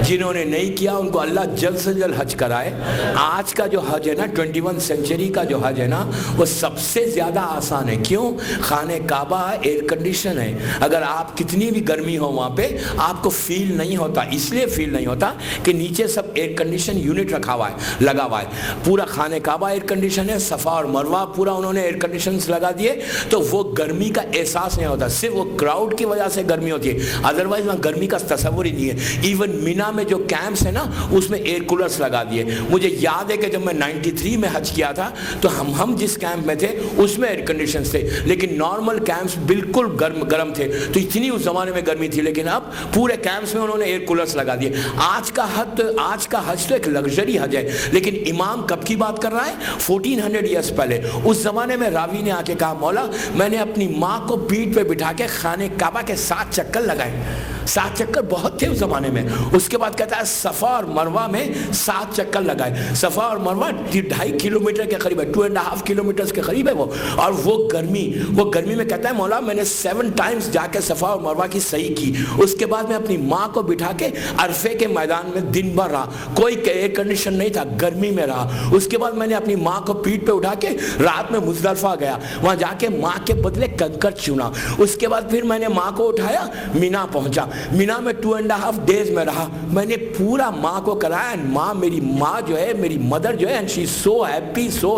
جنہوں نے نہیں کیا ان کو اللہ جلد سے جلد حج کرائے. آج کا جو حج ہے نا, 21 سینچری کا جو حج ہے نا, وہ سب سے زیادہ آسان ہے. کیوں؟ خانہ کعبہ ایئر کنڈیشن ہے, اگر آپ کتنی بھی گرمی ہو وہاں پہ آپ کو فیل نہیں ہوتا. اس لیے فیل نہیں ہوتا کہ نیچے سب ایئر کنڈیشن یونٹ رکھا ہوا ہے, لگا ہوا ہے. پورا خانہ کعبہ ایئر کنڈیشن ہے, صفا اور مروہ پورا انہوں نے ایئر کنڈیشنز لگا دیے, تو وہ گرمی کا احساس نہیں ہوتا. صرف وہ کراؤڈ کی وجہ سے گرمی ہوتی ہے. ادروائز وہاں گرمی کا تصور ہی نہیں ہے. ایون مینا میں جو کیمپس ہیں نا اس میں ایئر کولرز لگا دیے. مجھے یاد ہے کہ جب میں 93 میں حج کیا تھا تو ہم جس کیمپ میں تھے اس میں ایئر کنڈیشنز تھے, لیکن نارمل کیمپس بالکل گرم تھے. تو اتنی اس زمانے میں گرمی تھی, لیکن اب پورے کیمپس میں انہوں نے ایئر کولرز لگا دیے. آج کا حج تو ایک لگژری حج ہے, لیکن امام کب کی بات کر رہا ہے؟ 1400 ایئرس پہلے. اس زمانے میں راوی نے آ کے کہا مولا میں نے اپنی ماں کو پیٹھ پہ بٹھا کے خانہ کعبہ کے 7 چکر لگائے. 7 چکر بہت تھے اس زمانے میں. اس کے بعد کہتا ہے صفا اور مروہ میں 7 چکر لگائے. صفا اور مروہ 2.5 کلومیٹر کے قریب ہے, 2.5 کلومیٹر کے قریب ہے وہ. اور وہ گرمی میں کہتا ہے مولا میں نے 7 ٹائمز جا کے صفا اور مروہ کی صحیح کی. اس کے بعد میں اپنی ماں کو بٹھا کے عرفے کے میدان میں دن بھر رہا, کوئی ایئر کنڈیشن نہیں تھا, گرمی میں رہا. اس کے بعد میں نے اپنی ماں کو پیٹھ پہ اٹھا کے رات میں مزدلفہ گیا, وہاں جا کے ماں کے بدلے کنکر چنا. اس کے بعد پھر میں نے ماں کو اٹھایا, مینا پہنچا. مینا میں 2.5 ڈیز میں رہا. میں نے پورا ماں کو کرایا. میری ماں جو ہے, میری مدر جو ہے, and she so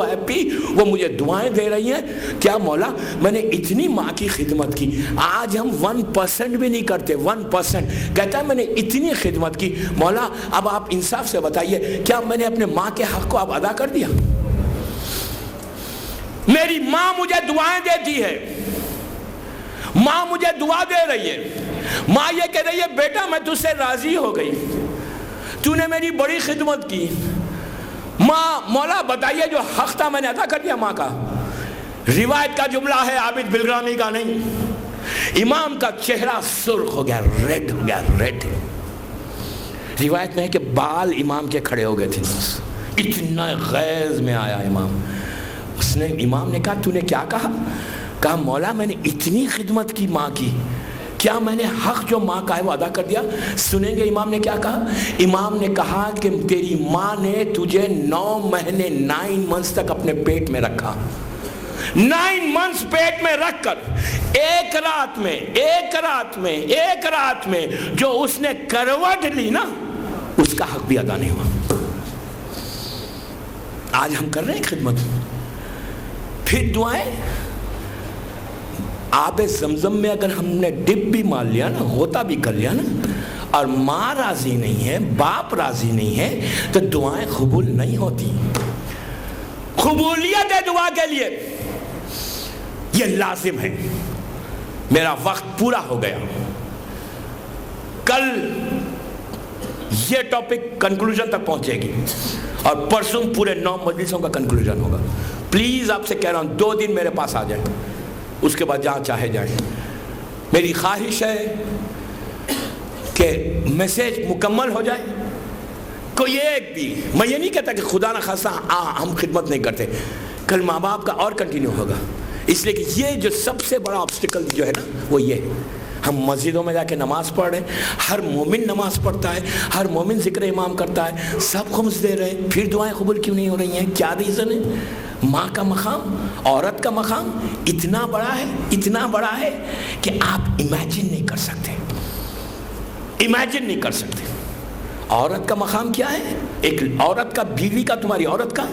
happy, وہ مجھے دعائیں دے رہی ہیں. کیا مولا میں نے اتنی ماں کی خدمت کی. آج ہم 1% بھی نہیں کرتے, 1%. کہتا ہے میں نے اتنی خدمت کی. مولا اب آپ انصاف سے بتائیے کیا میں نے اپنے ماں کے حق کو اب ادا کر دیا؟ میری ماں مجھے دعائیں دیتی ہے, ماں مجھے دعا دے رہی ہے. ماں یہ کہہ رہی ہے بیٹا میں تجھ سے راضی ہو گئی, تو نے میری بڑی خدمت کی. ماں مولا بتائیے جو حق تھا میں نے ادا کر دیا ماں کا. روایت کا جملہ ہے, عابد بلگرامی کا نہیں. امام کا چہرہ سرخ ہو گیا, ریڈ ہو گیا, ریڈ. روایت میں ہے کہ بال امام کے کھڑے ہو گئے تھے, اتنا غیظ میں آیا امام. امام نے کہا تو نے کیا کہا؟ کہا مولا میں نے اتنی خدمت کی ماں کی, کیا میں نے حق جو ماں کا ہے وہ ادا کر دیا؟ سنیں گے امام نے کیا کہا. امام نے کہا کہ تیری ماں نے تجھے 9 مہینے 9 months تک اپنے پیٹ میں رکھا. 9 months پیٹ میں رکھ کر ایک رات میں جو اس نے کروٹ لی نا اس کا حق بھی ادا نہیں ہوا. آج ہم کر رہے ہیں خدمت. پھر دعائیں آب زمزم میں اگر ہم نے ڈب بھی مار لیا نا, غوطہ بھی کر لیا نا, اور ماں راضی نہیں ہے, باپ راضی نہیں ہے, تو دعائیں قبول نہیں ہوتی. قبولیت ہے دعا کے لیے, یہ لازم ہے. میرا وقت پورا ہو گیا. کل یہ ٹاپک کنکلوژن تک پہنچے گی اور پرسوں پورے 9 مجلسوں کا کنکلوژن ہوگا. پلیز آپ سے کہہ رہا ہوں 2 دن میرے پاس آ جائیں, اس کے بعد جہاں چاہے جائیں. میری خواہش ہے کہ میسیج مکمل ہو جائے. کوئی ایک بھی, میں یہ نہیں کہتا کہ خدا نہ خاصا ہم خدمت نہیں کرتے, کل ماں باپ کا اور کنٹینیو ہوگا. اس لیے کہ یہ جو سب سے بڑا آبسٹیکل جو ہے نا وہ یہ ہے. ہم مسجدوں میں جا کے نماز پڑھ رہے ہیں, ہر مومن نماز پڑھتا ہے, ہر مومن ذکر امام کرتا ہے, سب خمس دے رہے ہیں, پھر دعائیں قبول کیوں نہیں ہو رہی ہیں؟ کیا ریزن ہے؟ ماں کا مقام, عورت کا مقام اتنا بڑا ہے کہ آپ امیجن نہیں کر سکتے. عورت کا مقام کیا ہے؟ ایک عورت کا, بیوی کا, تمہاری عورت کا.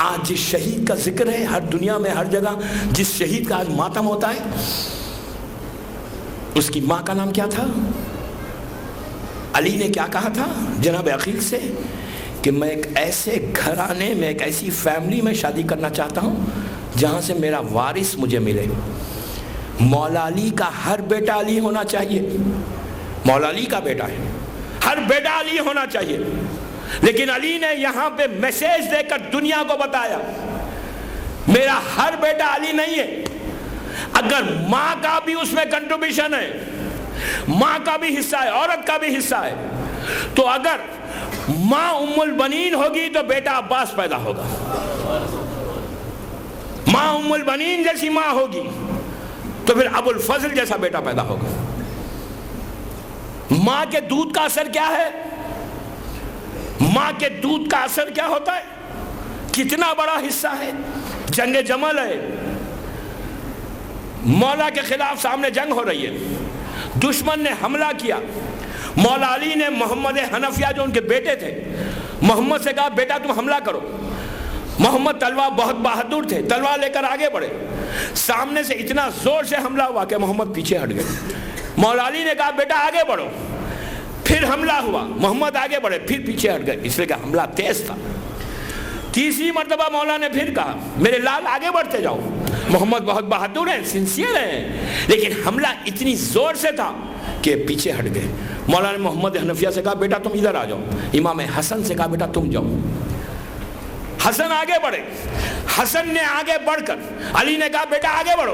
آج جس شہید کا ذکر ہے ہر دنیا میں, ہر جگہ جس شہید کا آج ماتم ہوتا ہے, اس کی ماں کا نام کیا تھا؟ علی نے کیا کہا تھا جناب عقیل سے کہ میں ایک ایسے گھرانے میں, ایک ایسی فیملی میں شادی کرنا چاہتا ہوں جہاں سے میرا وارث مجھے ملے. مولا علی کا ہر بیٹا علی ہونا چاہیے. مولا علی کا بیٹا ہے, ہر بیٹا علی ہونا چاہیے. لیکن علی نے یہاں پہ میسیج دے کر دنیا کو بتایا میرا ہر بیٹا علی نہیں ہے. اگر ماں کا بھی اس میں کنٹریبیوشن ہے, ماں کا بھی حصہ ہے, عورت کا بھی حصہ ہے, تو اگر ماں ام البنین ہوگی تو بیٹا عباس پیدا ہوگا. ماں ام البنین جیسی ماں ہوگی تو پھر ابو الفضل جیسا بیٹا پیدا ہوگا. ماں کے دودھ کا اثر کیا ہے؟ ماں کے دودھ کا اثر کیا ہوتا ہے؟ کتنا بڑا حصہ ہے. جنگ جمل ہے, مولا کے خلاف سامنے جنگ ہو رہی ہے, دشمن نے حملہ کیا. مولا علی نے محمد حنفیہ جو ان کے بیٹے تھے, محمد سے کہا بیٹا تم حملہ کرو. محمد تلوار بہت بہادر تھے, تلوار لے کر آگے بڑھے. سامنے سے اتنا زور سے حملہ ہوا کہ محمد پیچھے ہٹ گئے. مولا علی نے کہا بیٹا آگے بڑھو. پھر حملہ ہوا, محمد آگے بڑھے, پھر پیچھے ہٹ گئے, اس لیے کہ حملہ تیز تھا. تیسری مرتبہ مولا نے پھر کہا میرے لال آگے بڑھتے جاؤ. محمد بہت بہادر ہیں, سنسیئر ہیں, لیکن حملہ اتنی زور سے تھا کہ پیچھے ہٹ گئے. مولا نے محمد حنفیہ سے کہا بیٹا تم ادھر آ جاؤ. امام حسن سے کہا بیٹا تم جاؤ. حسن آگے بڑھے. حسن نے آگے بڑھ کر علی نے کہا بیٹا آگے بڑھو.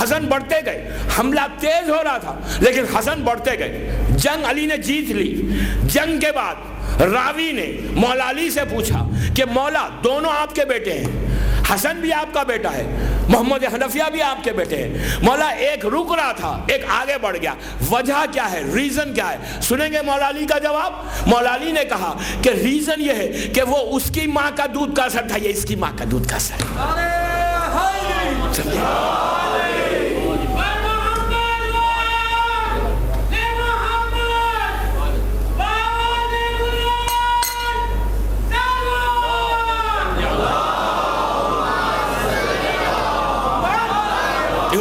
حسن بڑھتے گئے. حملہ تیز ہو رہا تھا لیکن حسن بڑھتے گئے. جنگ علی نے جیت لی. جنگ کے بعد راوی نے مولا علی سے پوچھا کہ مولا دونوں آپ کے بیٹے ہیں, حسن بھی آپ کا بیٹا ہے, محمد حنفیہ بھی آپ کے بیٹے ہیں. مولا ایک رک رہا تھا, ایک آگے بڑھ گیا, وجہ کیا ہے, ریزن کیا ہے؟ سنیں گے مولا علی کا جواب. مولا علی نے کہا کہ ریزن یہ ہے کہ وہ اس کی ماں کا دودھ کا اثر تھا, یہ اس کی ماں کا دودھ کا اثر ہے.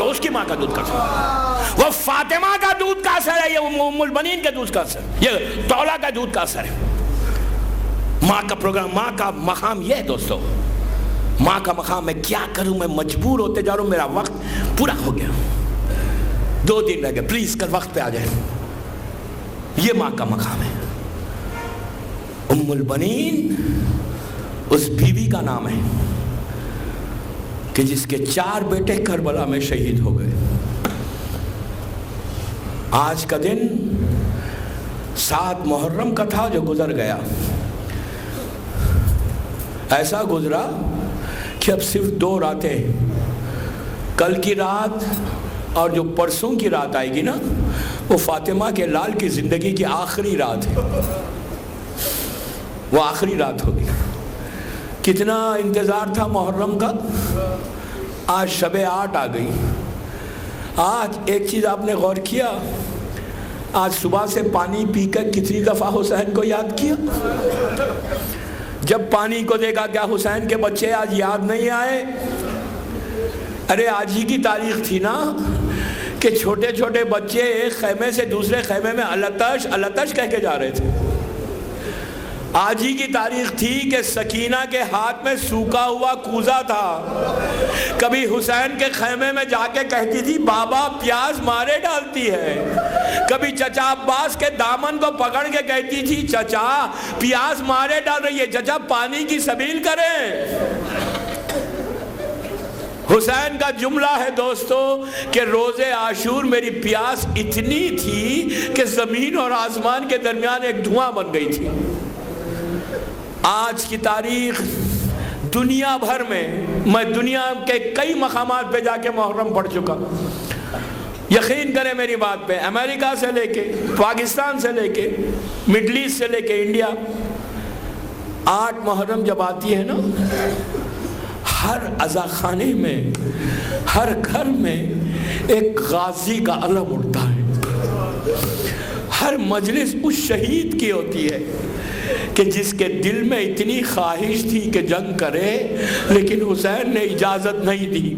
اس کی ماں کا دودھ کا اثر, وہ فاطمہ کا دودھ کا اثر ہے, یہ ام البنین کے دودھ کا اثر, یہ تولا کا دودھ کا اثر ہے. ماں کا پروگرام, ماں کا مقام یہ ہے دوستو. ماں کا مقام میں کیا کروں, میں مجبور ہوتے جا رہا ہوں, میرا وقت پورا ہو گیا, 2 دن رہ گئے, پلیز کل وقت پہ آ جائیں. یہ ماں کا مقام ہے. ام البنین اس بیوی کا نام ہے کہ جس کے 4 بیٹے کربلا میں شہید ہو گئے. آج کا دن 7 محرم کا تھا جو گزر گیا. ایسا گزرا کہ اب صرف 2 راتیں, کل کی رات اور جو پرسوں کی رات آئے گی نا, وہ فاطمہ کے لال کی زندگی کی آخری رات ہے. وہ آخری رات ہوگی. کتنا انتظار تھا محرم کا, آج شب 8 آ گئی. آج ایک چیز آپ نے غور کیا, آج صبح سے پانی پی کر کتنی دفعہ حسین کو یاد کیا؟ جب پانی کو دیکھا کیا حسین کے بچے آج یاد نہیں آئے؟ ارے آج ہی کی تاریخ تھی نا کہ چھوٹے چھوٹے بچے ایک خیمے سے دوسرے خیمے میں التش التش کہہ کے جا رہے تھے. آج ہی کی تاریخ تھی کہ سکینہ کے ہاتھ میں سوکھا ہوا کوزہ تھا. کبھی حسین کے خیمے میں جا کے کہتی تھی بابا پیاز مارے ڈالتی ہے. کبھی چچا عباس کے دامن کو پکڑ کے کہتی تھی چچا پیاز مارے ڈال رہی ہے, چچا پانی کی سبیل کریں. حسین کا جملہ ہے دوستو کہ روز عاشور میری پیاس اتنی تھی کہ زمین اور آسمان کے درمیان ایک دھواں بن گئی تھی. آج کی تاریخ دنیا بھر میں دنیا کے کئی مقامات پہ جا کے محرم پڑھ چکا. یقین کریں میری بات پہ, امریکہ سے لے کے پاکستان سے لے کے مڈل ایسٹ سے لے کے انڈیا, 8 محرم جب آتی ہے نا, ہر عزاخانے میں ہر گھر میں ایک غازی کا علم اٹھتا ہے. ہر مجلس اس شہید کی ہوتی ہے کہ جس کے دل میں اتنی خواہش تھی کہ جنگ کرے لیکن حسین نے اجازت نہیں دی,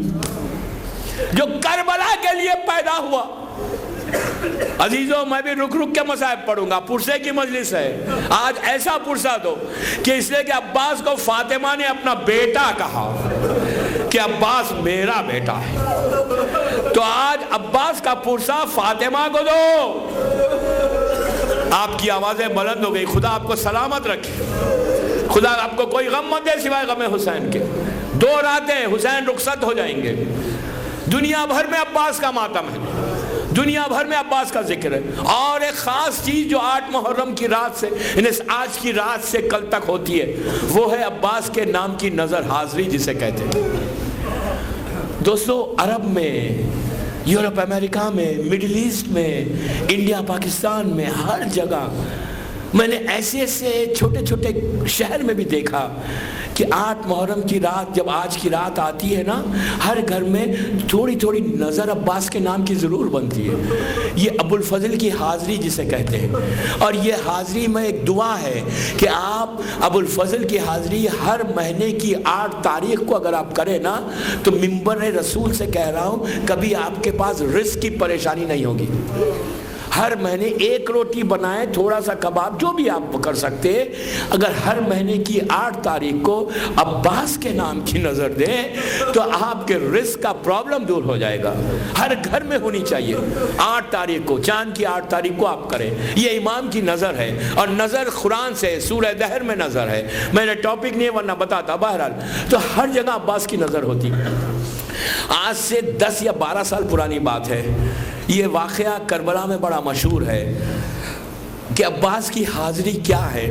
جو کربلا کے لیے پیدا ہوا. عزیزوں میں بھی رک رک کے مصائب پڑھوں گا, پرسے کی مجلس ہے. آج ایسا پرسہ دو کہ اس لیے کہ عباس کو فاطمہ نے اپنا بیٹا کہا کہ عباس میرا بیٹا ہے, تو آج عباس کا پرسہ فاطمہ کو دو. آپ کی آوازیں بلند ہو گئی, خدا آپ کو سلامت رکھے, خدا آپ کو کوئی غم مت دے سوائے غم حسین کے. 2 راتیں حسین رخصت ہو جائیں گے. دنیا بھر میں عباس کا ماتم ہے, دنیا بھر میں عباس کا ذکر ہے. اور ایک خاص چیز جو 8 محرم کی رات سے آج کی رات سے کل تک ہوتی ہے, وہ ہے عباس کے نام کی نظر حاضری جسے کہتے ہیں. دوستو عرب میں, یورپ امریکہ میں, مڈل ایسٹ میں, انڈیا پاکستان میں, ہر جگہ میں نے ایسے ایسے چھوٹے چھوٹے شہر میں بھی دیکھا کہ 8 محرم کی رات جب آج کی رات آتی ہے نا، ہر گھر میں تھوڑی تھوڑی نظر عباس کے نام کی ضرور بنتی ہے. یہ ابو الفضل کی حاضری جسے کہتے ہیں، اور یہ حاضری میں ایک دعا ہے کہ آپ ابو الفضل کی حاضری ہر مہینے کی 8 تاریخ کو اگر آپ کریں نا، تو منبر رسول سے کہہ رہا ہوں کبھی آپ کے پاس رزق کی پریشانی نہیں ہوگی. ہر مہینے 1 روٹی بنائیں، تھوڑا سا کباب، جو بھی آپ کر سکتے، اگر ہر مہینے کی 8 تاریخ کو عباس کے نام کی نظر دیں تو آپ کے رزق کا پرابلم دور ہو جائے گا. ہر گھر میں ہونی چاہیے 8 تاریخ کو، چاند کی 8 تاریخ کو آپ کریں. یہ امام کی نظر ہے، اور نظر قرآن سے سورہ دہر میں نظر ہے. میں نے ٹاپک نہیں ورنہ بتاتا. بہرحال تو ہر جگہ عباس کی نظر ہوتی. آج سے 10 یا 12 سال پرانی بات ہے. یہ واقعہ کربلا میں بڑا مشہور ہے کہ عباس کی حاضری کیا ہے.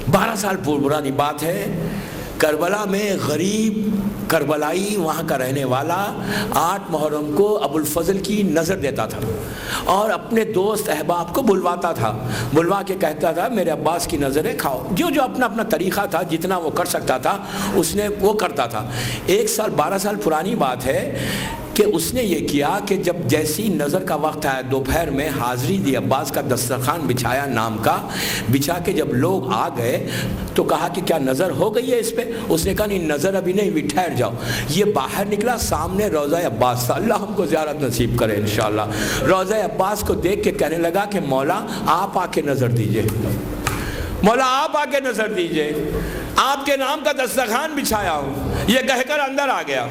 12 سال پرانی بات ہے. کربلا میں غریب کربلائی وہاں کا رہنے والا 8 محرم کو ابو الفضل کی نظر دیتا تھا اور اپنے دوست احباب کو بلواتا تھا. بلوا کے کہتا تھا میرے عباس کی نظریں کھاؤ. جو اپنا اپنا طریقہ تھا، جتنا وہ کر سکتا تھا اس نے وہ کرتا تھا. 1 سال 12 سال پرانی بات ہے کہ اس نے یہ کیا کہ جب جیسی نظر کا وقت آیا، دوپہر میں حاضری دی، عباس کا دسترخوان بچھایا نام کا، بچھا کے جب لوگ آ گئے تو کہا کہ کیا نظر ہو گئی ہے اس پہ؟ اس نے کہا نہیں نظر ابھی نہیں ہوئی، ٹھہر جاؤ. یہ باہر نکلا، سامنے روضہ عباس تھا. اللہ ہم کو زیارت نصیب کرے انشاءاللہ. روضہ عباس کو دیکھ کے کہنے لگا کہ مولا آپ آ کے نظر دیجئے، مولا آپ آ کے نظر دیجئے، آپ کے نام کا دسترخوان بچھایا ہوں. یہ کہہ کر اندر آ گیا،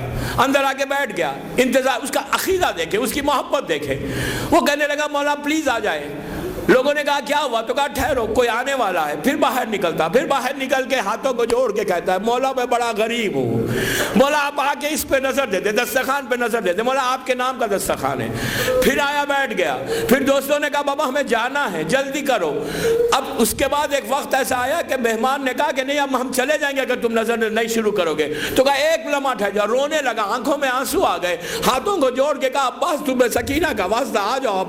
اندر آ کے بیٹھ گیا. انتظار، اس کا عقیدہ دیکھے، اس کی محبت دیکھے. وہ کہنے لگا مولا پلیز آ جائے. لوگوں نے کہا کیا ہوا؟ تو کہا ٹھہرو کوئی آنے والا ہے. پھر باہر نکلتا، پھر باہر نکل کے ہاتھوں کو جوڑ کے کہتا ہے مولا میں بڑا غریب ہوں، مولا آپ آ کے اس پہ نظر دے دے، دسترخوان پہ نظر دے دے، مولا آپ کے نام کا دسترخوان ہے. پھر آیا بیٹھ گیا. پھر دوستوں نے کہا بابا ہمیں جانا ہے، جلدی کرو. اب اس کے بعد ایک وقت ایسا آیا کہ مہمان نے کہا کہ نہیں اب ہم چلے جائیں گے اگر تم نظر نہیں شروع کرو گے. تو کہا ایک لمحہ ٹھہر جاؤ. رونے لگا، آنکھوں میں آنسو آ گئے، ہاتھوں کو جوڑ کے کہا عباس تمہیں سکینہ کا واسطہ آ جاؤ.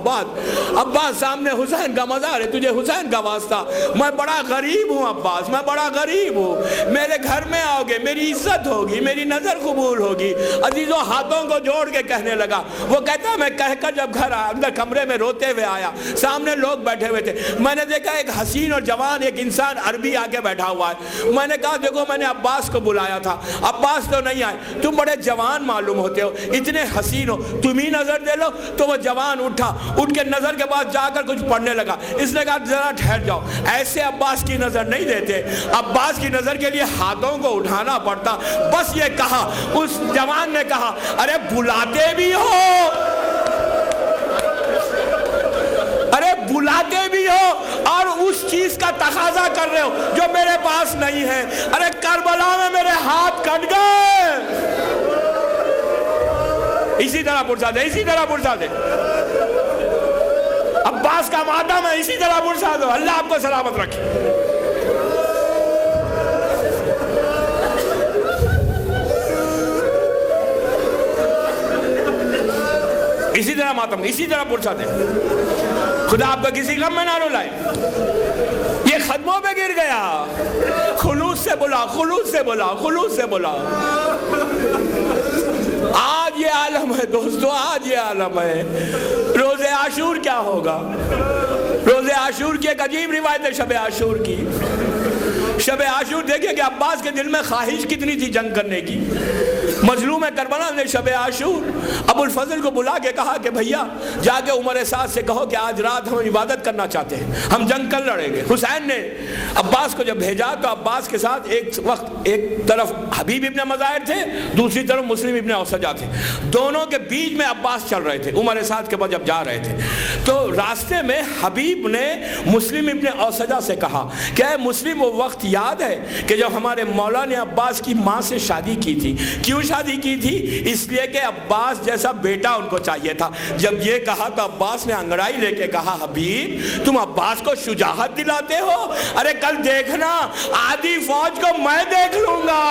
عباس سامنے حسین کا مزار ہے، تجھے حسین کا واسطہ، میں بڑا غریب ہوں عباس، میں بڑا غریب ہوں، میرے گھر میں آؤ گے میری عزت ہوگی، میری نظر قبول ہوگی. عزیزوں ہاتھوں کو جوڑ کے کہنے لگا. وہ کہتا ہے میں کہہ کر جب گھر آیا، اندر کمرے میں روتے ہوئے آیا، سامنے لوگ بیٹھے ہوئے تھے. میں نے دیکھا ایک حسین اور جوان ایک انسان عربی آگے بیٹھا ہوا ہے. میں نے کہا دیکھو میں نے عباس کو بلایا تھا، عباس تو نہیں آئے، تم بڑے جوان معلوم ہوتے ہو، اتنے حسین ہو، تم ہی نظر دے لو. تو وہ جوان اٹھا، اٹھ کے نظر کے بعد جا کر کچھ پڑھنے لگا. اس نے کہا ذرا ٹھہر جاؤ، ایسے عباس کی نظر نہیں دیتے، عباس کی نظر کے لیے ہاتھوں کو اٹھانا پڑتا. بس یہ کہا، اس جوان نے کہا ارے بلاتے بھی ہو، ارے بلاتے بھی ہو اور اس چیز کا تقاضا کر رہے ہو جو میرے پاس نہیں ہے. ارے کربلا میں میرے ہاتھ کٹ گئے. اسی طرح پرسا دے، اسی طرح پرسا دے. عباس کا ماتم ہے، اسی طرح پرسا دو. اللہ آپ کو سلامت رکھے. اسی طرح ماتم، اسی طرح پرسا دے. خدا آپ کو کسی غم میں نہ رلائے. یہ قدموں پہ گر گیا. خلوص سے بلا، خلوص سے بلا، خلوص سے بلا. آج یہ عالم ہے دوستو، آج یہ عالم ہے. روز عاشور کیا ہوگا؟ روز عاشور کی ایک عجیب روایت ہے شب عاشور کی. شب عاشور دیکھیں کہ عباس کے دل میں خواہش کتنی تھی جنگ کرنے کی. مظلوم کربلا نے شب عاشور ابو الفضل کو بلا کے کہا کہ بھیا جا کے عمر سعد سے کہو کہ آج رات ہم عبادت کرنا چاہتے ہیں، ہم جنگ کل لڑیں گے. حسین نے عباس کو جب بھیجا تو عباس کے ساتھ ایک وقت ایک طرف حبیب ابن مظاہر تھے، دوسری طرف مسلم ابن اوسجہ تھے. دونوں کے بیچ میں عباس چل رہے تھے. عمر سعد کے بعد جب جا رہے تھے تو راستے میں حبیب نے مسلم ابن اوسجہ سے کہا کہ اے مسلم وہ وقت یاد ہے کہ جب ہمارے مولا نے عباس کی ماں سے شادی کی تھی؟ کیوں شادی کی تھی؟ اس لیے کہ عباس جیسا بیٹا ان کو چاہیے تھا. جب یہ کہا تو عباس نے انگڑائی لے کے کہا حبیب تم عباس کو شجاعت دلاتے ہو؟ ارے کل دیکھنا آدھی فوج کو میں دیکھ لوں گا.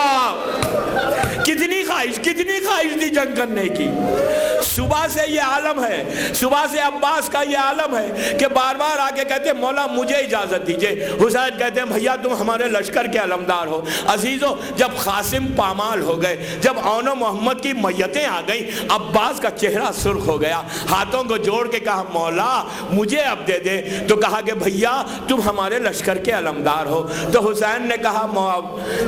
کتنی خواہش تھی جنگ کرنے کی. صبح سے یہ عالم ہے, صبح سے عباس کا یہ عالم ہے کہ بار بار آ کے کہتے ہیں مولا مجھے اجازت دیجئے. حسین کہتے ہیں بھیا تم ہمارے لشکر کے علمدار ہو. عزیزو جب قاسم پامال ہو گئے, جب اون و محمد کی میتیں آ گئیں, عباس کا چہرہ سرخ ہو گیا, ہاتھوں کو جوڑ کے کہا مولا مجھے اب دے دے. تو کہا کہ بھیا تم ہمارے لشکر کے علمدار ہو. تو حسین نے کہا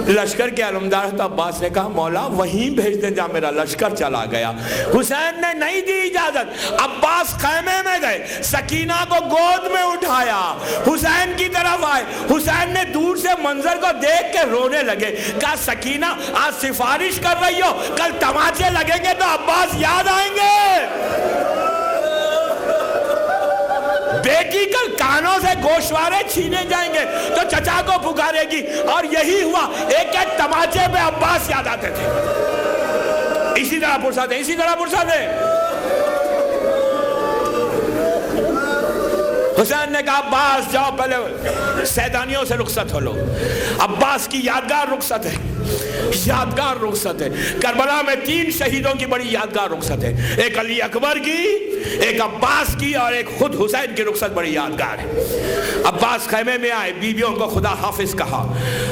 لشکر کے علمدار. تو عباس نے کہا مولا وہیں بھیج دے جہاں میرا لشکر چلا گیا. حسین نے نہیں دی اجازت. عباس خیمے میں گئے, سکینہ کو گود میں اٹھایا, حسین کی طرف آئے. حسین نے دور سے منظر کو دیکھ کے رونے لگے. کہا سکینہ آج سفارش کر رہی ہو, کل تماچے لگیں گے تو عباس یاد آئیں گے. بیٹی کل کانوں سے گوشوارے چھینے جائیں گے تو چچا کو پکارے گی. اور یہی ہوا, ایک ایک تماچے پہ عباس یاد آتے تھے. اسی طرح پرسا دیں, اسی طرح پرسا دیں. حسین نے کہا عباس جاؤ پہلے سیدانیوں سے رخصت ہو لو. عباس کی یادگار رخصت ہے, یادگار رخصت ہے. کربلا میں 3 شہیدوں کی بڑی یادگار رخصت ہے. ایک علی اکبر کی, ایک عباس کی, اور ایک خود حسین کی رخصت بڑی یادگار ہے. عباس خیمے میں آئے, بیویوں کو خدا حافظ کہا.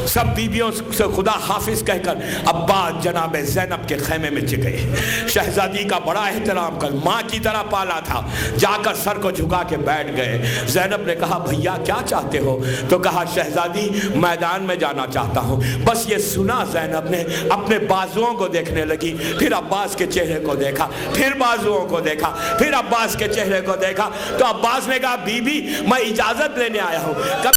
سب بیویوں سے خدا حافظ کہہ کر عباس جناب زینب کے خیمے میں گئے. شہزادی کا بڑا احترام کر, ماں کی طرح پالا تھا, جا کر سر کو جھکا کے بیٹھ گئے. زینب نے کہا بھیا کیا چاہتے ہو؟ تو کہا شہزادی میدان میں جانا چاہتا ہوں. بس یہ سنا زینب نے, اپنے بازوؤں کو دیکھنے لگی, پھر عباس کے چہرے کو دیکھا, پھر بازوؤں کو دیکھا, پھر عباس کے چہرے کو دیکھا. تو عباس نے کہا بی بی میں اجازت لینے آیا ہوں.